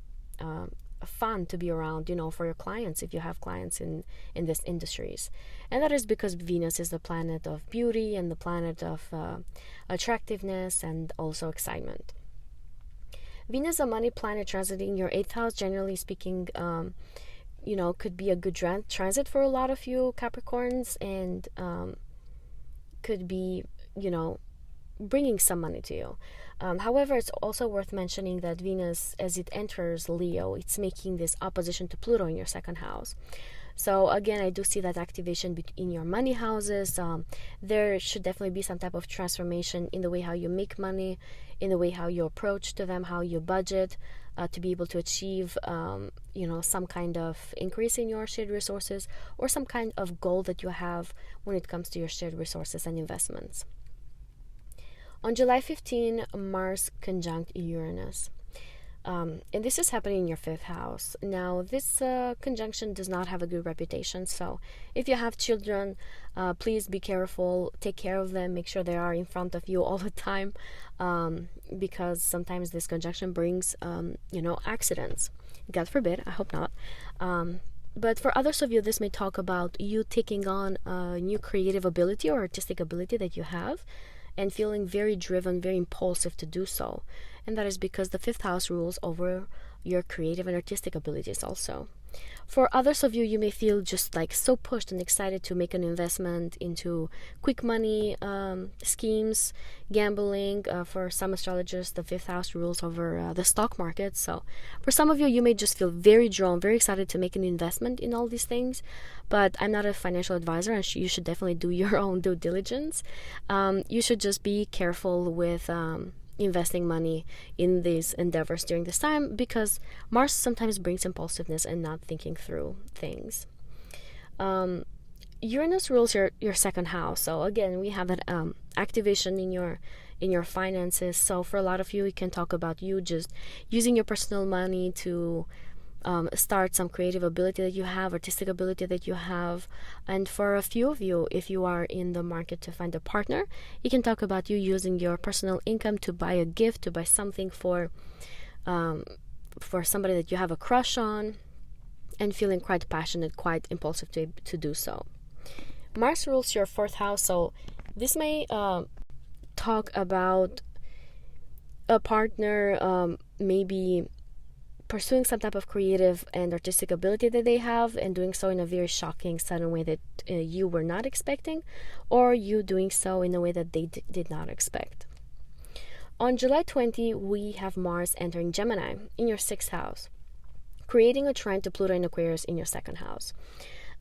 fun to be around, for your clients, if you have clients in these industries. And that is because Venus is the planet of beauty and the planet of attractiveness and also excitement. Venus, a money planet transiting your 8th house, generally speaking, could be a good transit for a lot of you Capricorns, and could be, bringing some money to you. However, it's also worth mentioning that Venus, as it enters Leo, it's making this opposition to Pluto in your 2nd house. So again, I do see that activation in your money houses. There should definitely be some type of transformation in the way how you make money, in the way how you approach to them, how you budget, to be able to achieve, some kind of increase in your shared resources, or some kind of goal that you have when it comes to your shared resources and investments. On July 15, Mars conjunct Uranus. And this is happening in your 5th house. Now, this conjunction does not have a good reputation, so if you have children, please be careful, take care of them, make sure they are in front of you all the time, because sometimes this conjunction brings, accidents. God forbid, I hope not. But for others of you, this may talk about you taking on a new creative ability or artistic ability that you have, and feeling very driven, very impulsive to do so. And that is because the fifth house rules over your creative and artistic abilities also. For others of you, you may feel just like so pushed and excited to make an investment into quick money schemes, gambling. For some astrologers, the fifth house rules over the stock market. So for some of you, you may just feel very drawn, very excited to make an investment in all these things. But I'm not a financial advisor, and you should definitely do your own due diligence. You should just be careful with investing money in these endeavors during this time, because Mars sometimes brings impulsiveness and not thinking through things. Uranus rules your second house, so again we have that activation in your finances. So for a lot of you, it can talk about you just using your personal money to start some creative ability that you have, artistic ability that you have. And for a few of you, if you are in the market to find a partner, it can talk about you using your personal income to buy a gift, to buy something for somebody that you have a crush on, and feeling quite passionate, quite impulsive to do so. Mars rules your fourth house, so this may talk about a partner maybe pursuing some type of creative and artistic ability that they have, and doing so in a very shocking, sudden way that you were not expecting, or you doing so in a way that they did not expect. On July 20, we have Mars entering Gemini in your sixth house, creating a trine to Pluto in Aquarius in your second house.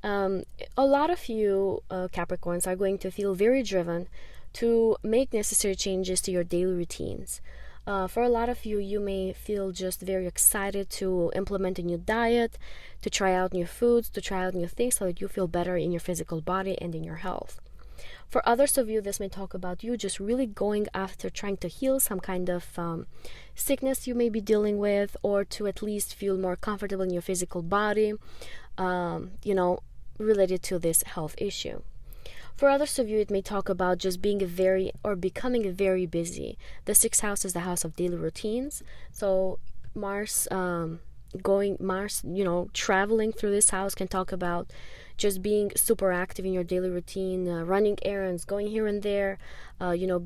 A lot of you Capricorns are going to feel very driven to make necessary changes to your daily routines. For a lot of you, you may feel just very excited to implement a new diet, to try out new foods, to try out new things so that you feel better in your physical body and in your health. For others of you, this may talk about you just really going after trying to heal some kind of sickness you may be dealing with, or to at least feel more comfortable in your physical body, related to this health issue. For others of you, it may talk about just being becoming very busy. The sixth house is the house of daily routines. So Mars, traveling through this house can talk about just being super active in your daily routine, running errands, going here and there,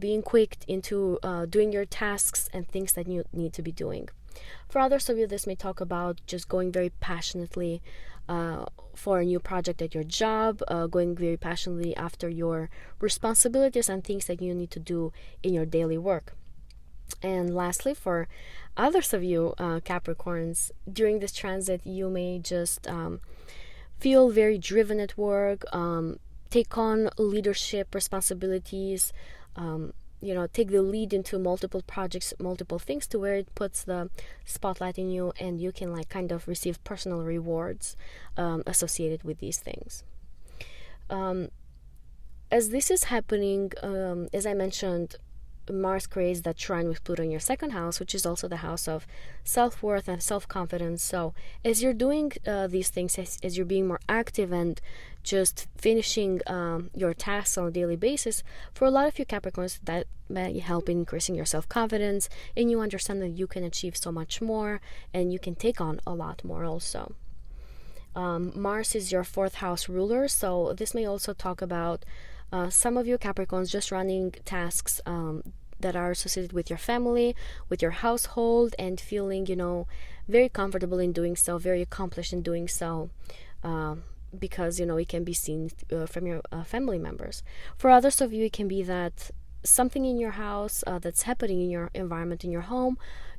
being quick into doing your tasks and things that you need to be doing. For others of you, this may talk about just going very passionately for a new project at your job, going very passionately after your responsibilities and things that you need to do in your daily work. And lastly, for others of you Capricorns, during this transit, you may just feel very driven at work, take on leadership responsibilities, take the lead into multiple projects, multiple things, to where it puts the spotlight in you, and you can kind of receive personal rewards associated with these things. As this is happening, as I mentioned, Mars creates that trine with Pluto in your second house, which is also the house of self-worth and self-confidence. So as you're doing these things, as you're being more active and just finishing your tasks on a daily basis, for a lot of you Capricorns, that may help in increasing your self-confidence, and you understand that you can achieve so much more and you can take on a lot more also. Mars is your fourth house ruler, so this may also talk about some of you Capricorns just running tasks that are associated with your family, with your household, and feeling, very comfortable in doing so, very accomplished in doing so, because, it can be seen from your family members. For others of you, it can be that something in your house that's happening in your environment, in your home,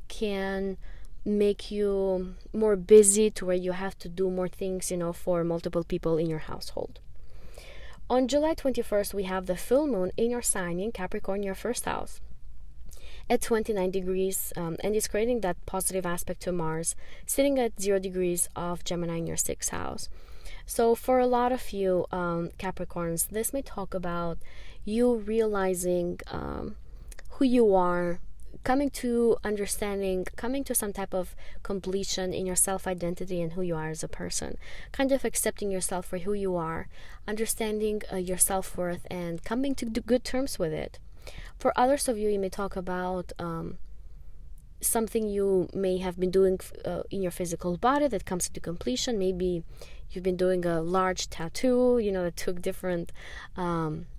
can make you more busy to where you have to do more things, for multiple people in your household. On July 21st, we have the full moon in your sign, in Capricorn, your first house, at 29 degrees, and it's creating that positive aspect to Mars, sitting at 0 degrees of Gemini in your sixth house. So for a lot of you Capricorns, this may talk about you realizing who you are, coming to understanding, coming to some type of completion in your self-identity and who you are as a person, kind of accepting yourself for who you are, understanding your self-worth, and coming to good terms with it. For others of you, you may talk about something you may have been doing in your physical body that comes to completion. Maybe you've been doing a large tattoo, that took different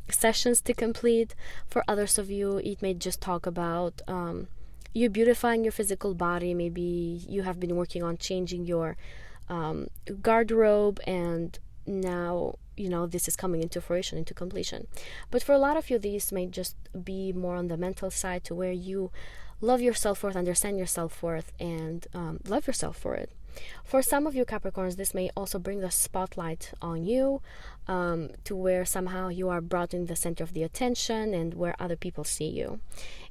sessions to complete. For others of you, it may just talk about you beautifying your physical body. Maybe you have been working on changing your garderobe, and now this is coming into fruition, into completion. But for a lot of you, these may just be more on the mental side, to where you love your self-worth, understand your self-worth, and love yourself for it. For some of you Capricorns, this may also bring the spotlight on you, to where somehow you are brought in the center of the attention and where other people see you.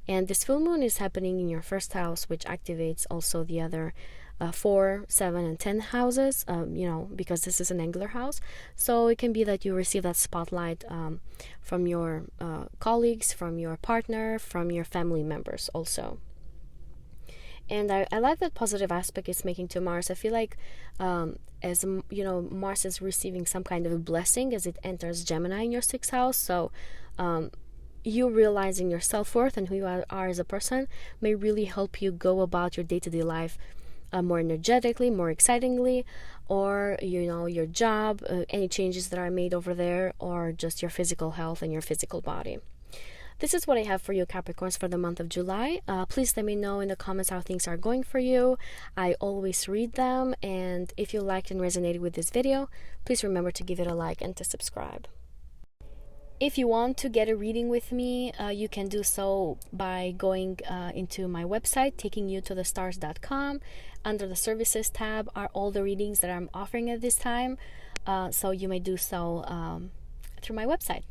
And this full moon is happening in your first house, which activates also the other 4, 7, and 10 houses, because this is an angular house. So it can be that you receive that spotlight from your colleagues, from your partner, from your family members also. And I like that positive aspect it's making to Mars. I feel like as Mars is receiving some kind of a blessing as it enters Gemini in your 6th house. So you realizing your self-worth and who you are as a person may really help you go about your day-to-day life more energetically, more excitingly, or your job, any changes that are made over there, or just your physical health and your physical body. This is what I have for you Capricorns for the month of July. Please let me know in the comments how things are going for you. I always read them, and if you liked and resonated with this video, please remember to give it a like and to subscribe. If you want to get a reading with me, you can do so by going into my website, takingyoutothestars.com. Under the services tab are all the readings that I'm offering at this time, so you may do so through my website.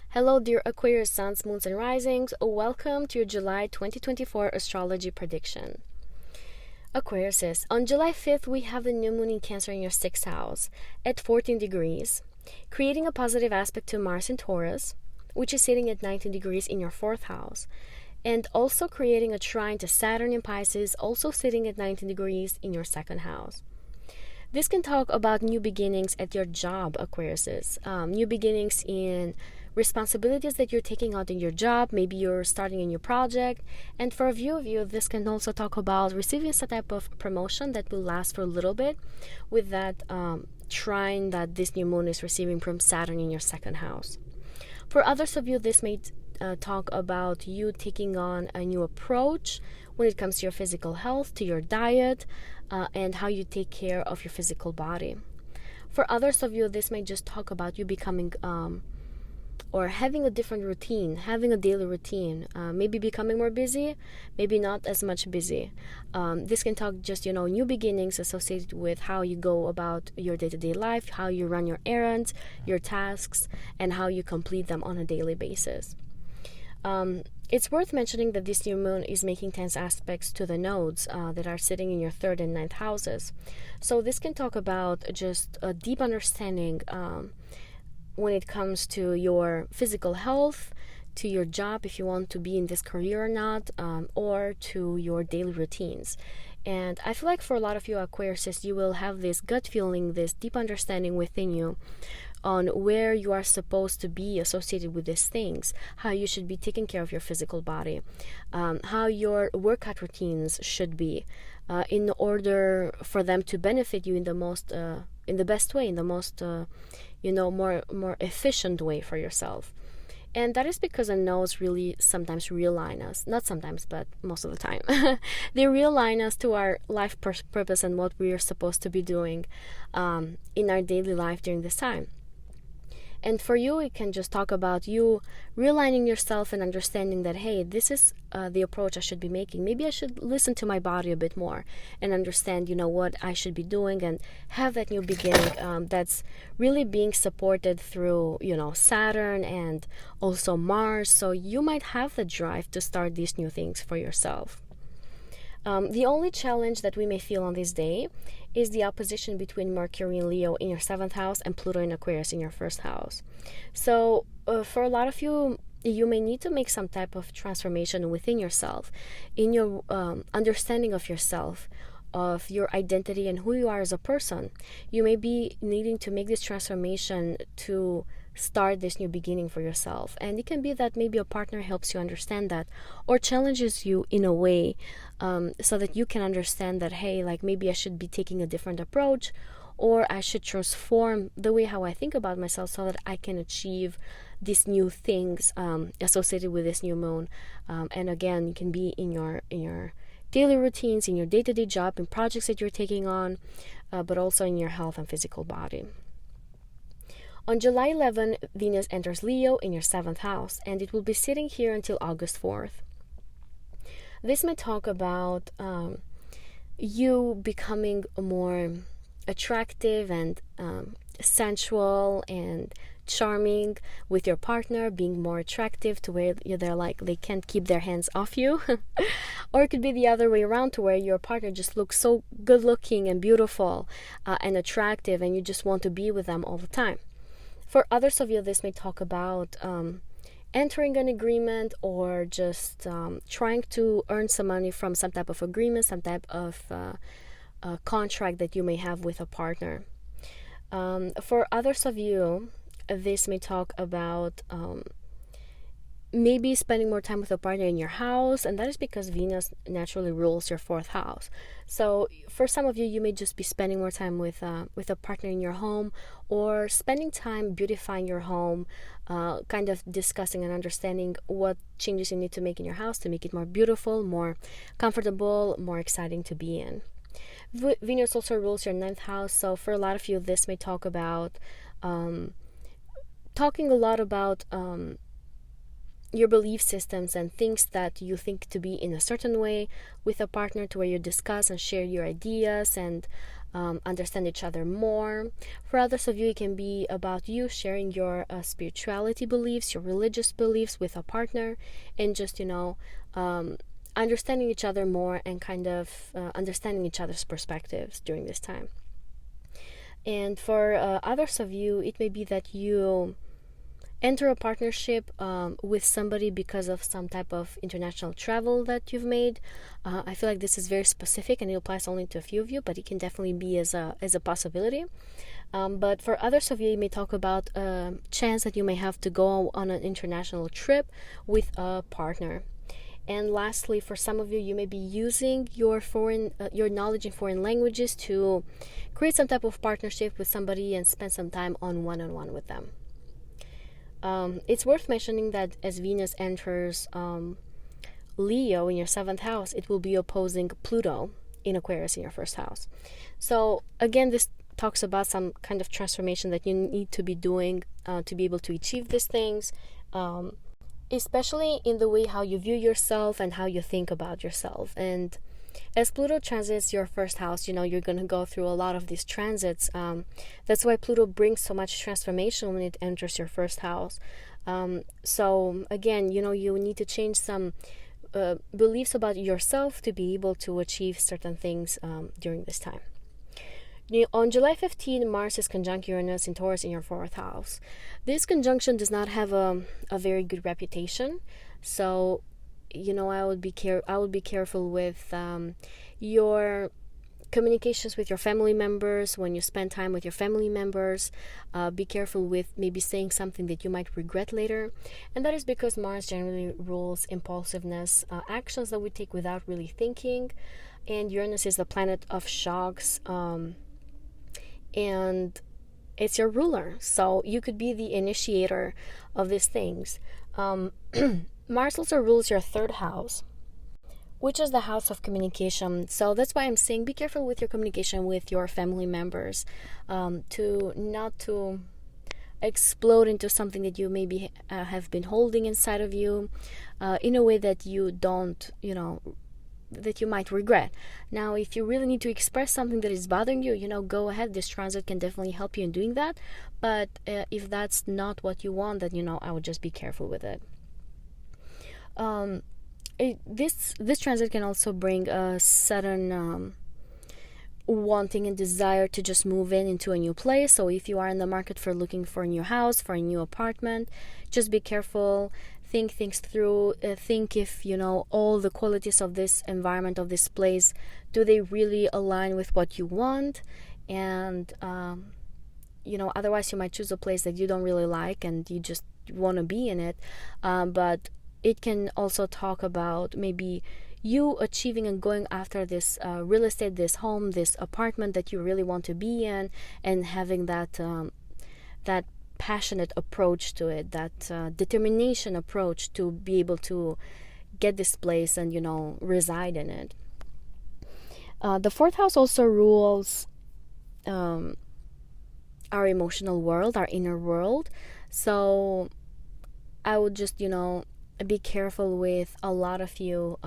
Hello dear Aquarius suns, moons, and risings. Welcome to your July 2024 astrology prediction. Aquarius, on July 5th, we have the new moon in Cancer in your 6th house at 14 degrees, creating a positive aspect to Mars in Taurus, which is sitting at 19 degrees in your 4th house, and also creating a trine to Saturn in Pisces, also sitting at 19 degrees in your 2nd house. This can talk about new beginnings at your job, Aquarius. New beginnings in responsibilities that you're taking out in your job. Maybe you're starting a new project. And for a few of you, this can also talk about receiving some type of promotion that will last for a little bit, with that trine that this new moon is receiving from Saturn in your 2nd house. For others of you, this may talk about you taking on a new approach when it comes to your physical health, to your diet, and how you take care of your physical body. For others of you, this may just talk about you becoming or having a different routine, having a daily routine, maybe becoming more busy, maybe not as much busy. This can talk just, new beginnings associated with how you go about your day-to-day life, how you run your errands, your tasks, and how you complete them on a daily basis. It's worth mentioning that this new moon is making tense aspects to the nodes that are sitting in your 3rd and 9th houses. So this can talk about just a deep understanding when it comes to your physical health, to your job, if you want to be in this career or not, or to your daily routines. And I feel like for a lot of you Aquarius, you will have this gut feeling, this deep understanding within you on where you are supposed to be associated with these things, how you should be taking care of your physical body, how your workout routines should be, in order for them to benefit you in the best way, in the most more efficient way for yourself. And that is because the nodes really sometimes realign us, not sometimes, but most of the time. They realign us to our life purpose and what we are supposed to be doing in our daily life during this time. And for you, it can just talk about you realigning yourself and understanding that, hey, this is the approach I should be making. Maybe I should listen to my body a bit more and understand, what I should be doing, and have that new beginning that's really being supported through, Saturn and also Mars. So you might have the drive to start these new things for yourself. The only challenge that we may feel on this day is the opposition between Mercury and Leo in your 7th house and Pluto in Aquarius in your 1st house. So for a lot of you, you may need to make some type of transformation within yourself, in your understanding of yourself, of your identity and who you are as a person. You may be needing to make this transformation to start this new beginning for yourself. And it can be that maybe a partner helps you understand that, or challenges you in a way so that you can understand that, hey, like maybe I should be taking a different approach, or I should transform the way how I think about myself so that I can achieve these new things associated with this new moon. And again, it can be in your daily routines, in your day-to-day job, in projects that you're taking on, but also in your health and physical body. On July 11, Venus enters Leo in your 7th house, and it will be sitting here until August 4th. This may talk about you becoming more attractive and sensual and charming with your partner, being more attractive to where they're like they can't keep their hands off you. Or it could be the other way around, to where your partner just looks so good looking and beautiful and attractive, and you just want to be with them all the time. For others of you, this may talk about entering an agreement, or just trying to earn some money from some type of agreement, some type of contract that you may have with a partner. For others of you, this may talk about maybe spending more time with a partner in your house, and that is because Venus naturally rules your 4th house. So for some of you, you may just be spending more time with a partner in your home, or spending time beautifying your home, kind of discussing and understanding what changes you need to make in your house to make it more beautiful, more comfortable, more exciting to be in. Venus also rules your 9th house, so for a lot of you, this may talk about talking a lot about your belief systems and things that you think to be in a certain way with a partner, to where you discuss and share your ideas and understand each other more. For others of you, it can be about you sharing your spirituality beliefs, your religious beliefs with a partner, and just, understanding each other more and kind of understanding each other's perspectives during this time. And for others of you, it may be that you enter a partnership with somebody because of some type of international travel that you've made. I feel like this is very specific, and it applies only to a few of you, but it can definitely be as a possibility. But for others of you, you may talk about a chance that you may have to go on an international trip with a partner. And lastly, for some of you, you may be using your knowledge in foreign languages to create some type of partnership with somebody and spend some time on one-on-one with them. It's worth mentioning that as Venus enters Leo in your 7th house, it will be opposing Pluto in Aquarius in your 1st house. So again, this talks about some kind of transformation that you need to be doing to be able to achieve these things, especially in the way how you view yourself and how you think about yourself. And as Pluto transits your 1st house, you're going to go through a lot of these transits. That's why Pluto brings so much transformation when it enters your 1st house. So again, you need to change some beliefs about yourself to be able to achieve certain things during this time. On July 15, Mars is conjunct Uranus in Taurus in your 4th house. This conjunction does not have a very good reputation, so I would be careful with your communications with your family members. When you spend time with your family members, be careful with maybe saying something that you might regret later. And that is because Mars generally rules impulsiveness, actions that we take without really thinking. And Uranus is the planet of shocks, and it's your ruler. So you could be the initiator of these things. Mars also rules your 3rd house, which is the house of communication. So that's why I'm saying be careful with your communication with your family members, to not to explode into something that you maybe have been holding inside of you in a way that you don't, that you might regret. Now, if you really need to express something that is bothering you, go ahead. This transit can definitely help you in doing that. But if that's not what you want, then, I would just be careful with it. This transit can also bring a sudden wanting and desire to just move into a new place. So if you are in the market for looking for a new house, for a new apartment, just be careful. Think things through. Think if all the qualities of this environment, of this place, do they really align with what you want? And otherwise you might choose a place that you don't really like and you just want to be in it, but it can also talk about maybe you achieving and going after this real estate, this home, this apartment that you really want to be in, and having that that passionate approach to it, that determination approach to be able to get this place and, you know, reside in it. The fourth house also rules our emotional world, our inner world. So I would just, you know, be careful with a lot of you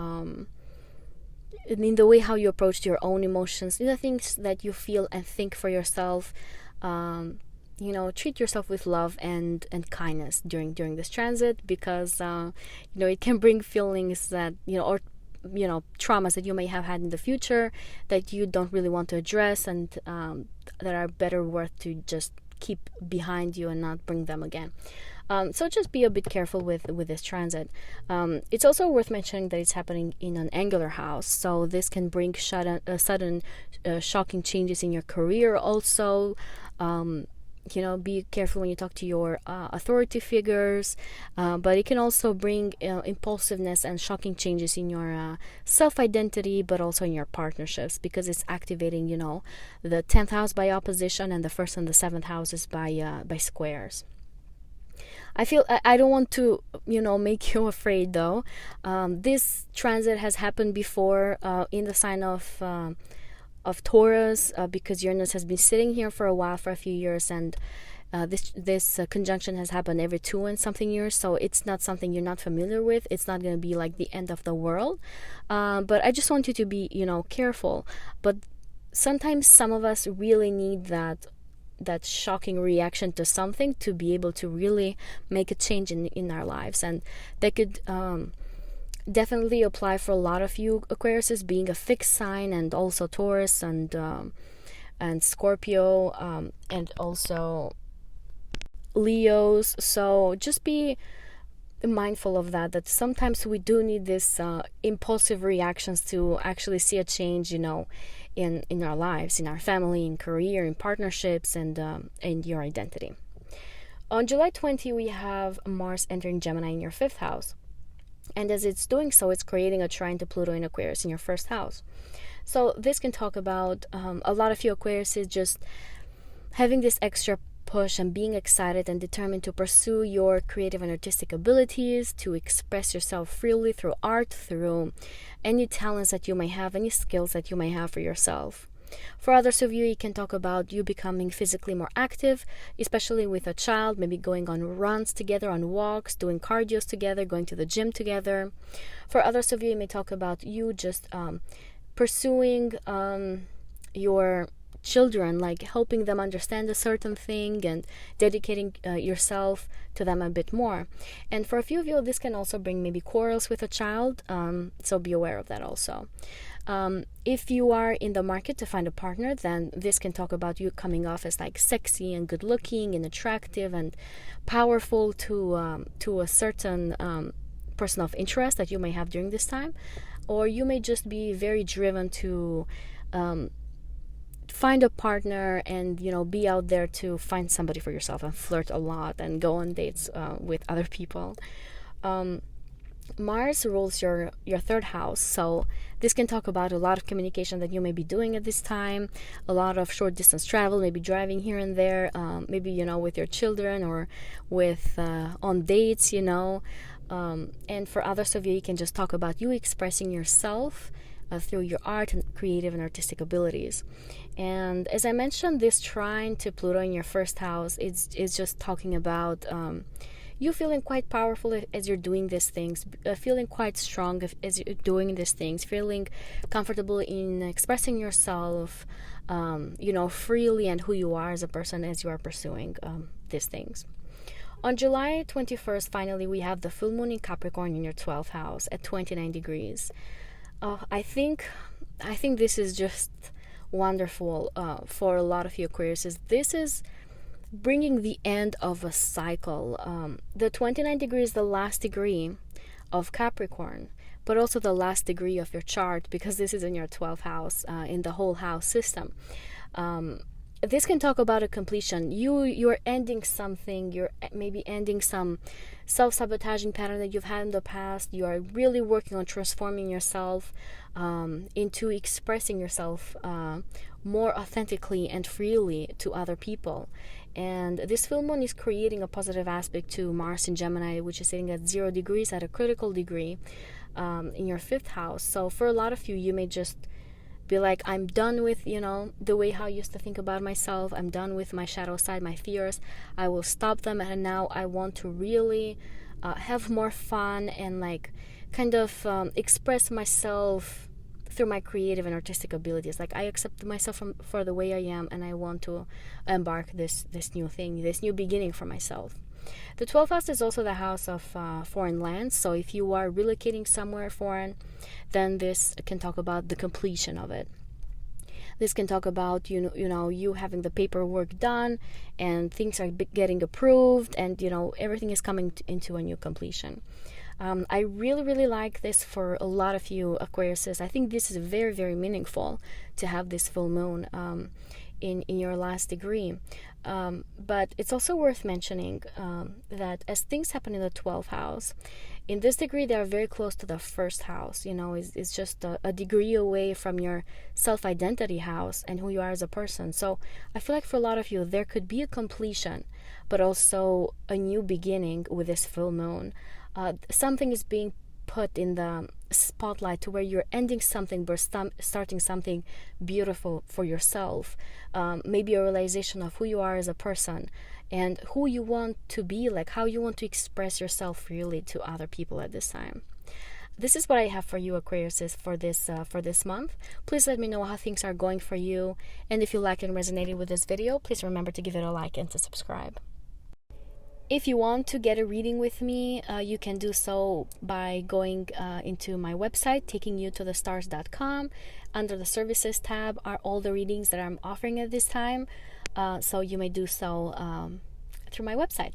in the way how you approach your own emotions, in the things that you feel and think for yourself. You know, treat yourself with love and kindness during this transit, because you know, it can bring feelings that, you know, or, you know, traumas that you may have had in the future that you don't really want to address, and that are better worth to just keep behind you and not bring them again. So just be a bit careful with this transit. It's also worth mentioning that it's happening in an angular house, so this can bring sudden shocking changes in your career also. You know, be careful when you talk to your authority figures, but it can also bring impulsiveness and shocking changes in your self-identity, but also in your partnerships, because it's activating, you know, the 10th house by opposition and the 1st and the 7th houses by squares. I feel I don't want to, you know, make you afraid though. This transit has happened before in the sign of Taurus, because Uranus has been sitting here for a while, for a few years, and this conjunction has happened every 2 and something years, so it's not something you're not familiar with. It's not going to be like the end of the world, but I just want you to be, you know, careful. But sometimes some of us really need that shocking reaction to something to be able to really make a change in our lives, and that could definitely apply for a lot of you Aquariuses, being a fixed sign, and also Taurus and Scorpio, and also Leos. So just be mindful of that sometimes we do need this impulsive reactions to actually see a change, you know, in our lives, in our family, in career, in partnerships, and your identity. On July 20, we have Mars entering Gemini in your 5th house. And as it's doing so, it's creating a trine to Pluto in Aquarius in your 1st house. So this can talk about a lot of you Aquariuses just having this extra push and being excited and determined to pursue your creative and artistic abilities, to express yourself freely through art, through any talents that you may have, any skills that you may have for yourself. For others of you, it can talk about you becoming physically more active, especially with a child, maybe going on runs together, on walks, doing cardios together, going to the gym together. For others of you, it may talk about you just pursuing your children, like helping them understand a certain thing and dedicating yourself to them a bit more. And for a few of you, this can also bring maybe quarrels with a child, so be aware of that also. If you are in the market to find a partner, then this can talk about you coming off as like sexy and good looking and attractive and powerful to a certain person of interest that you may have during this time. Or you may just be very driven to find a partner and, you know, be out there to find somebody for yourself and flirt a lot and go on dates with other people. Mars rules your 3rd house, so this can talk about a lot of communication that you may be doing at this time, a lot of short distance travel, maybe driving here and there, maybe, you know, with your children or with on dates, you know. And for others of you, you can just talk about you expressing yourself through your art and creative and artistic abilities. And as I mentioned, this trine to Pluto in your 1st house is just talking about you feeling quite powerful as you're doing these things, feeling quite strong as you're doing these things, feeling comfortable in expressing yourself, you know, freely, and who you are as a person as you are pursuing these things. On July 21st, finally, we have the full moon in Capricorn in your 12th house at 29 degrees. I think this is just wonderful for a lot of you Aquariuses. This is bringing the end of a cycle. The 29 degree is the last degree of Capricorn, but also the last degree of your chart, because this is in your 12th house, in the whole house system. this can talk about a completion. You're ending something. You're maybe ending some self-sabotaging pattern that you've had in the past. You are really working on transforming yourself into expressing yourself more authentically and freely to other people. And this full moon is creating a positive aspect to Mars in Gemini, which is sitting at 0 degrees, at a critical degree in your 5th house. So for a lot of you, you may just be like, I'm done with, the way how I used to think about myself. I'm done with my shadow side, my fears. I will stop them, and now I want to really have more fun and like kind of express myself through my creative and artistic abilities. Like, I accept myself for the way I am, and I want to embark this new thing, this new beginning for myself. The 12th house is also the house of foreign lands. So if you are relocating somewhere foreign, then this can talk about the completion of it. This can talk about you having the paperwork done and things are getting approved, and everything is coming into a new completion. I really, really like this for a lot of you Aquariuses. I think this is very, very meaningful to have this full moon in your last degree. But it's also worth mentioning that as things happen in the 12th house, in this degree, they are very close to the 1st house. It's just a degree away from your self-identity house and who you are as a person. So I feel like for a lot of you, there could be a completion, but also a new beginning with this full moon. Something is being put in the spotlight to where you're ending something but starting something beautiful for yourself. Maybe a realization of who you are as a person and who you want to be, like how you want to express yourself freely to other people at this time. This is what I have for you Aquariuses for this month. Please let me know how things are going for you, and if you liked and resonated with this video, please remember to give it a like and to subscribe. If you want to get a reading with me, you can do so by going into my website, takingyoutothestars.com. Under the services tab are all the readings that I'm offering at this time. So you may do so through my website.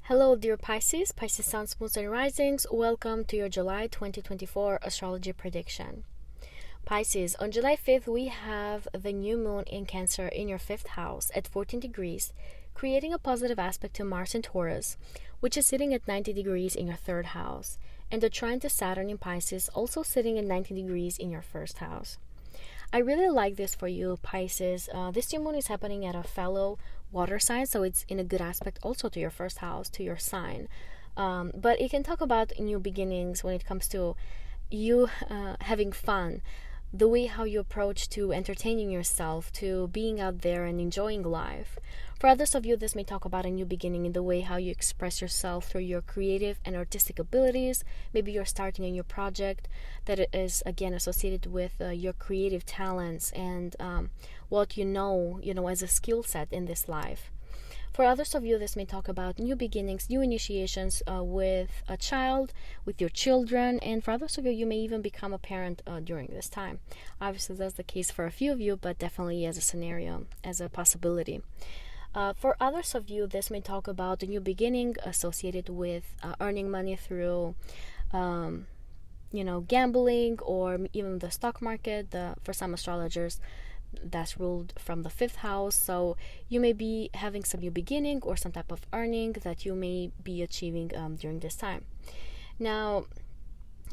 Hello, dear Pisces, Pisces Sun, Moons, and Risings. Welcome to your July 2024 astrology prediction. Pisces, on July 5th, we have the new moon in Cancer in your 5th house at 14 degrees, creating a positive aspect to Mars in Taurus, which is sitting at 90 degrees in your 3rd house, and a trine to Saturn in Pisces, also sitting at 90 degrees in your 1st house. I really like this for you, Pisces. This new moon is happening at a fellow water sign, so it's in a good aspect also to your 1st house, to your sign. But it can talk about new beginnings when it comes to you having fun, the way how you approach to entertaining yourself, to being out there and enjoying life. For others of you, this may talk about a new beginning in the way how you express yourself through your creative and artistic abilities. Maybe you're starting a new project that is again associated with your creative talents and what you know as a skill set in this life. For others of you, this may talk about new beginnings, new initiations with a child, with your children, and for others of you, you may even become a parent during this time. Obviously, that's the case for a few of you, but definitely as a scenario, as a possibility. For others of you, this may talk about a new beginning associated with earning money through gambling or even the stock market. For some astrologers, that's ruled from the 5th house, so you may be having some new beginning or some type of earning that you may be achieving during this time. Now,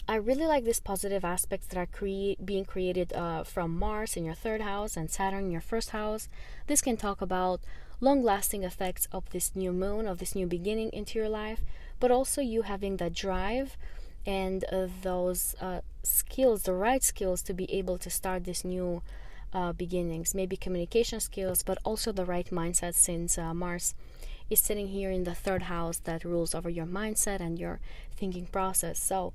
I really like these positive aspects that are being created from Mars in your 3rd house and Saturn in your 1st house. This can talk about long-lasting effects of this new moon, of this new beginning into your life, but also you having that drive and those skills, the right skills to be able to start this new beginnings, maybe communication skills, but also the right mindset, since Mars is sitting here in the 3rd house that rules over your mindset and your thinking process. So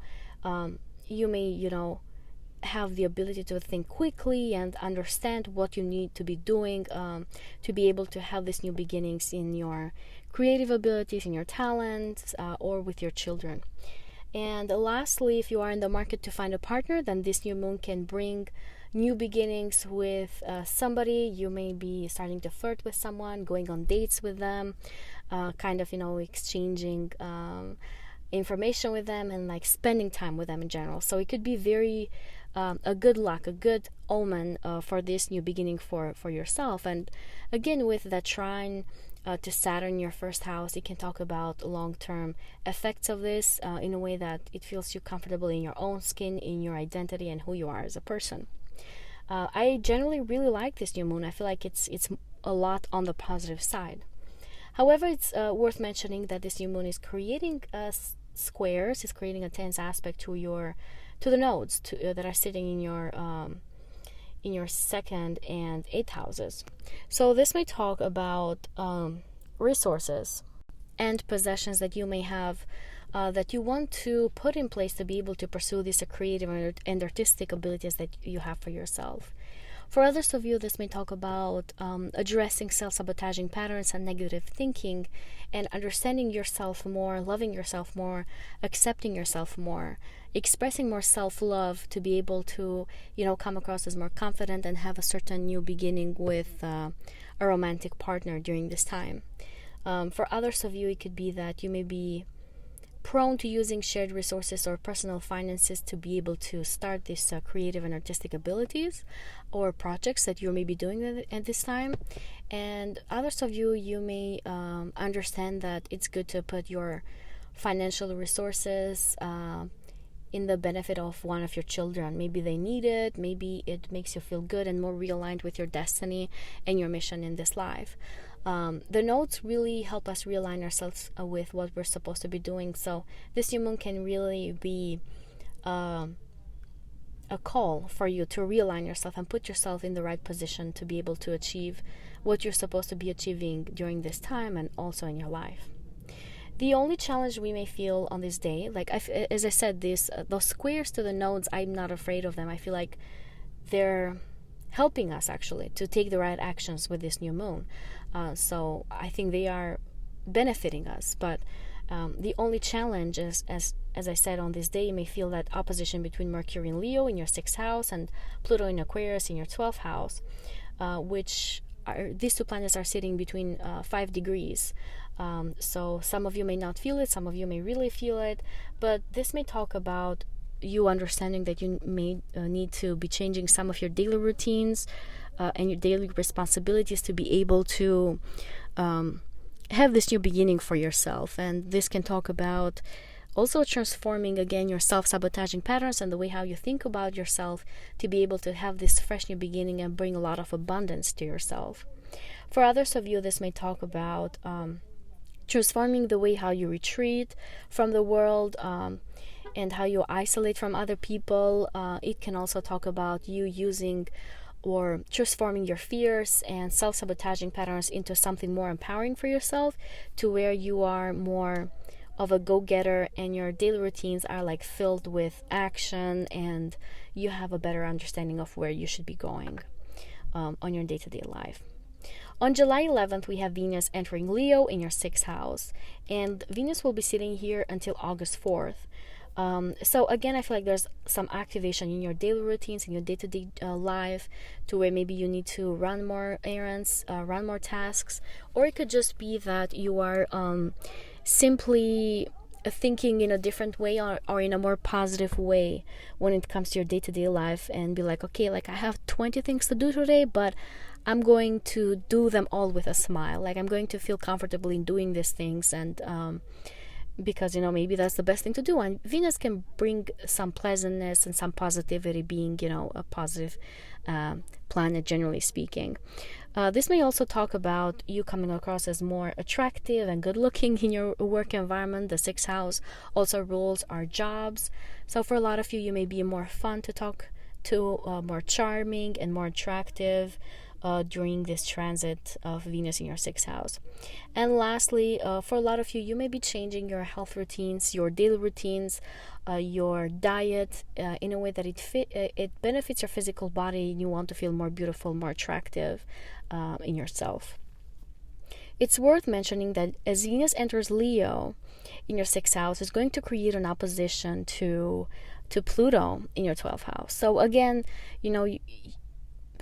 you may have the ability to think quickly and understand what you need to be doing to be able to have these new beginnings in your creative abilities, in your talents, or with your children. And lastly, if you are in the market to find a partner, then this new moon can bring new beginnings with somebody. You may be starting to flirt with someone, going on dates with them, exchanging information with them and like spending time with them in general. So it could be very a good luck, a good omen for this new beginning for yourself. And again, with that trine to Saturn, your first house, it can talk about long-term effects of this in a way that it feels you comfortable in your own skin, in your identity, and who you are as a person. I generally really like this new moon. I feel like it's a lot on the positive side. However, it's worth mentioning that this new moon is creating squares. It's creating a tense aspect to the nodes that are sitting in your second and eighth houses. So this may talk about resources and possessions that you may have that you want to put in place to be able to pursue these creative and artistic abilities that you have for yourself. For others of you, this may talk about addressing self-sabotaging patterns and negative thinking, and understanding yourself more, loving yourself more, accepting yourself more, expressing more self-love to be able to, come across as more confident and have a certain new beginning with a romantic partner during this time. For others of you, it could be that you may be prone to using shared resources or personal finances to be able to start these creative and artistic abilities or projects that you may be doing at this time. And others of you may understand that it's good to put your financial resources in the benefit of one of your children. Maybe they need it, maybe it makes you feel good and more realigned with your destiny and your mission in this life. The nodes really help us realign ourselves with what we're supposed to be doing. So this new moon can really be a call for you to realign yourself and put yourself in the right position to be able to achieve what you're supposed to be achieving during this time and also in your life. The only challenge we may feel on this day, like as I said, those squares to the nodes, I'm not afraid of them. I feel like they're helping us actually to take the right actions with this new moon. So I think they are benefiting us. But the only challenge is, as I said, on this day, you may feel that opposition between Mercury in Leo in your 6th house and Pluto in Aquarius in your 12th house, these two planets are sitting between 5 degrees. So some of you may not feel it, some of you may really feel it, but this may talk about you understanding that you may need to be changing some of your daily routines and your daily responsibilities to be able to have this new beginning for yourself. And this can talk about also transforming again your self-sabotaging patterns and the way how you think about yourself to be able to have this fresh new beginning and bring a lot of abundance to yourself. For others of you, this may talk about transforming the way how you retreat from the world and how you isolate from other people. It can also talk about you using or transforming your fears and self-sabotaging patterns into something more empowering for yourself, to where you are more of a go-getter and your daily routines are like filled with action and you have a better understanding of where you should be going on your day-to-day life. On July 11th, we have Venus entering Leo in your 6th house, and Venus will be sitting here until August 4th. So again, I feel like there's some activation in your daily routines, in your day-to-day life, to where maybe you need to run more errands, run more tasks, or it could just be that you are simply thinking in a different way or in a more positive way when it comes to your day-to-day life, and be like, okay, like I have 20 things to do today, but I'm going to do them all with a smile. Like I'm going to feel comfortable in doing these things, and because maybe that's the best thing to do. And Venus can bring some pleasantness and some positivity, being a positive planet generally speaking. This may also talk about you coming across as more attractive and good looking in your work environment. The 6th house also rules our jobs, so for a lot of you, you may be more fun to talk to, more charming and more attractive during this transit of Venus in your 6th house. And lastly, for a lot of you, you may be changing your health routines, your daily routines, your diet in a way that it benefits your physical body. You want to feel more beautiful, more attractive in yourself. It's worth mentioning that as Venus enters Leo in your 6th house, it's going to create an opposition to Pluto in your 12th house. So again,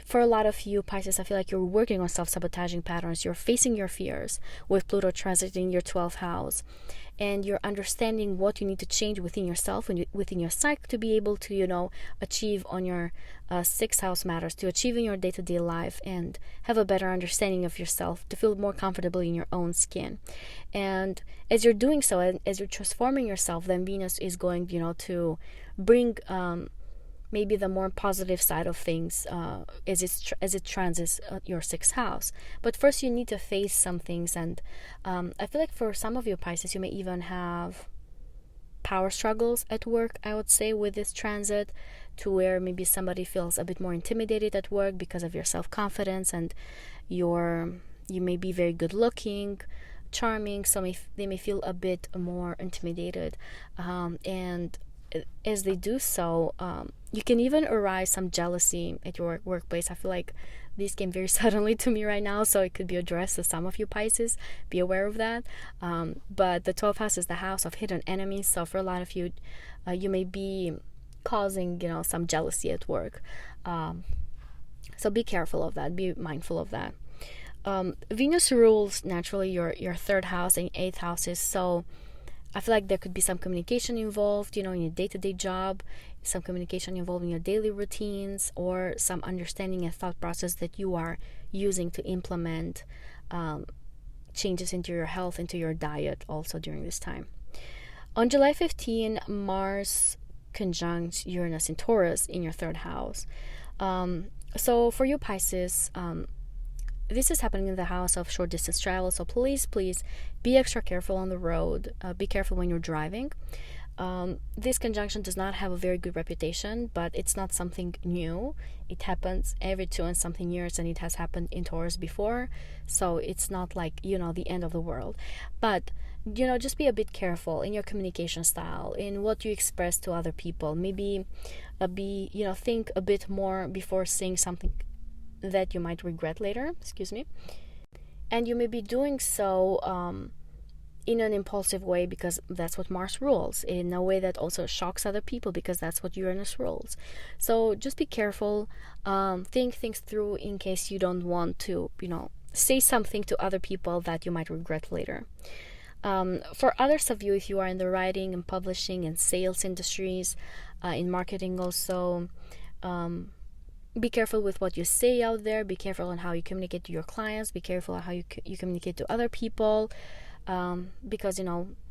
For a lot of you Pisces, I feel like you're working on self-sabotaging patterns. You're facing your fears with Pluto transiting your 12th house, and you're understanding what you need to change within yourself and within your psyche to be able to, achieve on your 6th house matters, to achieve in your day-to-day life and have a better understanding of yourself, to feel more comfortable in your own skin. And as you're doing so, and as you're transforming yourself, then Venus is going, to bring maybe the more positive side of things as it transits your 6th house. But first you need to face some things, and I feel like for some of you Pisces, you may even have power struggles at work, I would say, with this transit, to where maybe somebody feels a bit more intimidated at work because of your self-confidence, and you may be very good looking, charming, so they may feel a bit more intimidated, and as they do so, you can even arise some jealousy at your workplace. I feel like this came very suddenly to me right now, so it could be addressed to some of you Pisces. Be aware of that. But the 12th house is the house of hidden enemies, so for a lot of you, you may be causing, some jealousy at work. So be careful of that. Be mindful of that. Venus rules naturally your 3rd house and 8th houses, so I feel like there could be some communication involved, in your day-to-day job, some communication involved in your daily routines, or some understanding and thought process that you are using to implement changes into your health, into your diet also during this time. On July 15, Mars conjuncts Uranus in Taurus in your 3rd house. So for you Pisces, this is happening in the house of short distance travel, so please be extra careful on the road. Be careful when you're driving. This conjunction does not have a very good reputation, but it's not something new. It happens every 2 and something years, and it has happened in Taurus before, so it's not like, the end of the world. But just be a bit careful in your communication style, in what you express to other people. Maybe think a bit more before saying something that you might regret later, and you may be doing so in an impulsive way, because that's what Mars rules, in a way that also shocks other people, because that's what Uranus rules. So just be careful, think things through in case you don't want to say something to other people that you might regret later. For others of you, if you are in the writing and publishing and sales industries, in marketing also, be careful with what you say out there. Be careful on how you communicate to your clients. Be careful on how you communicate to other people, because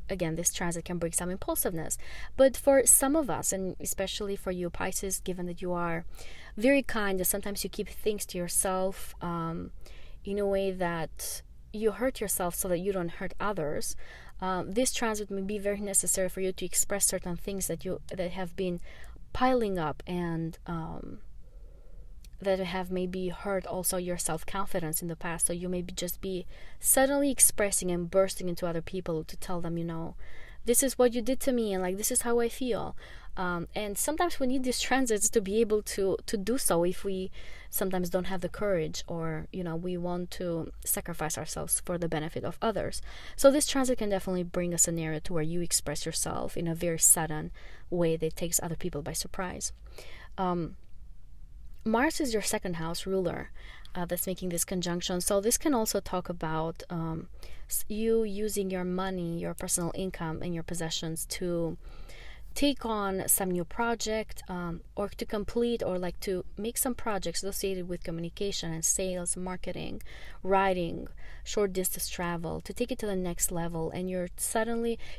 again, this transit can bring some impulsiveness. But for some of us, and especially for you Pisces, given that you are very kind, and sometimes you keep things to yourself in a way that you hurt yourself so that you don't hurt others, this transit may be very necessary for you to express certain things that have been piling up, and that have maybe hurt also your self-confidence in the past. So you may just be suddenly expressing and bursting into other people to tell them, this is what you did to me, and like, this is how I feel. And sometimes we need these transits to be able to do so, if we sometimes don't have the courage, or we want to sacrifice ourselves for the benefit of others. So this transit can definitely bring a scenario to where you express yourself in a very sudden way that takes other people by surprise. Mars is your 2nd house ruler that's making this conjunction. So this can also talk about you using your money, your personal income, and your possessions to take on some new project, or to complete, or like to make some projects associated with communication and sales, marketing, writing, short distance travel, to take it to the next level. And you're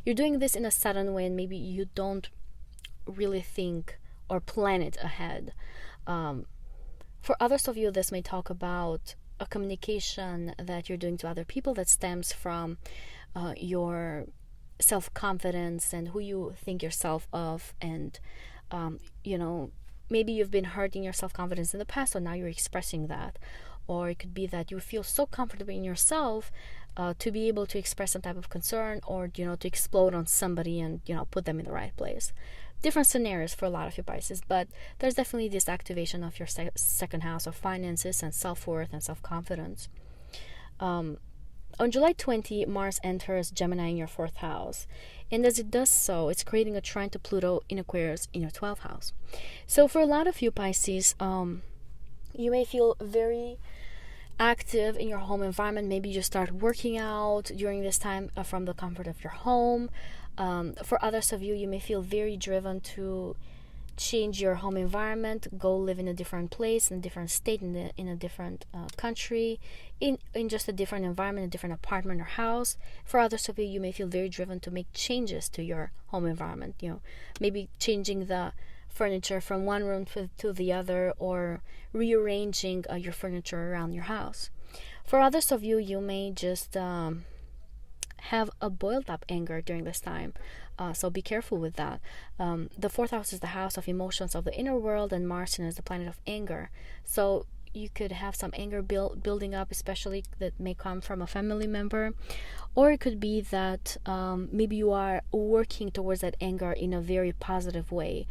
doing this in a sudden way, and maybe you don't really think or plan it ahead. For others of you, this may talk about a communication that you're doing to other people that stems from your self-confidence and who you think yourself of, and maybe you've been hurting your self-confidence in the past, so now you're expressing that. Or it could be that you feel so comfortable in yourself to be able to express some type of concern, or to explode on somebody and put them in the right place. Different scenarios for a lot of you Pisces, but there's definitely this activation of your 2nd house of finances and self-worth and self-confidence. On July 20, Mars enters Gemini in your 4th house, and as it does so, it's creating a trine to Pluto in Aquarius in your 12th house. So for a lot of you Pisces, You may feel very active in your home environment. Maybe you start working out during this time from the comfort of your home. For others of you, you may feel very driven to change your home environment, go live in a different place, in a different state, in a different country, in just a different environment, a different apartment or house. For others of you, you may feel very driven to make changes to your home environment, maybe changing the furniture from one room to the other, or rearranging your furniture around your house. For others of you, you may just have a boiled up anger during this time. So be careful with that. The fourth house is the house of emotions of the inner world, and Mars is the planet of anger. So you could have some anger building up, especially that may come from a family member. Or it could be that maybe you are working towards that anger in a very positive way,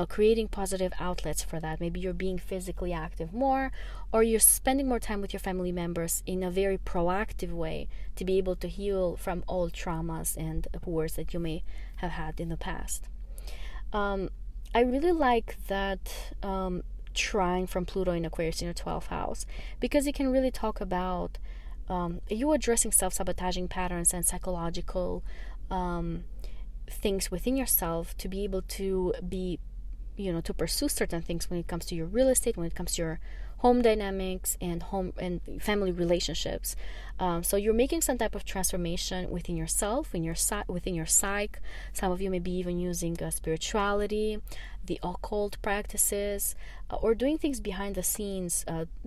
creating positive outlets for that. Maybe you're being physically active more, or you're spending more time with your family members in a very proactive way to be able to heal from old traumas and wounds that you may have had in the past. I really like that trine from Pluto in Aquarius in your 12th house, because it can really talk about you addressing self-sabotaging patterns and psychological things within yourself to be able to be, to pursue certain things when it comes to your real estate, when it comes to your home dynamics and home and family relationships. So you're making some type of transformation within yourself, within your psyche. Some of you may be even using spirituality, the occult practices, or doing things behind the scenes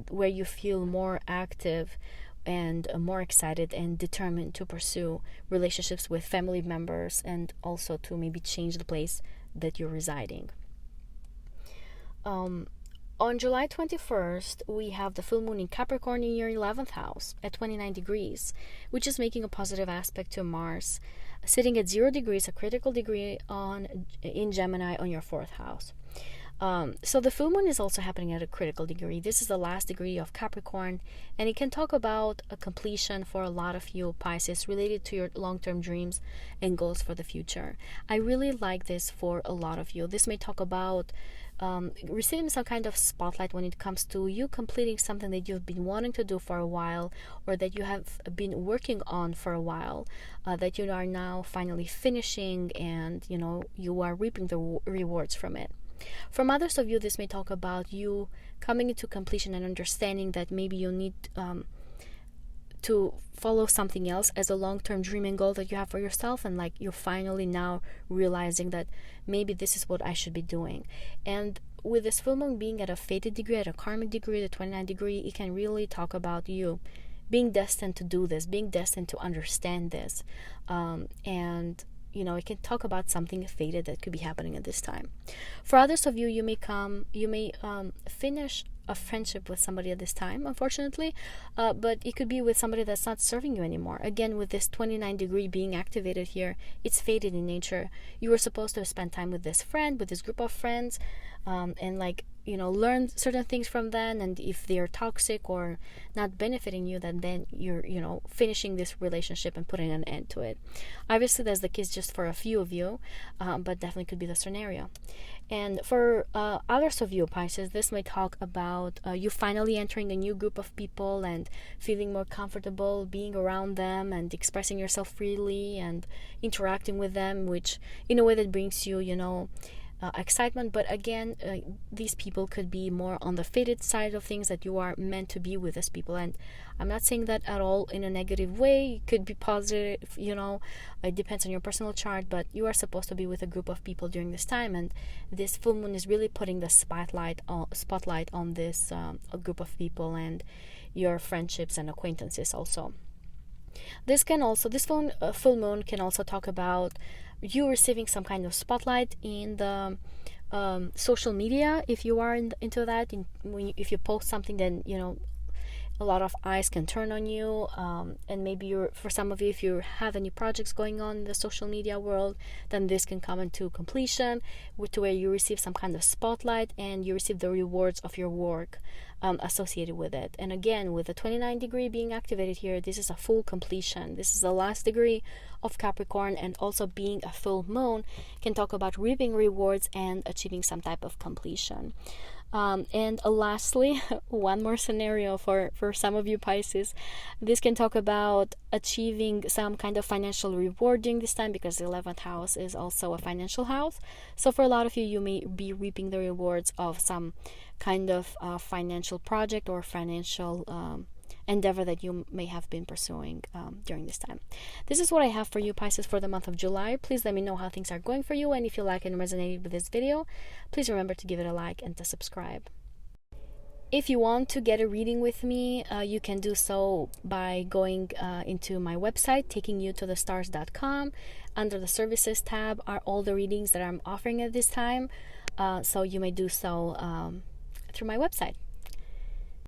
where you feel more active and more excited and determined to pursue relationships with family members, and also to maybe change the place that you're residing. On July 21st, we have the full moon in Capricorn in your 11th house at 29 degrees, which is making a positive aspect to Mars, sitting at 0 degrees, a critical degree in Gemini on your 4th house. So the full moon is also happening at a critical degree. This is the last degree of Capricorn, and it can talk about a completion for a lot of you Pisces related to your long-term dreams and goals for the future. I really like this for a lot of you. This may talk about receiving some kind of spotlight when it comes to you completing something that you've been wanting to do for a while, or that you have been working on for a while, that you are now finally finishing, and you are reaping the rewards from it. From others of you, this may talk about you coming into completion and understanding that maybe you need to follow something else as a long-term dream and goal that you have for yourself, and like you're finally now realizing that maybe this is what I should be doing. And with this full moon being at a fated degree, at a karmic degree, the 29 degree, it can really talk about you being destined to do this, being destined to understand this, and it can talk about something fated that could be happening at this time. For others of you, you may finish a friendship with somebody at this time, unfortunately, but it could be with somebody that's not serving you anymore. Again, with this 29 degree being activated here, it's fated in nature. You were supposed to spend time with this friend, with this group of friends, and learn certain things from them, and if they're toxic or not benefiting you, then you're finishing this relationship and putting an end to it. Obviously that's the case just for a few of you, but definitely could be the scenario. And for others of you Pisces, this may talk about you finally entering a new group of people and feeling more comfortable being around them and expressing yourself freely and interacting with them, which in a way that brings you excitement. But again, these people could be more on the fated side of things, that you are meant to be with these people. And I'm not saying that at all in a negative way. It could be positive, it depends on your personal chart, but you are supposed to be with a group of people during this time, and this full moon is really putting the spotlight on this group of people and your friendships and acquaintances also. This full moon can also talk about you receiving some kind of spotlight in the social media. If you are into that, if you post something, then a lot of eyes can turn on you, and maybe for some of you, if you have any projects going on in the social media world, then this can come into completion, to where you receive some kind of spotlight and you receive the rewards of your work associated with it. And again, with the 29 degree being activated here, this is a full completion. This is the last degree of Capricorn, and also being a full moon can talk about reaping rewards and achieving some type of completion. And lastly, one more scenario for some of you Pisces. This can talk about achieving some kind of financial reward during this time, because the 11th house is also a financial house. So for a lot of you, you may be reaping the rewards of some kind of financial project or financial endeavor that you may have been pursuing during this time. This is what I have for you Pisces for the month of July. Please let me know how things are going for you, and if you like and resonated with this video, please remember to give it a like and to subscribe. If you want to get a reading with me, you can do so by going into my website, taking you to thestars.com. Under the services tab are all the readings that I'm offering at this time, so you may do so through my website.